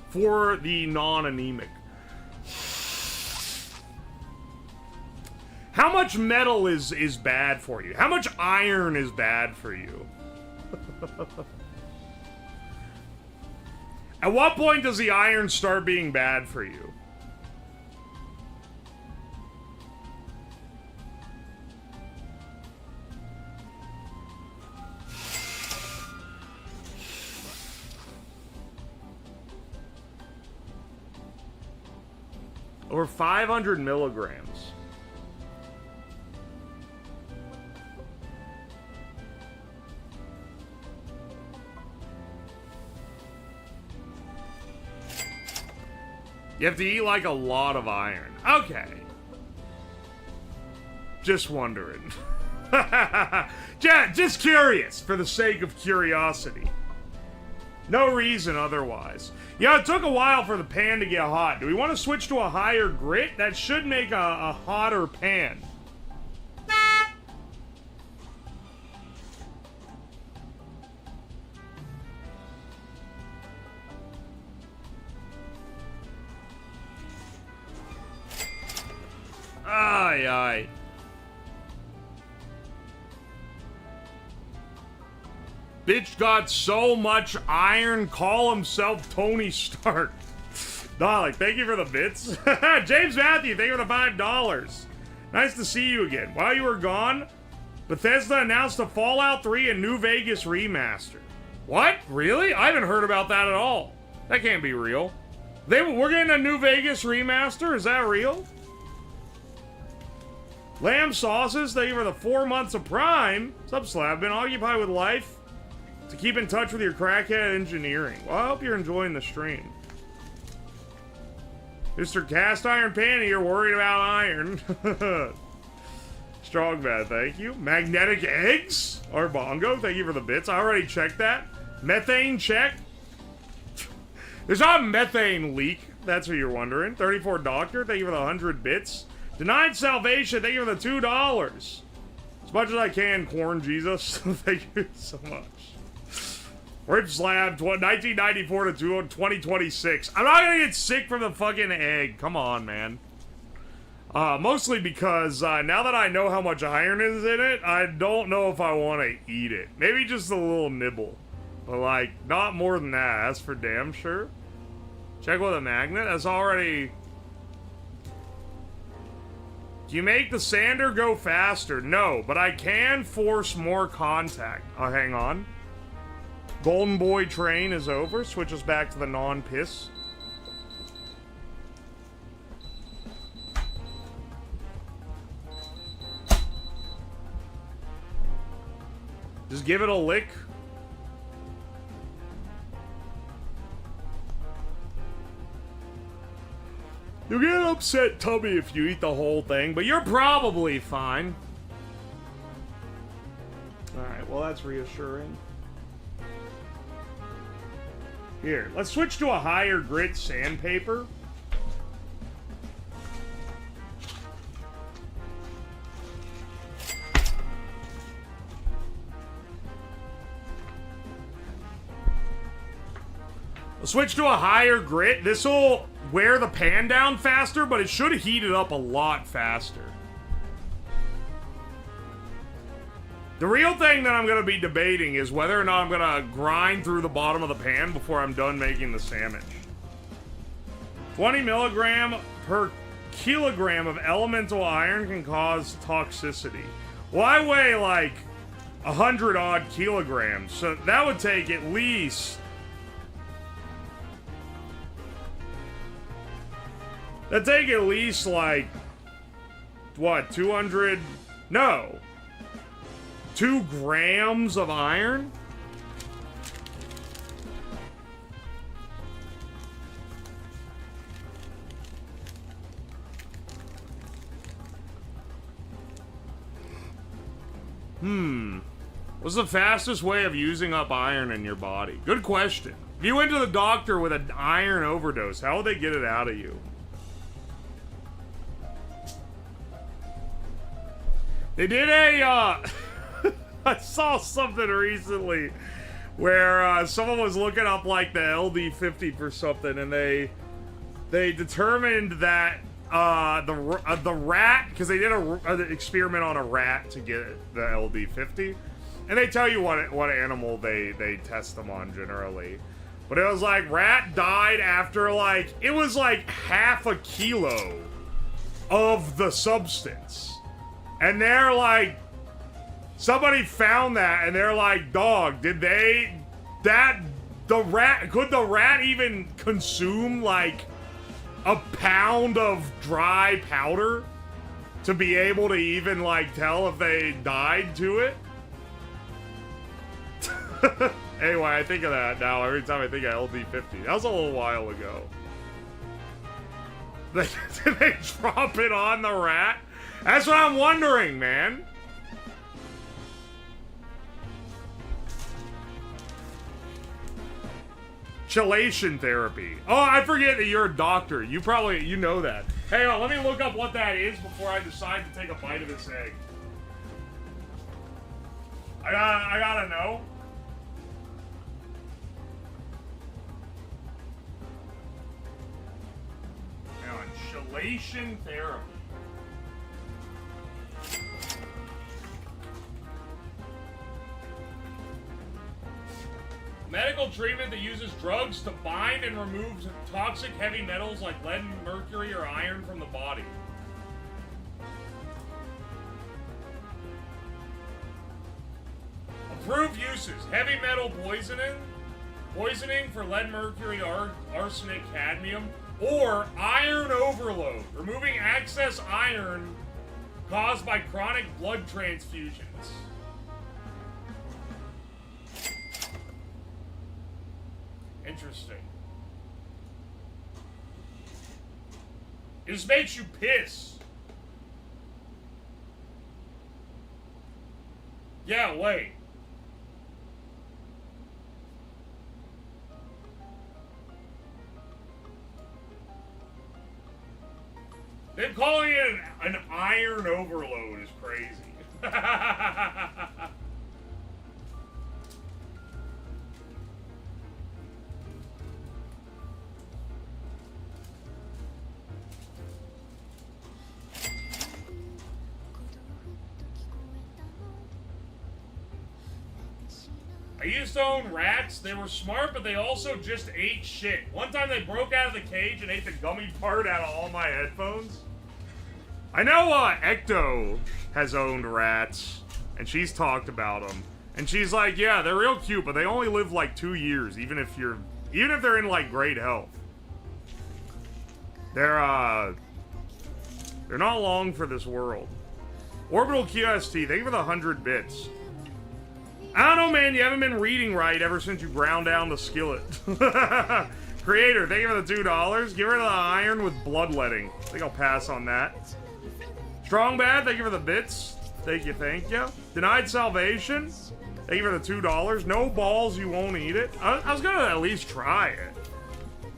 For the non-anemic. How much metal is bad for you? How much iron is bad for you? At what point does the iron start being bad for you? Over 500 milligrams. You have to eat like a lot of iron. Okay. Just wondering. Just curious, for the sake of curiosity. No reason otherwise. Yeah, it took a while for the pan to get hot. Do we want to switch to a higher grit? That should make a hotter pan. Aye, aye. Bitch got so much iron, call himself Tony Stark. Dalek, thank you for the bits. James Matthew, thank you for the $5. Nice to see you again. While you were gone, Bethesda announced a Fallout 3 and New Vegas remaster. What? Really? I haven't heard about that at all. That can't be real. We're getting a New Vegas remaster? Is that real? Lamb Sauces, thank you for the 4 months of Prime. What's up, Slab? Been occupied with life to keep in touch with your crackhead engineering. Well, I hope you're enjoying the stream. Mr. Cast Iron Panty, you're worried about iron. Strong man, thank you. Magnetic Eggs? Arbongo, thank you for the bits. I already checked that. Methane check. There's not a methane leak. That's what you're wondering. 34 Doctor, thank you for the 100 bits. Denied Salvation, thank you for the $2. As much as I can, Corn Jesus. Thank you so much. Rich Slab, 1994 to 2026. I'm not gonna get sick from the fucking egg. Come on, man. Mostly because now that I know how much iron is in it, I don't know if I want to eat it. Maybe just a little nibble. But, like, not more than that. That's for damn sure. Check with a magnet. That's already... Do you make the sander go faster? No, but I can force more contact. Oh, hang on. Golden Boy train is over. Switches back to the non-piss. Just give it a lick. You'll get an upset tummy if you eat the whole thing, but you're probably fine. Alright, well that's reassuring. Here, let's switch to a higher grit sandpaper. We'll switch to a higher grit. This'll wear the pan down faster, but it should heat it up a lot faster. The real thing that I'm going to be debating is whether or not I'm going to grind through the bottom of the pan before I'm done making the sandwich. 20 milligram per kilogram of elemental iron can cause toxicity. Well, I weigh like 100 odd kilograms, so that would take at least That'd take at least, like, what, 200? No. 2 grams of iron? What's the fastest way of using up iron in your body? Good question. If you went to the doctor with an iron overdose, how would they get it out of you? They did a, I saw something recently where someone was looking up like the LD50 for something, and they determined that the rat, because they did an experiment on a rat to get the LD50, and they tell you what animal they test them on generally, but it was like rat died after like it was like half a kilo of the substance. And they're like, somebody found that, and they're like, dog, could the rat even consume, like, a pound of dry powder to be able to even, like, tell if they died to it? Anyway, I think of that now every time I think of LD50. That was a little while ago. Did they drop it on the rat? That's what I'm wondering, man. Chelation therapy. Oh, I forget that you're a doctor. You know that. Hang on, let me look up what that is before I decide to take a bite of this egg. I gotta know. Hang on, chelation therapy. Medical treatment that uses drugs to bind and remove toxic heavy metals like lead, mercury, or iron from the body. Approved uses: heavy metal poisoning for lead, mercury, arsenic, cadmium, or iron overload, removing excess iron caused by chronic blood transfusions. Interesting. It just makes you piss. Yeah, wait. Them calling it an iron overload is crazy. I used to own rats. They were smart, but they also just ate shit. One time they broke out of the cage and ate the gummy part out of all my headphones. I know Ecto has owned rats, and she's talked about them. And she's like, yeah, they're real cute, but they only live like 2 years, even if they're in like great health. They're not long for this world. Orbital QST, thank you for the 100 bits. I don't know, man. You haven't been reading right ever since you ground down the skillet. Creator, thank you for the $2. Get rid of the iron with bloodletting. I think I'll pass on that. Strong Bad, thank you for the bits. Thank you, thank you. Denied Salvation, thank you for the $2. No balls, you won't eat it. I was gonna at least try it.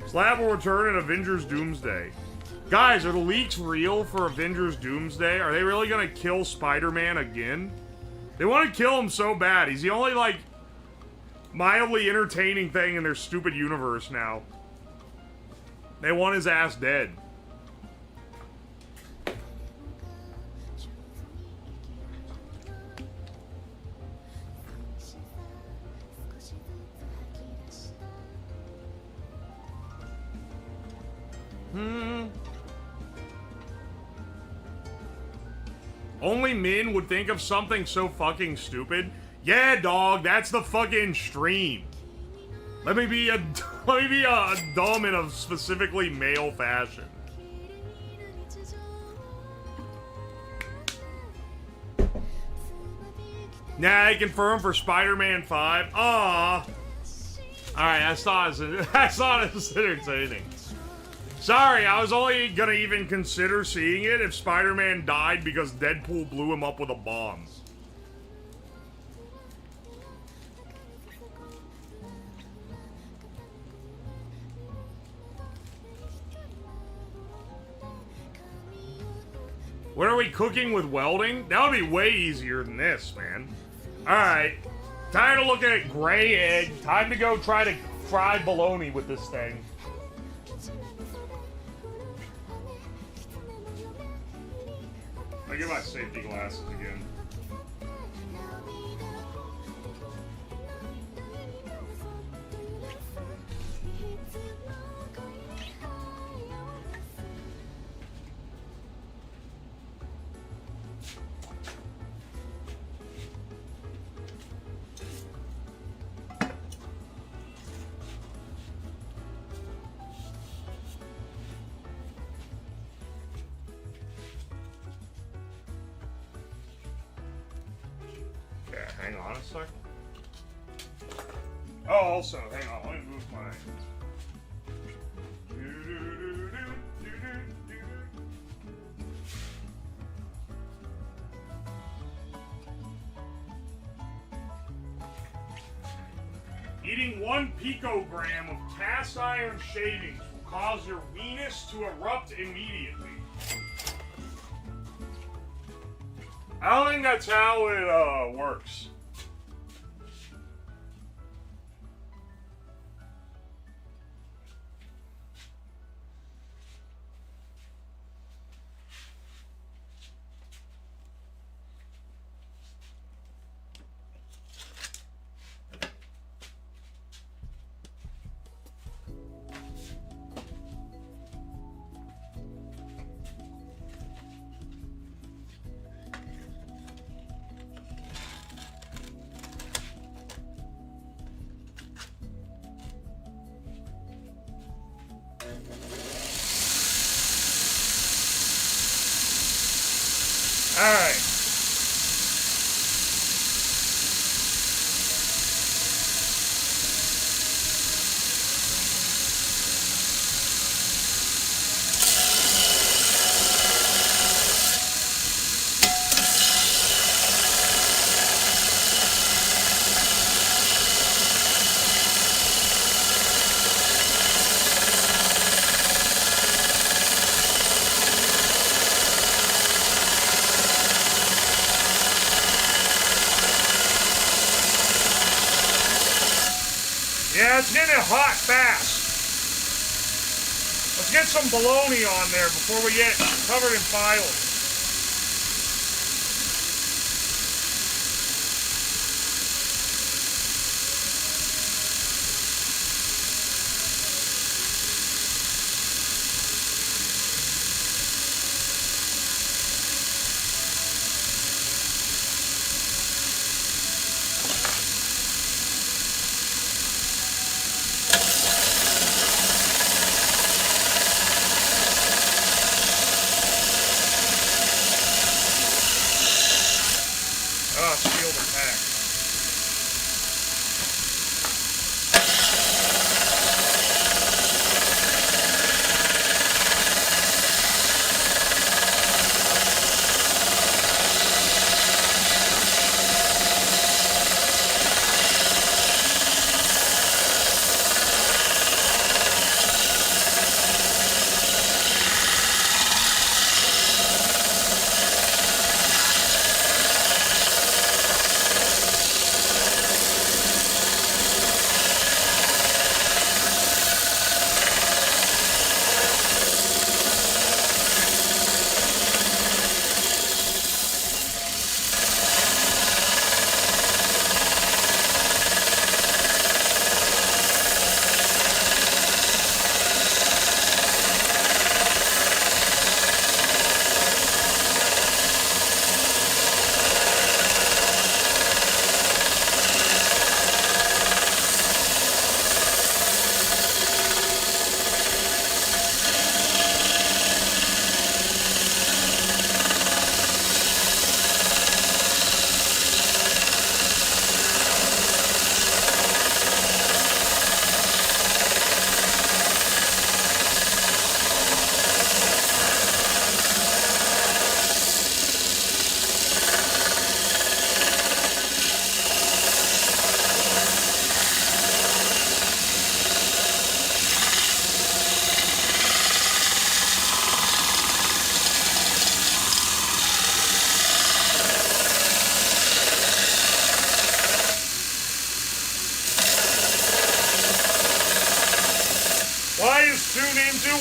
Slab will return in Avengers Doomsday. Guys, are the leaks real for Avengers Doomsday? Are they really gonna kill Spider-Man again? They want to kill him so bad. He's the only, like, mildly entertaining thing in their stupid universe now. They want his ass dead. Only men would think of something so fucking stupid. Yeah, dog, that's the fucking stream. Let me be a dumb in a specifically male fashion. Nah, I confirmed for Spider-Man 5. Aww. Alright, I thought it was entertaining. Sorry, I was only gonna even consider seeing it if Spider-Man died because Deadpool blew him up with a bomb. What are we cooking with welding? That would be way easier than this, man. Alright. Tired of looking at gray egg. Time to go try to fry bologna with this thing. I get my safety glasses again. Hang on a sec. Oh, also, hang on, let me move my... Eating 1 picogram of cast iron shavings will cause your weenus to erupt immediately. I don't think that's how it works. Alright. Yeah, it's getting hot fast. Let's get some bologna on there before we get covered in filings.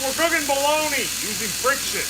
we're cooking bologna using friction.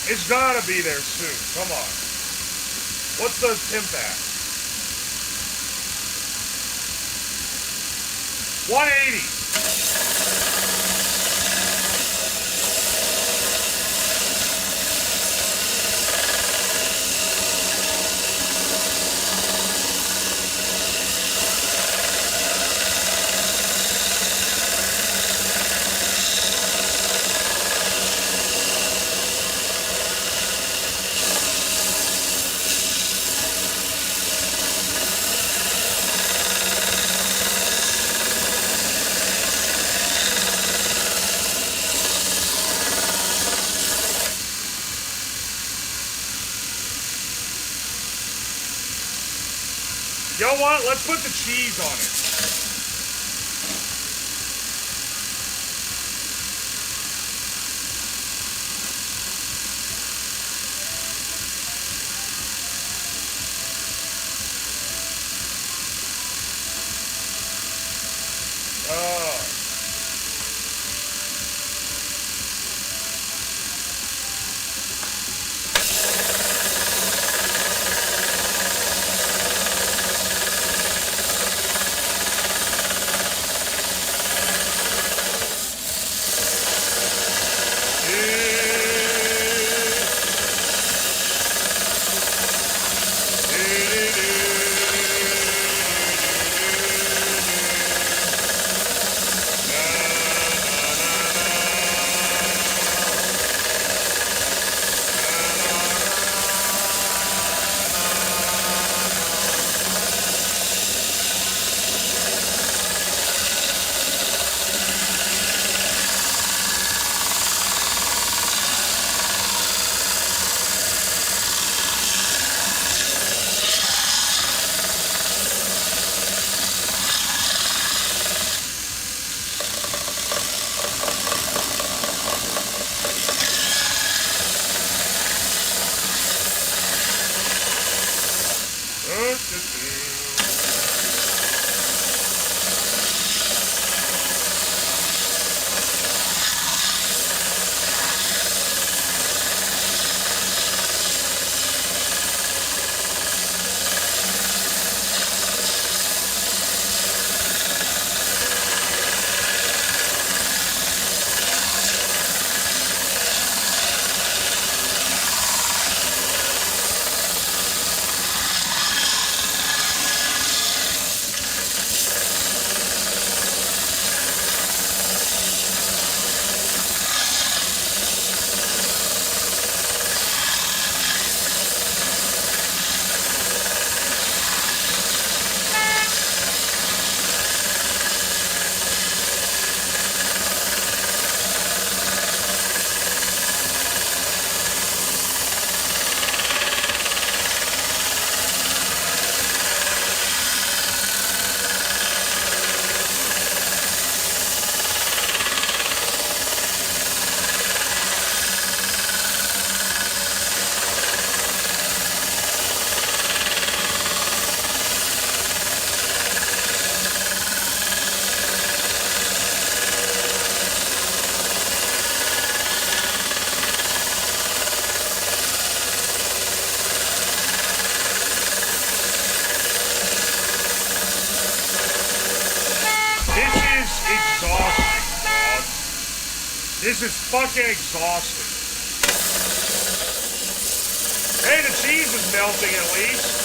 It's gotta be there soon. Come on. What's the temp at? 180. You know what? Let's put the cheese on it. This is fucking exhausting. Hey, the cheese is melting at least.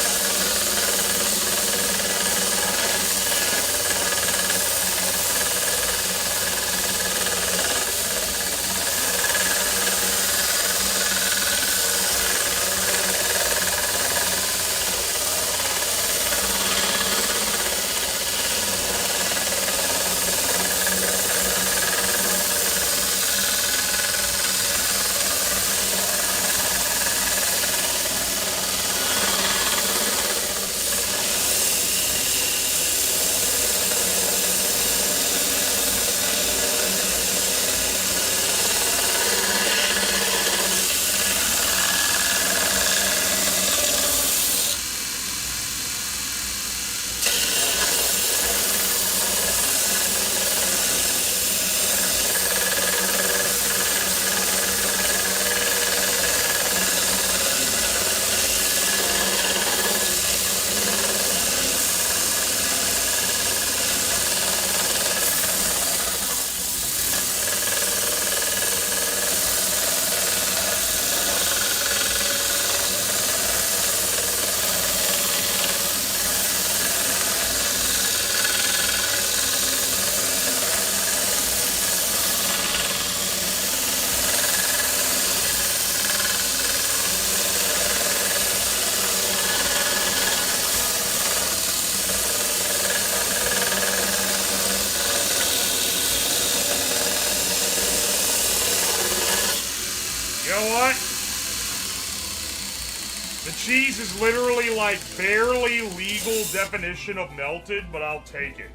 Cheese is literally like barely legal definition of melted, but I'll take it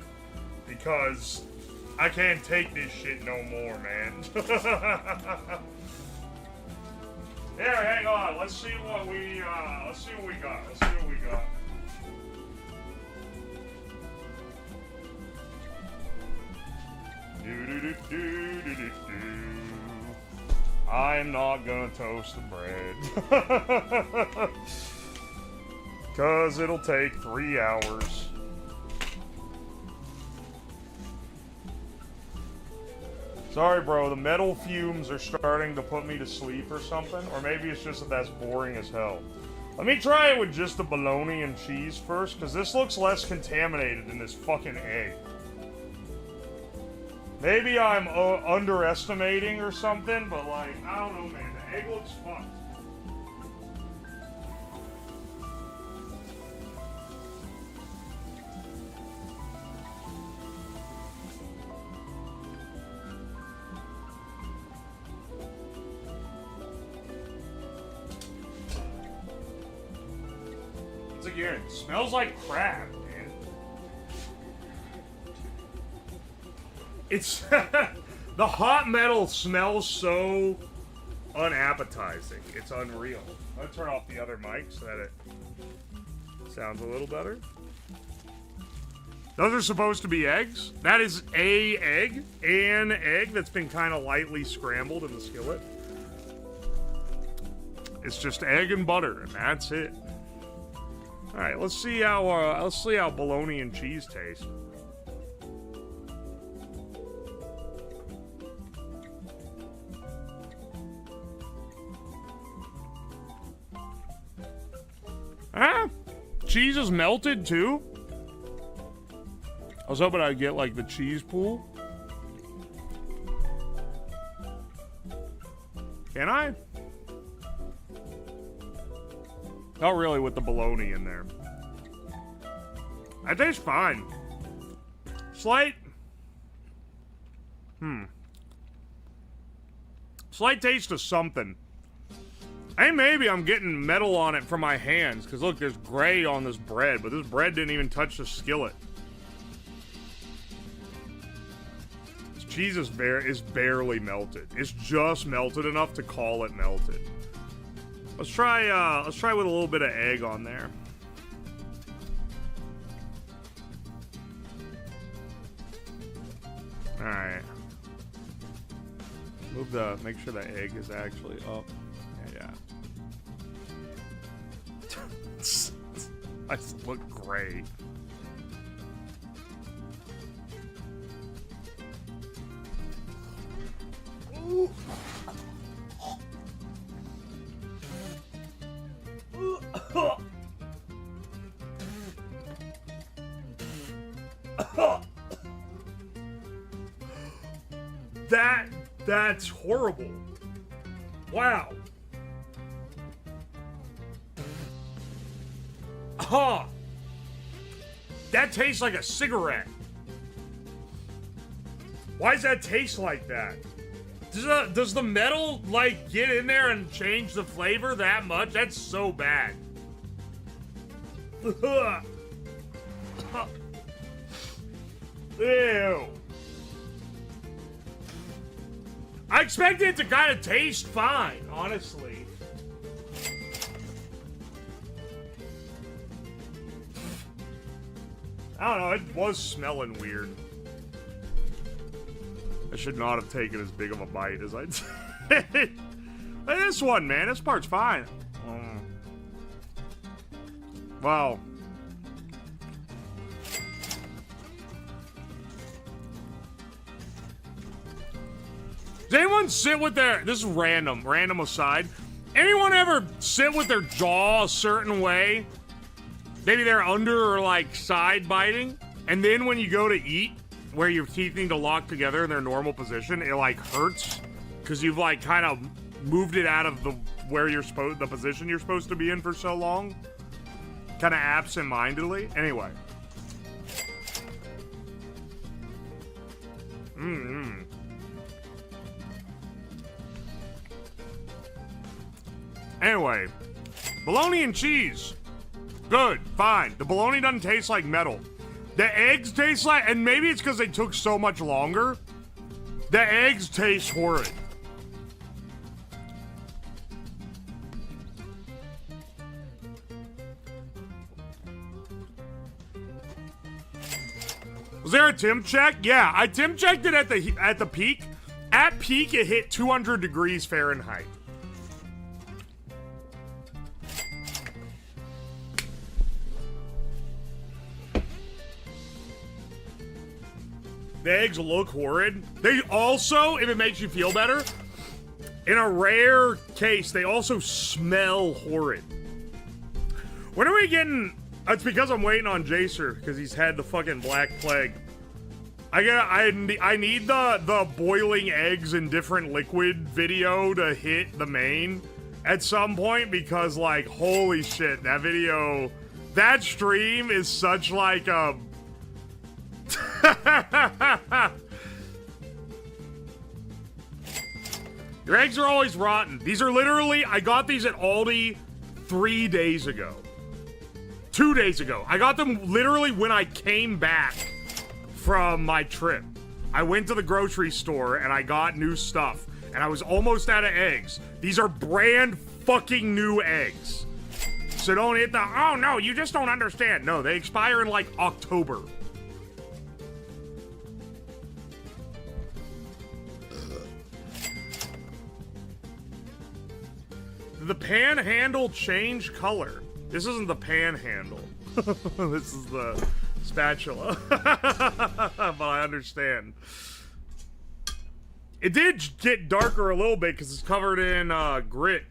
because I can't take this shit no more, man. Here, hang on. Let's see what we got. Let's see what we got. I'm not gonna toast the bread. Cause it'll take 3 hours. Sorry, bro, the metal fumes are starting to put me to sleep or something. Or maybe it's just that that's boring as hell. Let me try it with just the bologna and cheese first, because this looks less contaminated than this fucking egg. Maybe I'm underestimating or something, but like, I don't know, man. The egg looks fucked. It's like, it smells like crab. It's the hot metal smells so unappetizing. It's unreal. I'm gonna turn off the other mic so that Sounds a little better. Those are supposed to be eggs. That is an egg that's been kind of lightly scrambled in the skillet. It's just egg and butter, and that's it. All right, let's see how bologna and cheese taste. Ah, cheese is melted too. I was hoping I'd get like the cheese pool. Can I? Not really with the bologna in there. That tastes fine. Slight. Slight taste of something. Hey, maybe I'm getting metal on it from my hands, because look, there's gray on this bread, but this bread didn't even touch the skillet. This cheese is barely melted. It's just melted enough to call it melted. Let's try with a little bit of egg on there. All right. Make sure the egg is actually up. Yeah. I look great. Ooh. That's horrible. Wow. Huh. That tastes like a cigarette. Why does that taste like that? Does the metal, like, get in there and change the flavor that much? That's so bad. Ew. I expected it to kind of taste fine, honestly. I don't know, it was smelling weird. I should not have taken as big of a bite as I did. This one, man, this part's fine. Wow. Does anyone sit with their... This is random aside. Anyone ever sit with their jaw a certain way? Maybe they're under or, like, side biting? And then when you go to eat, where your teeth need to lock together in their normal position, it, like, hurts? Because you've, like, kind of moved it out of the position you're supposed to be in for so long? Kind of absent-mindedly? Anyway. Anyway, bologna and cheese. Good, fine. The bologna doesn't taste like metal. The eggs taste like, and maybe it's because they took so much longer. The eggs taste horrid. Was there a temp check? Yeah, I temp checked it at the peak. At peak, it hit 200 degrees Fahrenheit. The eggs look horrid. They also, if it makes you feel better, in a rare case, they also smell horrid. When are we getting... It's because I'm waiting on Jacer, because he's had the fucking Black Plague. I need the boiling eggs in different liquid video to hit the main at some point, because, like, holy shit, that video... That stream is such, like, a... Your eggs are always rotten. These are literally, I got these at Aldi 3 days ago. 2 days ago. I got them literally when I came back from my trip. I went to the grocery store and I got new stuff. And I was almost out of eggs. These are brand fucking new eggs. so don't hit the... Oh, no, you just don't understand. No, they expire in, like, October. Did the pan handle change color? This isn't the pan handle. This is the spatula. But I understand. It did get darker a little bit because it's covered in grit.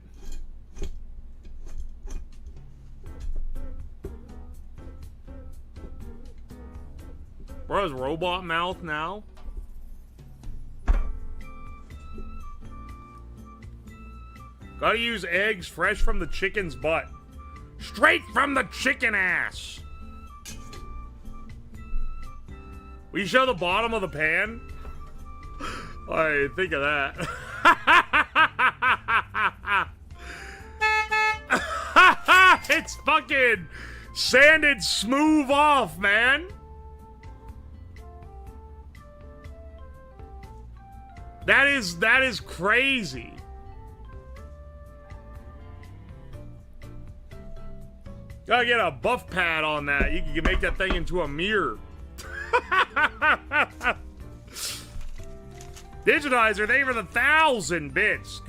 Bro, is robot mouth now? Gotta use eggs fresh from the chicken's butt. Straight from the chicken ass! Will you show the bottom of the pan? I think of that. It's fucking sanded smooth off, man. That is crazy. Gotta get a buff pad on that. You can make that thing into a mirror. Digitizer, thank you for the 1,000 bits.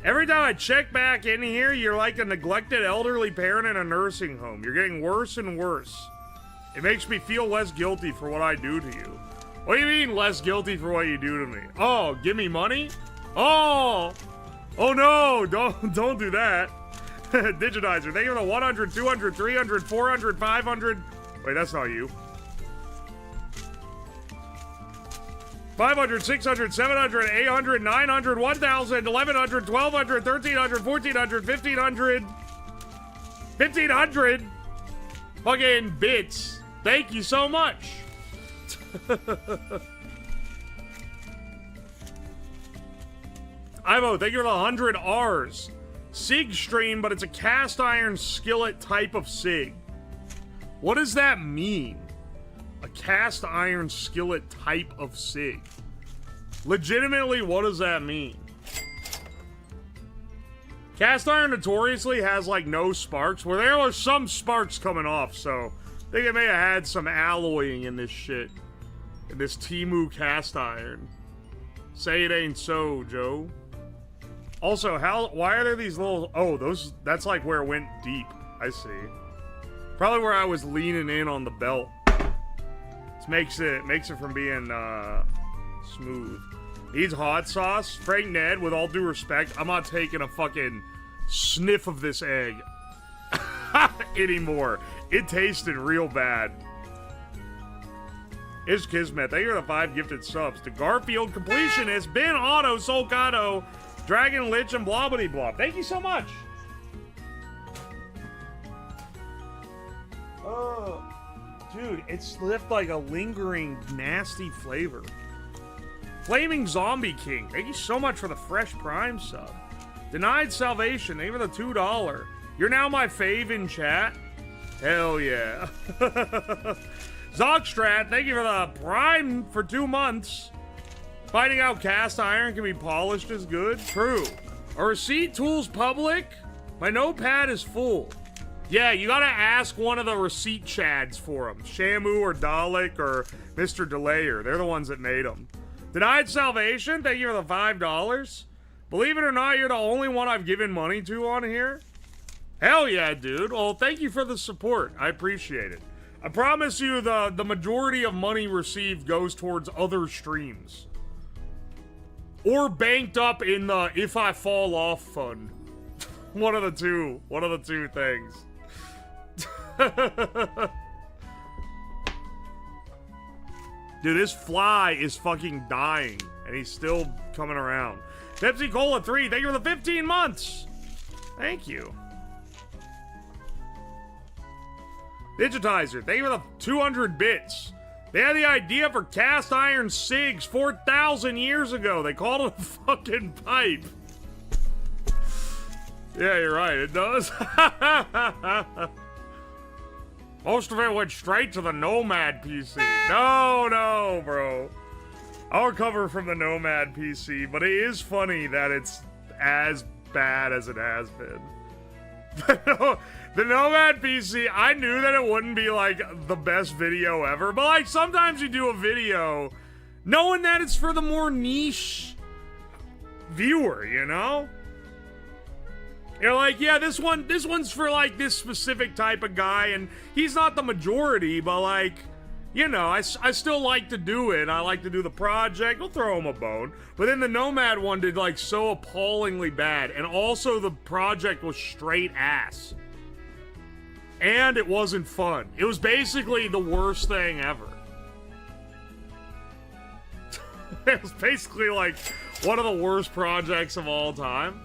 Every time I check back in here, you're like a neglected elderly parent in a nursing home. You're getting worse and worse. It makes me feel less guilty for what I do to you. What do you mean less guilty for what you do to me? Oh, give me money? Oh! Oh no, don't do that. Digitizer, thank you for the 100, 200, 300, 400, 500. Wait, that's not you. 500, 600, 700, 800, 900, 1,000, 1,100, 1,200, 1,300, 1,400, 1,500. 1,500 fucking bits. Thank you so much. Ivo, thank you for the 100 R's. SIG stream, but it's a cast iron skillet type of SIG. What does that mean? A cast iron skillet type of SIG. Legitimately, what does that mean? Cast iron notoriously has like no sparks, where there are some sparks coming off, so I think it may have had some alloying in this shit. In this Temu cast iron. Say it ain't so, Joe. Also, why are there these little... Oh, that's like where it went deep. I see. Probably where I was leaning in on the belt. This makes it from being, smooth. Needs hot sauce. Frank Ned, with all due respect, I'm not taking a fucking sniff of this egg anymore. It tasted real bad. It's Kismet. Thank you for the 5 gifted subs. To Garfield Completionist, Ben Otto, Solcado, Dragon Lich, and Blobbity Blob. Thank you so much. Oh, dude, it's left like a lingering, nasty flavor. Flaming Zombie King. Thank you so much for the fresh Prime sub. Denied Salvation. Thank you for the $2. You're now my fave in chat. Hell yeah. Zockstrat, thank you for the Prime for 2 months. Finding out cast iron can be polished is good. True. Are receipt tools public? My notepad is full. Yeah, you gotta ask one of the receipt chads for them. Shamu or Dalek or Mr. Delayer. They're the ones that made them. Denied Salvation, thank you for the $5. Believe it or not, you're the only one I've given money to on here. Hell yeah, dude. Well, thank you for the support. I appreciate it. I promise you the majority of money received goes towards other streams. Or banked up in the If I Fall Off fund. One of the two things. Dude, this fly is fucking dying. And he's still coming around. Pepsi Cola 3, thank you for the 15 months. Thank you. Digitizer, thank you for the 200 bits. They had the idea for cast iron SIGs 4,000 years ago. They called it a fucking pipe. Yeah, you're right, it does. Most of it went straight to the Nomad PC. No, bro. I'll recover from the Nomad PC, but it is funny that it's as bad as it has been. The Nomad PC, I knew that it wouldn't be, like, the best video ever, but, like, sometimes you do a video knowing that it's for the more niche viewer, you know? You're like, yeah, this one's for, like, this specific type of guy, and he's not the majority, but, like, you know, I still like to do it. I like to do the project. We'll throw him a bone. But then the Nomad one did, like, so appallingly bad, and also the project was straight ass. And it wasn't fun. It was basically the worst thing ever. It was basically, like, one of the worst projects of all time.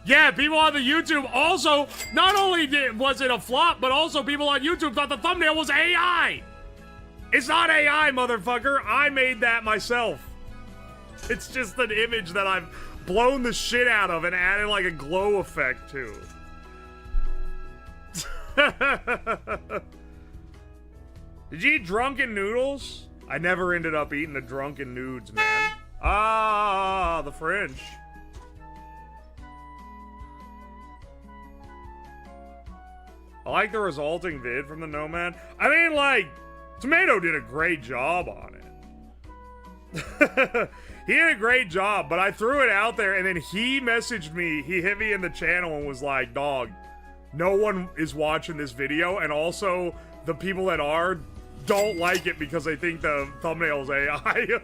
Yeah, people on the YouTube also, not only was it a flop, but also people on YouTube thought the thumbnail was AI. It's not AI, motherfucker. I made that myself. It's just an image that I've blown the shit out of and added like a glow effect to. Did you eat drunken noodles? I never ended up eating the drunken nudes, man. Ah, the French. I like the resulting vid from the Nomad. I mean, like, Tomato did a great job on it. He did a great job, but I threw it out there, and then he messaged me. He hit me in the channel and was like, dog, no one is watching this video, and also the people that are don't like it because they think the thumbnail is AI.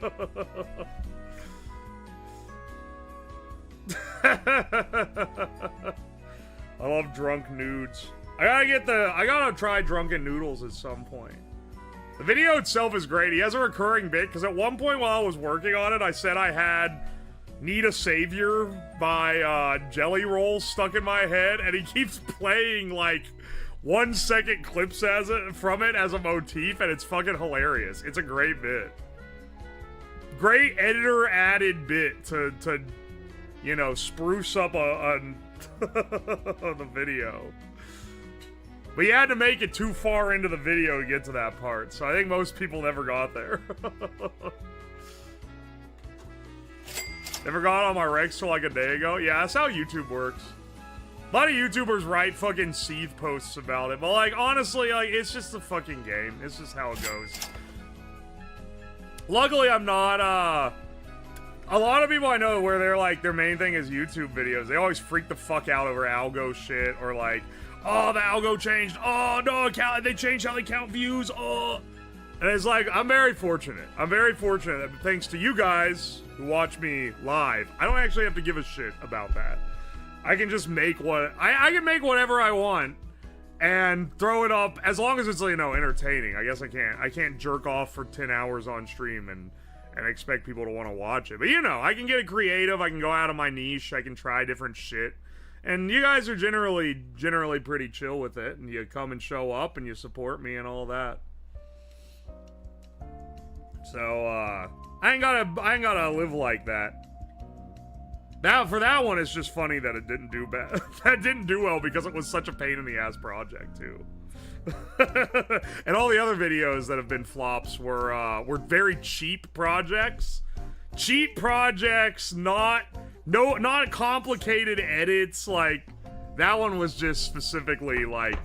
I love drunk nudes. I gotta try drunken noodles at some point. The video itself is great. He has a recurring bit, because at one point while I was working on it, I said I had Need a Savior by Jelly Rolls stuck in my head, and he keeps playing, like, 1 second clips from it as a motif, and it's fucking hilarious. It's a great bit. Great editor-added bit to you know, spruce up the video. But you had to make it too far into the video to get to that part, so I think most people never got there. Never got on my Rex till like a day ago? Yeah, that's how YouTube works. A lot of YouTubers write fucking seethe posts about it, but like, honestly, like, it's just a fucking game. It's just how it goes. Luckily, I'm not, a lot of people I know where they're like, their main thing is YouTube videos. They always freak the fuck out over algo shit, or like, oh, the algo changed. Oh, no, they changed how they count views. Oh. And it's like, I'm very fortunate. I'm very fortunate that thanks to you guys who watch me live, I don't actually have to give a shit about that. I can just make I can make whatever I want and throw it up as long as it's, you know, entertaining. I guess I can't jerk off for 10 hours on stream and expect people to want to watch it. But, you know, I can get creative. I can go out of my niche. I can try different shit. And you guys are generally pretty chill with it, and you come and show up and you support me and all that. So I ain't gotta live like that. Now for that one, it's just funny that it didn't do bad. That didn't do well because it was such a pain in the ass project too. And all the other videos that have been flops were very cheap projects. Cheap projects, not complicated edits. Like, that one was just specifically like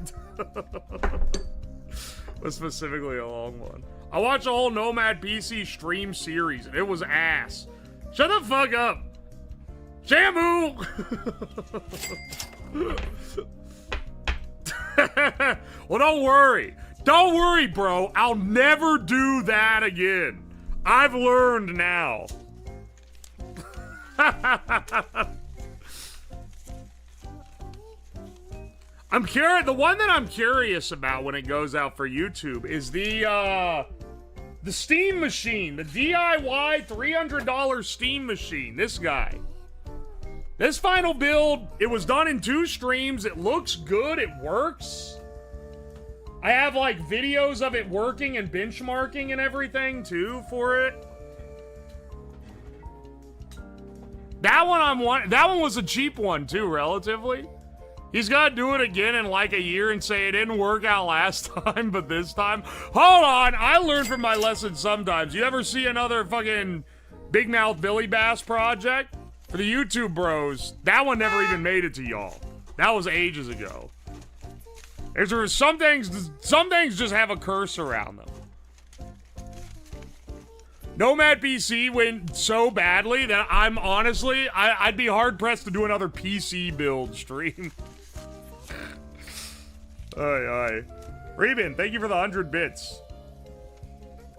was specifically a long one. I watched a whole Nomad PC stream series and it was ass. Shut the fuck up, Shamu. Well, don't worry, bro. I'll never do that again. I've learned now. I'm curious. The one that I'm curious about when it goes out for YouTube is the Steam machine, the DIY $300 Steam machine. This guy. This final build, it was done in 2 streams. It looks good. It works. I have like videos of it working and benchmarking and everything too for it. That one was a cheap one too, relatively. He's got to do it again in like a year and say it didn't work out last time, but this time. Hold on, I learn from my lessons sometimes. You ever see another fucking Big Mouth Billy Bass project? For the YouTube bros, that one never even made it to y'all. That was ages ago. There's some things just have a curse around them. Nomad PC went so badly that I'm honestly, I'd be hard pressed to do another PC build stream. Aye. Reben, thank you for the 100 bits.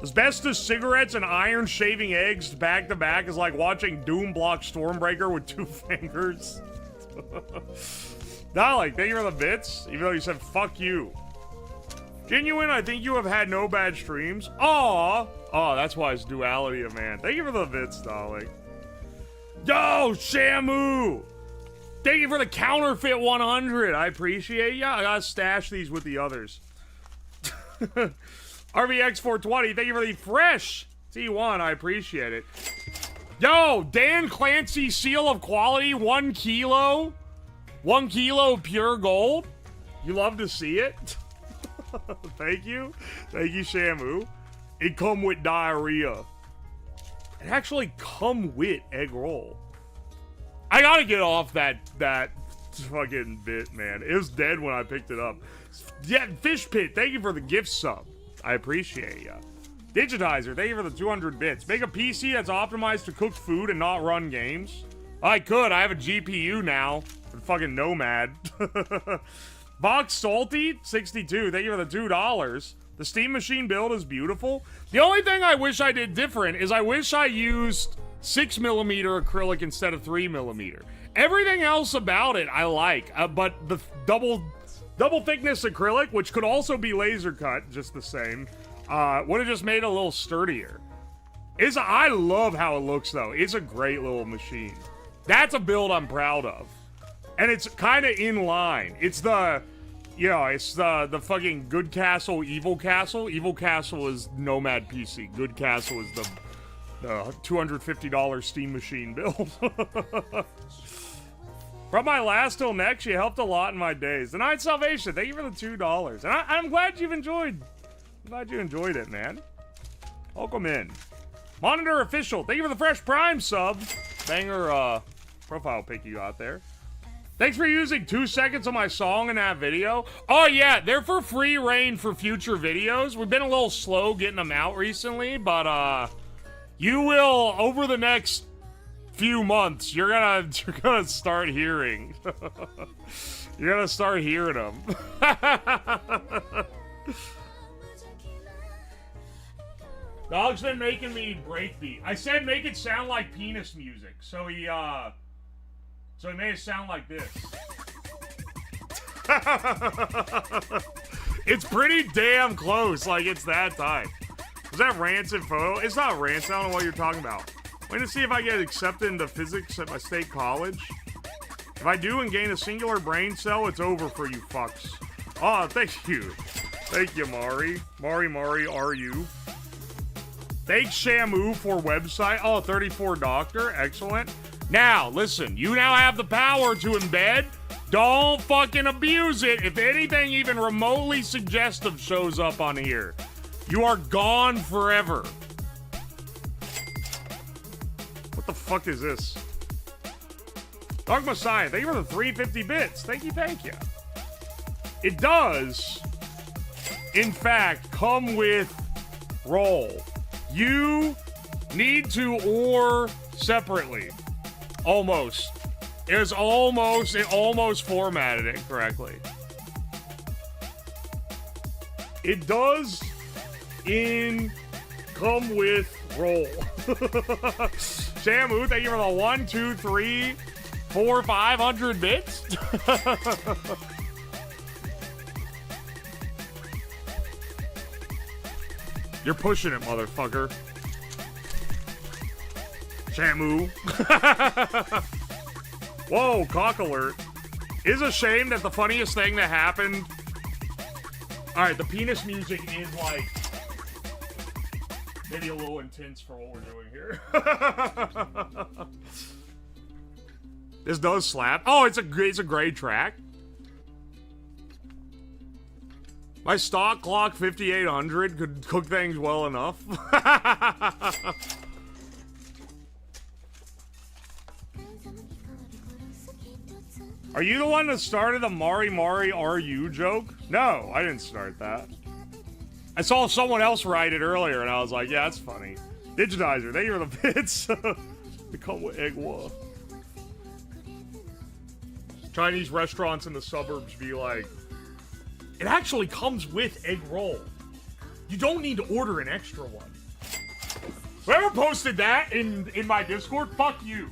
Asbestos cigarettes and iron shaving eggs back to back is like watching Doom block Stormbreaker with 2 fingers. Dalek, thank you for the bits, even though you said fuck you. Genuine, I think you have had no bad streams. Aww. Oh, that's why it's duality of man. Thank you for the bits, Dalek. Yo, Shamu! Thank you for the counterfeit 100. I appreciate ya. I gotta stash these with the others. RVX420, thank you for the fresh T1. I appreciate it. Yo, Dan Clancy seal of quality, 1 kilo. 1 kilo pure gold. You love to see it. Thank you. Thank you, Shamu. It come with diarrhea. It actually come with egg roll. I gotta get off that fucking bit, man. It was dead when I picked it up. Yeah, Fish Pit, thank you for the gift sub. I appreciate ya. Digitizer, thank you for the 200 bits. Make a PC that's optimized to cook food and not run games. I could. I have a GPU now. Fucking Nomad. Vox Salty, 62. Thank you for the $2. The Steam Machine build is beautiful. The only thing I wish I did different is I wish I used 6mm acrylic instead of 3mm. Everything else about it I like, but the double thickness acrylic, which could also be laser cut, just the same, would have just made it a little sturdier. I love how it looks though. It's a great little machine. That's a build I'm proud of. And it's kind of in line. It's the, it's the fucking Good Castle, Evil Castle. Evil Castle is Nomad PC. Good Castle is the $250 Steam Machine build. From my last till next, you helped a lot in my days. The Night Salvation, thank you for the $2. And I'm glad you've enjoyed. I'm glad you enjoyed it, man. Welcome in. Monitor Official, thank you for the Fresh Prime sub. Banger profile pic you got there. Thanks for using 2 seconds of my song in that video. Oh yeah, they're for free reign for future videos. We've been a little slow getting them out recently, but you will, over the next few months, you're gonna start hearing. You're gonna start hearing them. Dog's been making me breakbeat. I said make it sound like penis music, so he made it sound like this. It's pretty damn close, like it's that time. Was that rancid photo? It's not rancid, I don't know what you're talking about. Wait to see if I get accepted into physics at my state college. If I do and gain a singular brain cell, it's over for you fucks. Oh, thank you. Thank you, Mari. Mari, are you? Thanks, Shamu, for website. Oh, 34 Doctor. Excellent. Now, listen. You now have the power to embed. Don't fucking abuse it. If anything even remotely suggestive shows up on here, you are gone forever. What the fuck is this? Dark Messiah, thank you for the 350 bits. Thank you, thank you. It does, in fact, come with roll. You need to or separately. Almost. It almost formatted it correctly. It does come with roll. Shamu, thank you for the 1, 2, 3, 4, 500 bits. You're pushing it, motherfucker. Shamu. Whoa, cock alert. It's a shame that the funniest thing that happened... Alright, the penis music is like... maybe a little intense for what we're doing here. This does slap. Oh, it's a great track. My stock clock 5800 could cook things well enough. Are you the one that started the Mari Mari RU joke? No, I didn't start that. I saw someone else write it earlier, and I was like, yeah, that's funny. Digitizer, thank you for the bits. They come with egg wa. Chinese restaurants in the suburbs be like, it actually comes with egg roll. You don't need to order an extra one. Whoever posted that in my Discord, fuck you.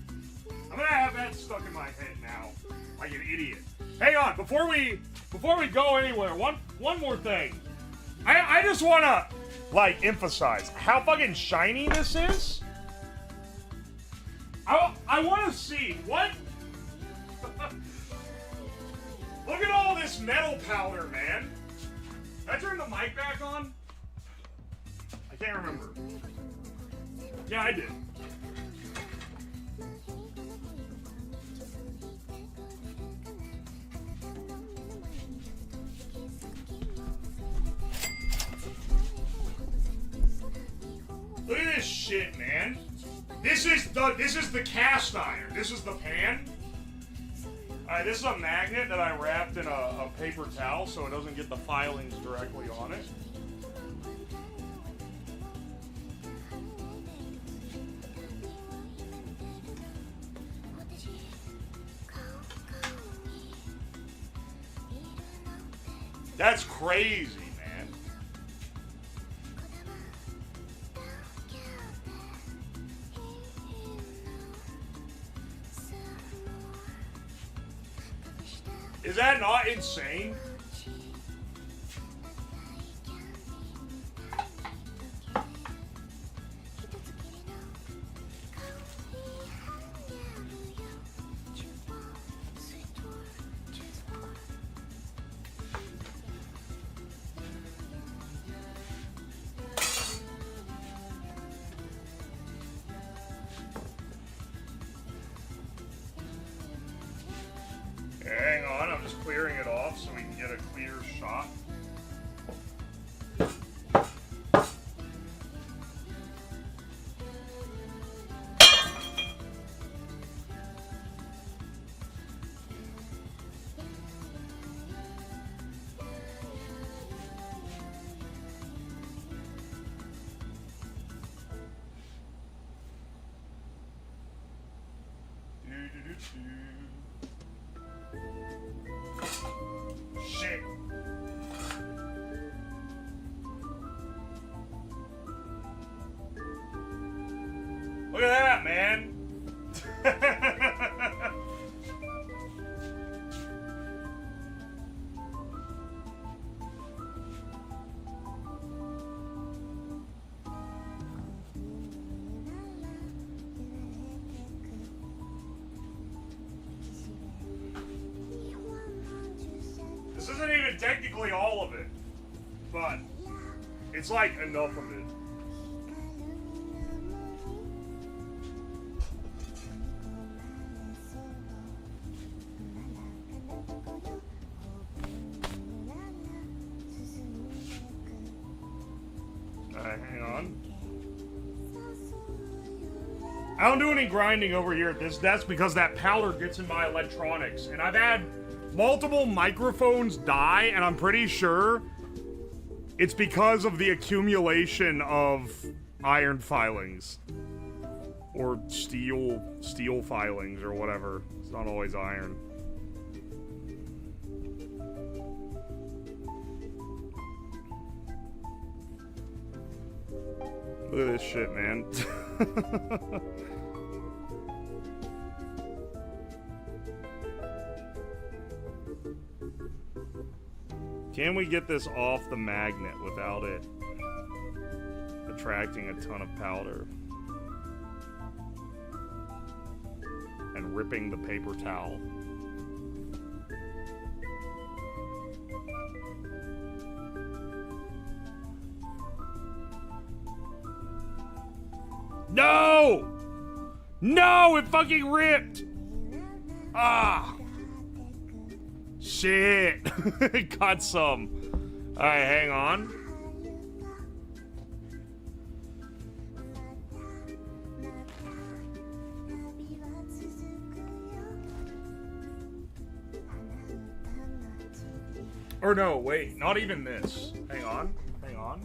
I'm gonna have that stuck in my head now, like an idiot. Hang on, before we go anywhere, one more thing. I just wanna like emphasize how fucking shiny this is. I wanna see what. Look at all this metal powder, man. Did I turn the mic back on? I can't remember. Yeah, I did. Look at this shit, man. This is the cast iron. This is the pan. Alright, this is a magnet that I wrapped in a paper towel so it doesn't get the filings directly on it. That's crazy, man. Is that not insane? Hang on, I'm just clearing it off so we can get a clear shot. Shit. Look at that, man. This isn't even technically all of it, but it's like enough of it. Alright, hang on. I don't do any grinding over here at this desk because that powder gets in my electronics, and I've had multiple microphones die, and I'm pretty sure it's because of the accumulation of iron filings. Or steel filings or whatever. It's not always iron. Look at this shit, man. Can we get this off the magnet without it attracting a ton of powder? And ripping the paper towel. No! No, it fucking ripped! Ah! Shit! Got some. Alright, hang on. Or no, wait, not even this. Hang on, hang on.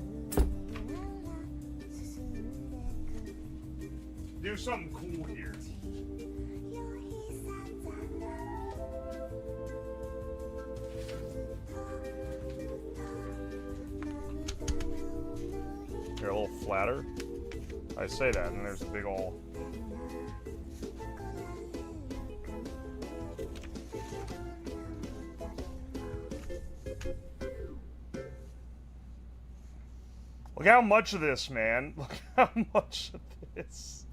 Do something cool here. Here, a little flatter. I say that, and there's a big ol'. Look how much of this, man. Look how much of this.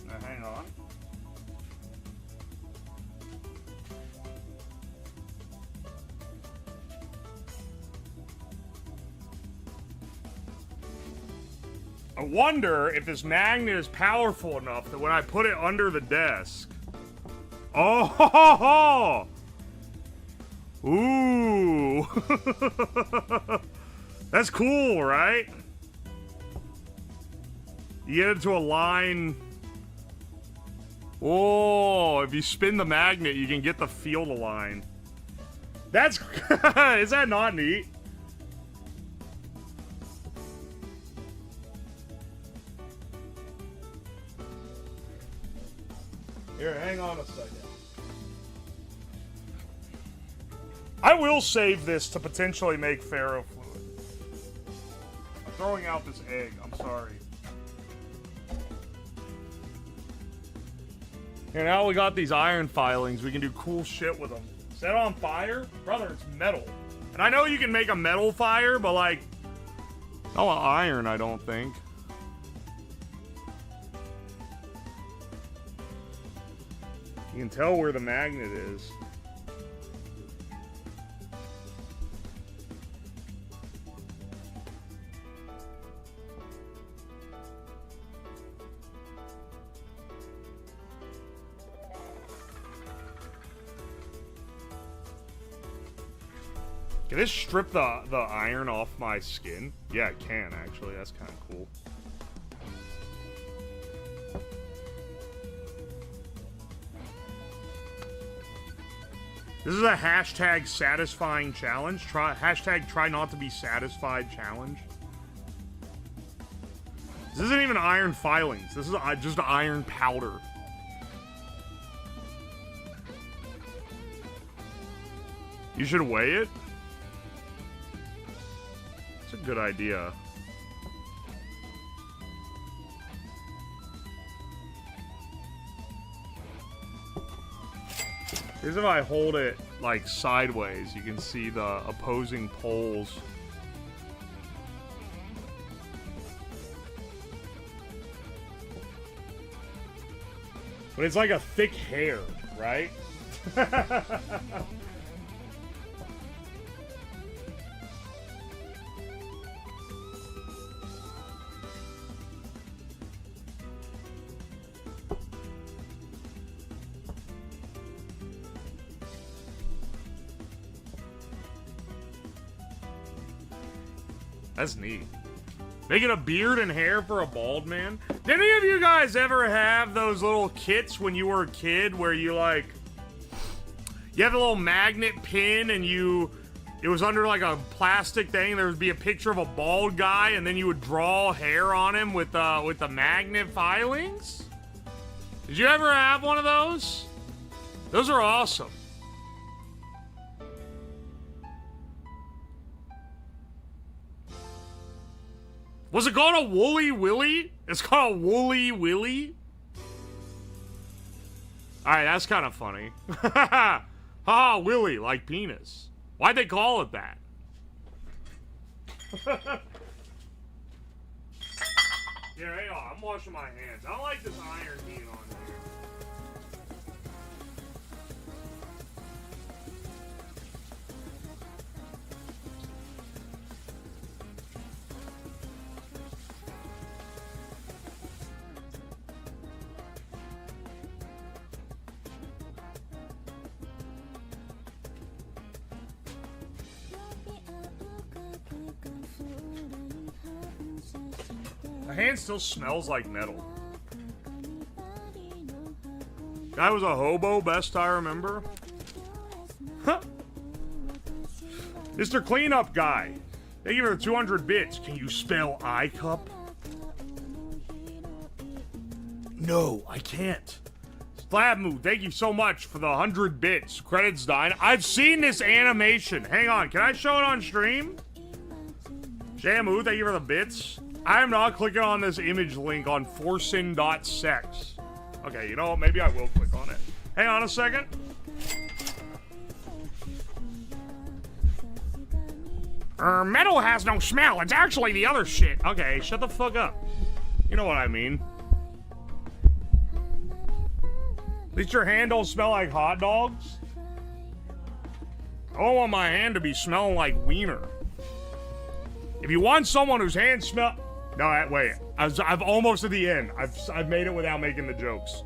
Now, hang on. I wonder if this magnet is powerful enough that when I put it under the desk. Oh, ho, ho, ho. Ooh. That's cool, right? You get it to a line. Oh, if you spin the magnet, you can get the field align. That's, is that not neat? Here, hang on a second. I will save this to potentially make ferrofluid. I'm throwing out this egg. I'm sorry. Here, now we got these iron filings. We can do cool shit with them. Set on fire? Brother, it's metal. And I know you can make a metal fire, but like, no iron, I don't think. You can tell where the magnet is. Can this strip the iron off my skin? Yeah, it can, actually. That's kind of cool. This is a hashtag satisfying challenge. Hashtag try not to be satisfied challenge. This isn't even iron filings. This is just iron powder. You should weigh it. It's a good idea. Here's if I hold it like sideways, you can see the opposing poles. But it's like a thick hair, right? That's neat. Making a beard and hair for a bald man. Did any of you guys ever have those little kits when you were a kid where you like, you have a little magnet pin and it was under like a plastic thing. There would be a picture of a bald guy and then you would draw hair on him with the magnet filings? Did you ever have one of those? Those are awesome. Was it called a Woolly Willy? It's called a Woolly Willy? Alright, that's kind of funny. Ha, Willy, like penis. Why'd they call it that? Here, hang on, I'm washing my hands. I don't like this iron being on here. The hand still smells like metal. Guy was a hobo, best I remember. Huh. Mr. Cleanup Guy. Thank you for the 200 bits. Can you spell iCup? No, I can't. Slabmoo, thank you so much for the 100 bits. Credits dying. I've seen this animation. Hang on, can I show it on stream? Shamu, thank you for the bits. I am not clicking on this image link on forsin.sex. Okay, you know what? Maybe I will click on it. Hang on a second. Metal has no smell. It's actually the other shit. Okay, shut the fuck up. You know what I mean. At least your hand don't smell like hot dogs. I don't want my hand to be smelling like wiener. If you want someone whose hands smell... No, wait. I've almost at the end. I've made it without making the jokes.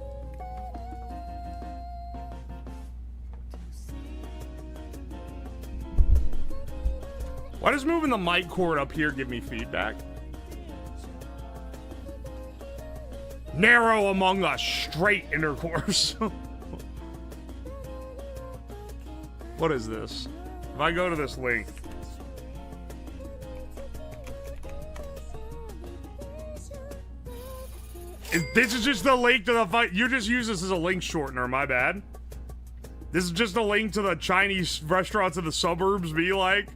Why does moving the mic cord up here give me feedback? Narrow among us, straight intercourse. What is this? If I go to this link... This is just the link to the fight. You just use this as a link shortener, my bad. This is just a link to the Chinese restaurants in the suburbs, be like.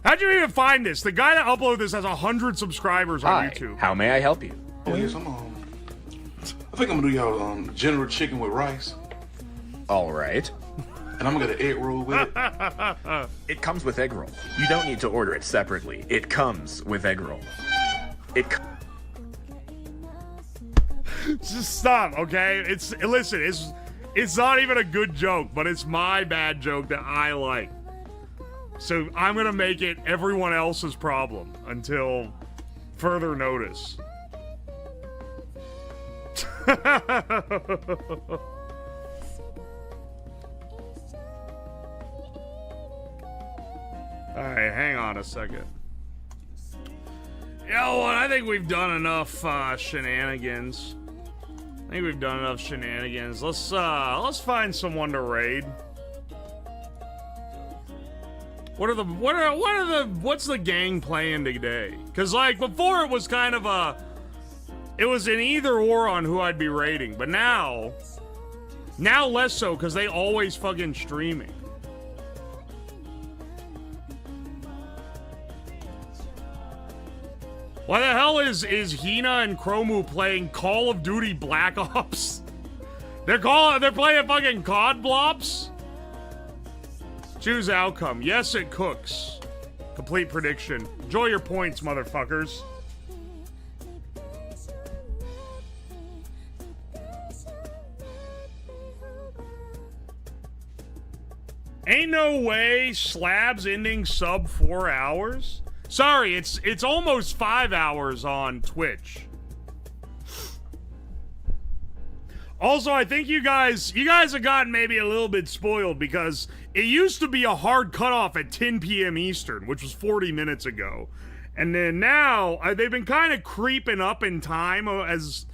How'd you even find this? The guy that uploaded this has 100 subscribers on YouTube. How may I help you? Oh, yes, I think I'm gonna do y'all General Chicken with rice. All right. And I'm gonna get an egg roll with it. It comes with egg roll. You don't need to order it separately. It comes with egg roll. Just stop, okay? Listen, it's not even a good joke, but it's my bad joke that I like. So I'm gonna make it everyone else's problem until further notice. Alright, hang on a second. You know what? I think we've done enough shenanigans. Let's find someone to raid. What's the gang playing today? Cause like before it was kind of it was an either or on who I'd be raiding, but now less so cause they always fucking streaming. Why the hell is Hina and Chromu playing Call of Duty Black Ops? They're playing fucking COD Blops? Choose outcome. Yes, it cooks. Complete prediction. Enjoy your points, motherfuckers. Ain't no way Slabs ending sub 4 hours? Sorry, it's almost 5 hours on Twitch. Also, I think you guys have gotten maybe a little bit spoiled because it used to be a hard cutoff at 10 p.m. Eastern, which was 40 minutes ago. And then now, they've been kind of creeping up in time as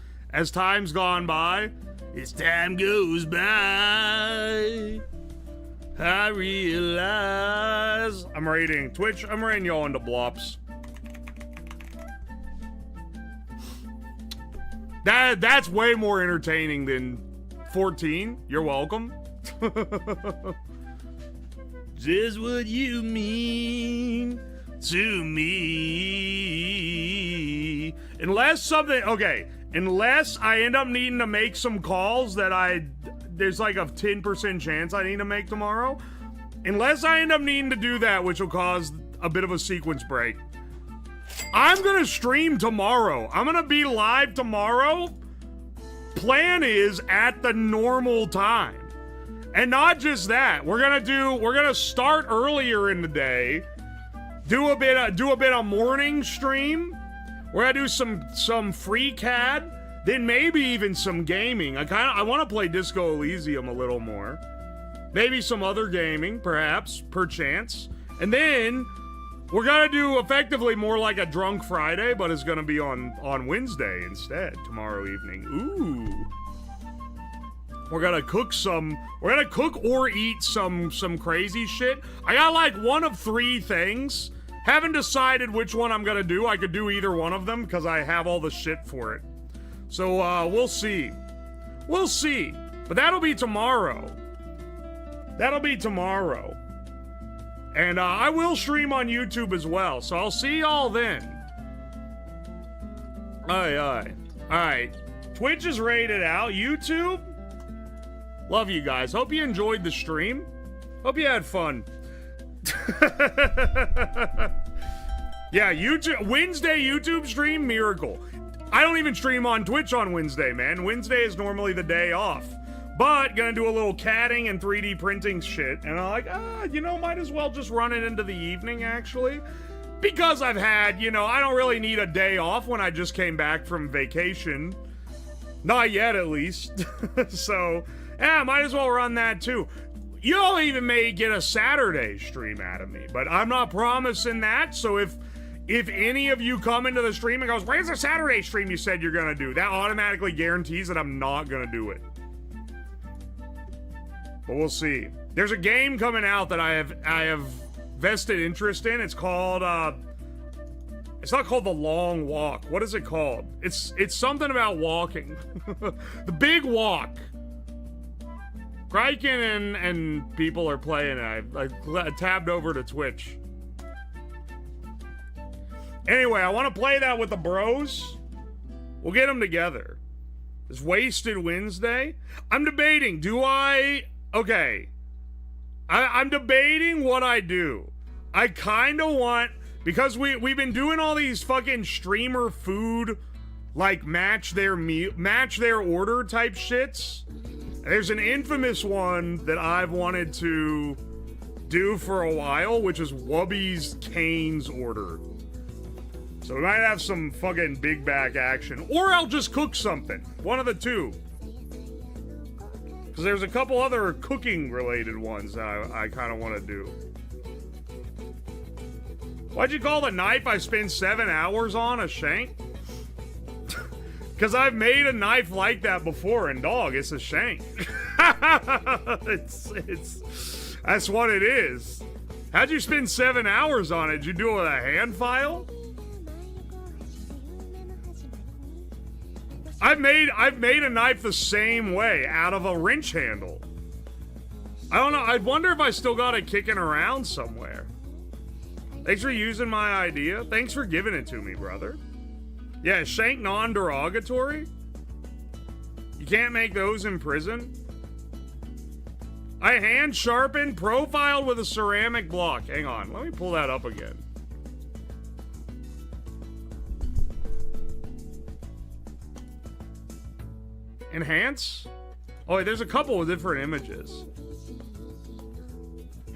time's gone by. As time goes by, I realize... I'm raiding Twitch. I'm raiding y'all into blops. That's way more entertaining than 14. You're welcome. Just what you mean to me. Unless I end up needing to make some calls that there's like a 10% chance I need to make tomorrow. Unless I end up needing to do that, which will cause a bit of a sequence break. I'm gonna stream tomorrow. I'm gonna be live tomorrow. Plan is at the normal time. And not just that, we're gonna start earlier in the day, do a bit of morning stream. We're gonna do some free CAD, then maybe even some gaming. I want to play Disco Elysium a little more. Maybe some other gaming, perhaps, perchance. And then We're gonna do effectively more like a Drunk Friday, but it's gonna be on Wednesday instead, tomorrow evening. Ooh. We're gonna cook or eat some crazy shit. I got like one of 3 things. Haven't decided which one I'm gonna do. I could do either one of them because I have all the shit for it. So we'll see. We'll see. But that'll be tomorrow. That'll be tomorrow. And I will stream on YouTube as well, so I'll see y'all then. Alright. Twitch is rated out. YouTube? Love you guys. Hope you enjoyed the stream. Hope you had fun. Yeah, YouTube Wednesday YouTube stream, miracle. I don't even stream on Twitch on Wednesday, man. Wednesday is normally the day off. But gonna do a little CADing and 3D printing shit. And I'm like, you know, might as well just run it into the evening, actually. Because I've had, you know, I don't really need a day off when I just came back from vacation. Not yet, at least. So, yeah, might as well run that too. You'll even may get a Saturday stream out of me, but I'm not promising that. So if any of you come into the stream and goes, where's the Saturday stream you said you're gonna do? That automatically guarantees that I'm not gonna do it. But we'll see. There's a game coming out that I have vested interest in. It's called it's not called The Long Walk. What is it called? It's something about walking. The Big Walk. Kryken and people are playing it. I tabbed over to Twitch. Anyway, I want to play that with the bros. We'll get them together. It's Wasted Wednesday. I'm debating, do I... Okay. I'm debating what I do. I kind of want... Because we've been doing all these fucking streamer food, like match their order type shits. There's an infamous one that I've wanted to do for a while, which is Wubby's Cane's order. So we might have some fucking big back action. Or I'll just cook something. One of the two. Because there's a couple other cooking related ones that I kind of want to do. Why'd you call the knife I spent 7 hours on a shank? Because I've made a knife like that before, and dog, it's a shank. That's what it is. How'd you spend 7 hours on it? Did you do it with a hand file? I've made a knife the same way, out of a wrench handle. I don't know, I wonder if I still got it kicking around somewhere. Thanks for using my idea. Thanks for giving it to me, brother. Yeah, shank non-derogatory? You can't make those in prison? I hand sharpened, profiled with a ceramic block. Hang on, let me pull that up again. Enhance? Oh, wait, there's a couple of different images.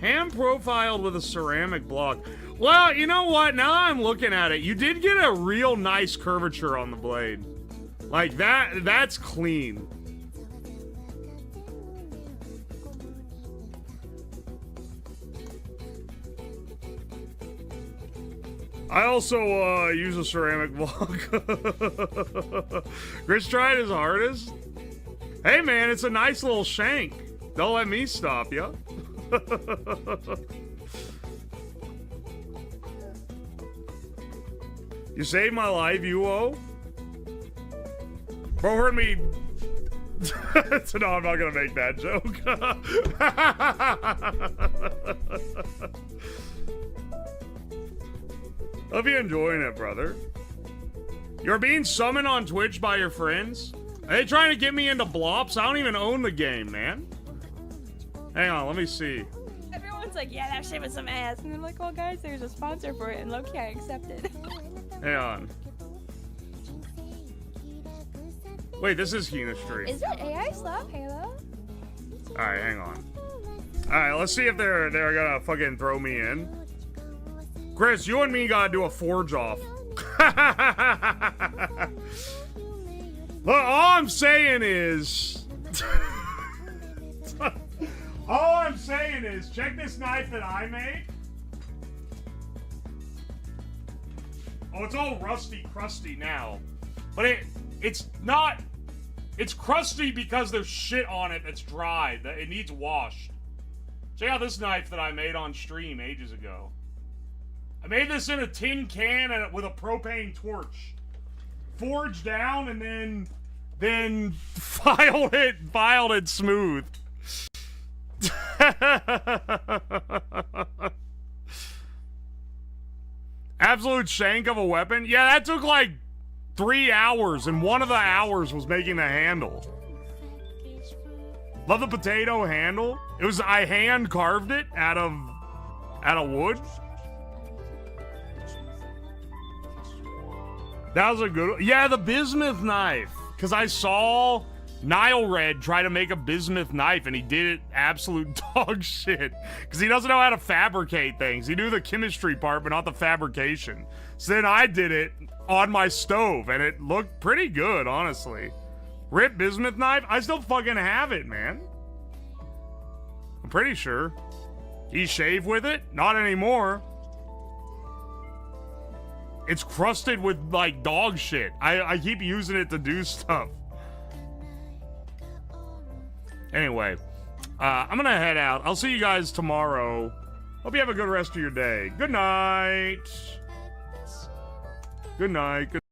Hand profiled with a ceramic block. Well, you know what? Now that I'm looking at it, you did get a real nice curvature on the blade. Like, that's clean. I also use a ceramic block. Chris tried his hardest. Hey man, it's a nice little shank. Don't let me stop ya. You saved my life, UO. Bro heard me. So no, I'm not gonna make that joke. Hope you're enjoying it, brother. You're being summoned on Twitch by your friends? Are they trying to get me into Blops? I don't even own the game, man. Hang on, let me see. Everyone's like, yeah, that shit was some ass. And I'm like, well, guys, there's a sponsor for it. And low-key, I accept it. Hang on. Wait, this is Hina stream. Is that AI stuff, Halo? Alright, hang on. Alright, let's see if they're gonna fucking throw me in. Chris, you and me gotta do a forge off. Look, all I'm saying is... all I'm saying is, check this knife that I made. Oh, it's all rusty, crusty now. But it's not... It's crusty because there's shit on it that's dry. That it needs washed. Check out this knife that I made on stream ages ago. I made this in a tin can and with a propane torch. Forged down and then filed it smooth. Absolute shank of a weapon? Yeah, that took like 3 hours, and one of the hours was making the handle. Love the potato handle. I hand carved it out of wood. That was a good... Yeah, the bismuth knife. Because I saw Nile Red try to make a bismuth knife, and he did it absolute dog shit. Because he doesn't know how to fabricate things. He knew the chemistry part, but not the fabrication. So then I did it on my stove, and it looked pretty good, honestly. Rip bismuth knife? I still fucking have it, man. I'm pretty sure. He shaved with it? Not anymore. It's crusted with, like, dog shit. I keep using it to do stuff. Anyway, I'm gonna head out. I'll see you guys tomorrow. Hope you have a good rest of your day. Good night. Good night.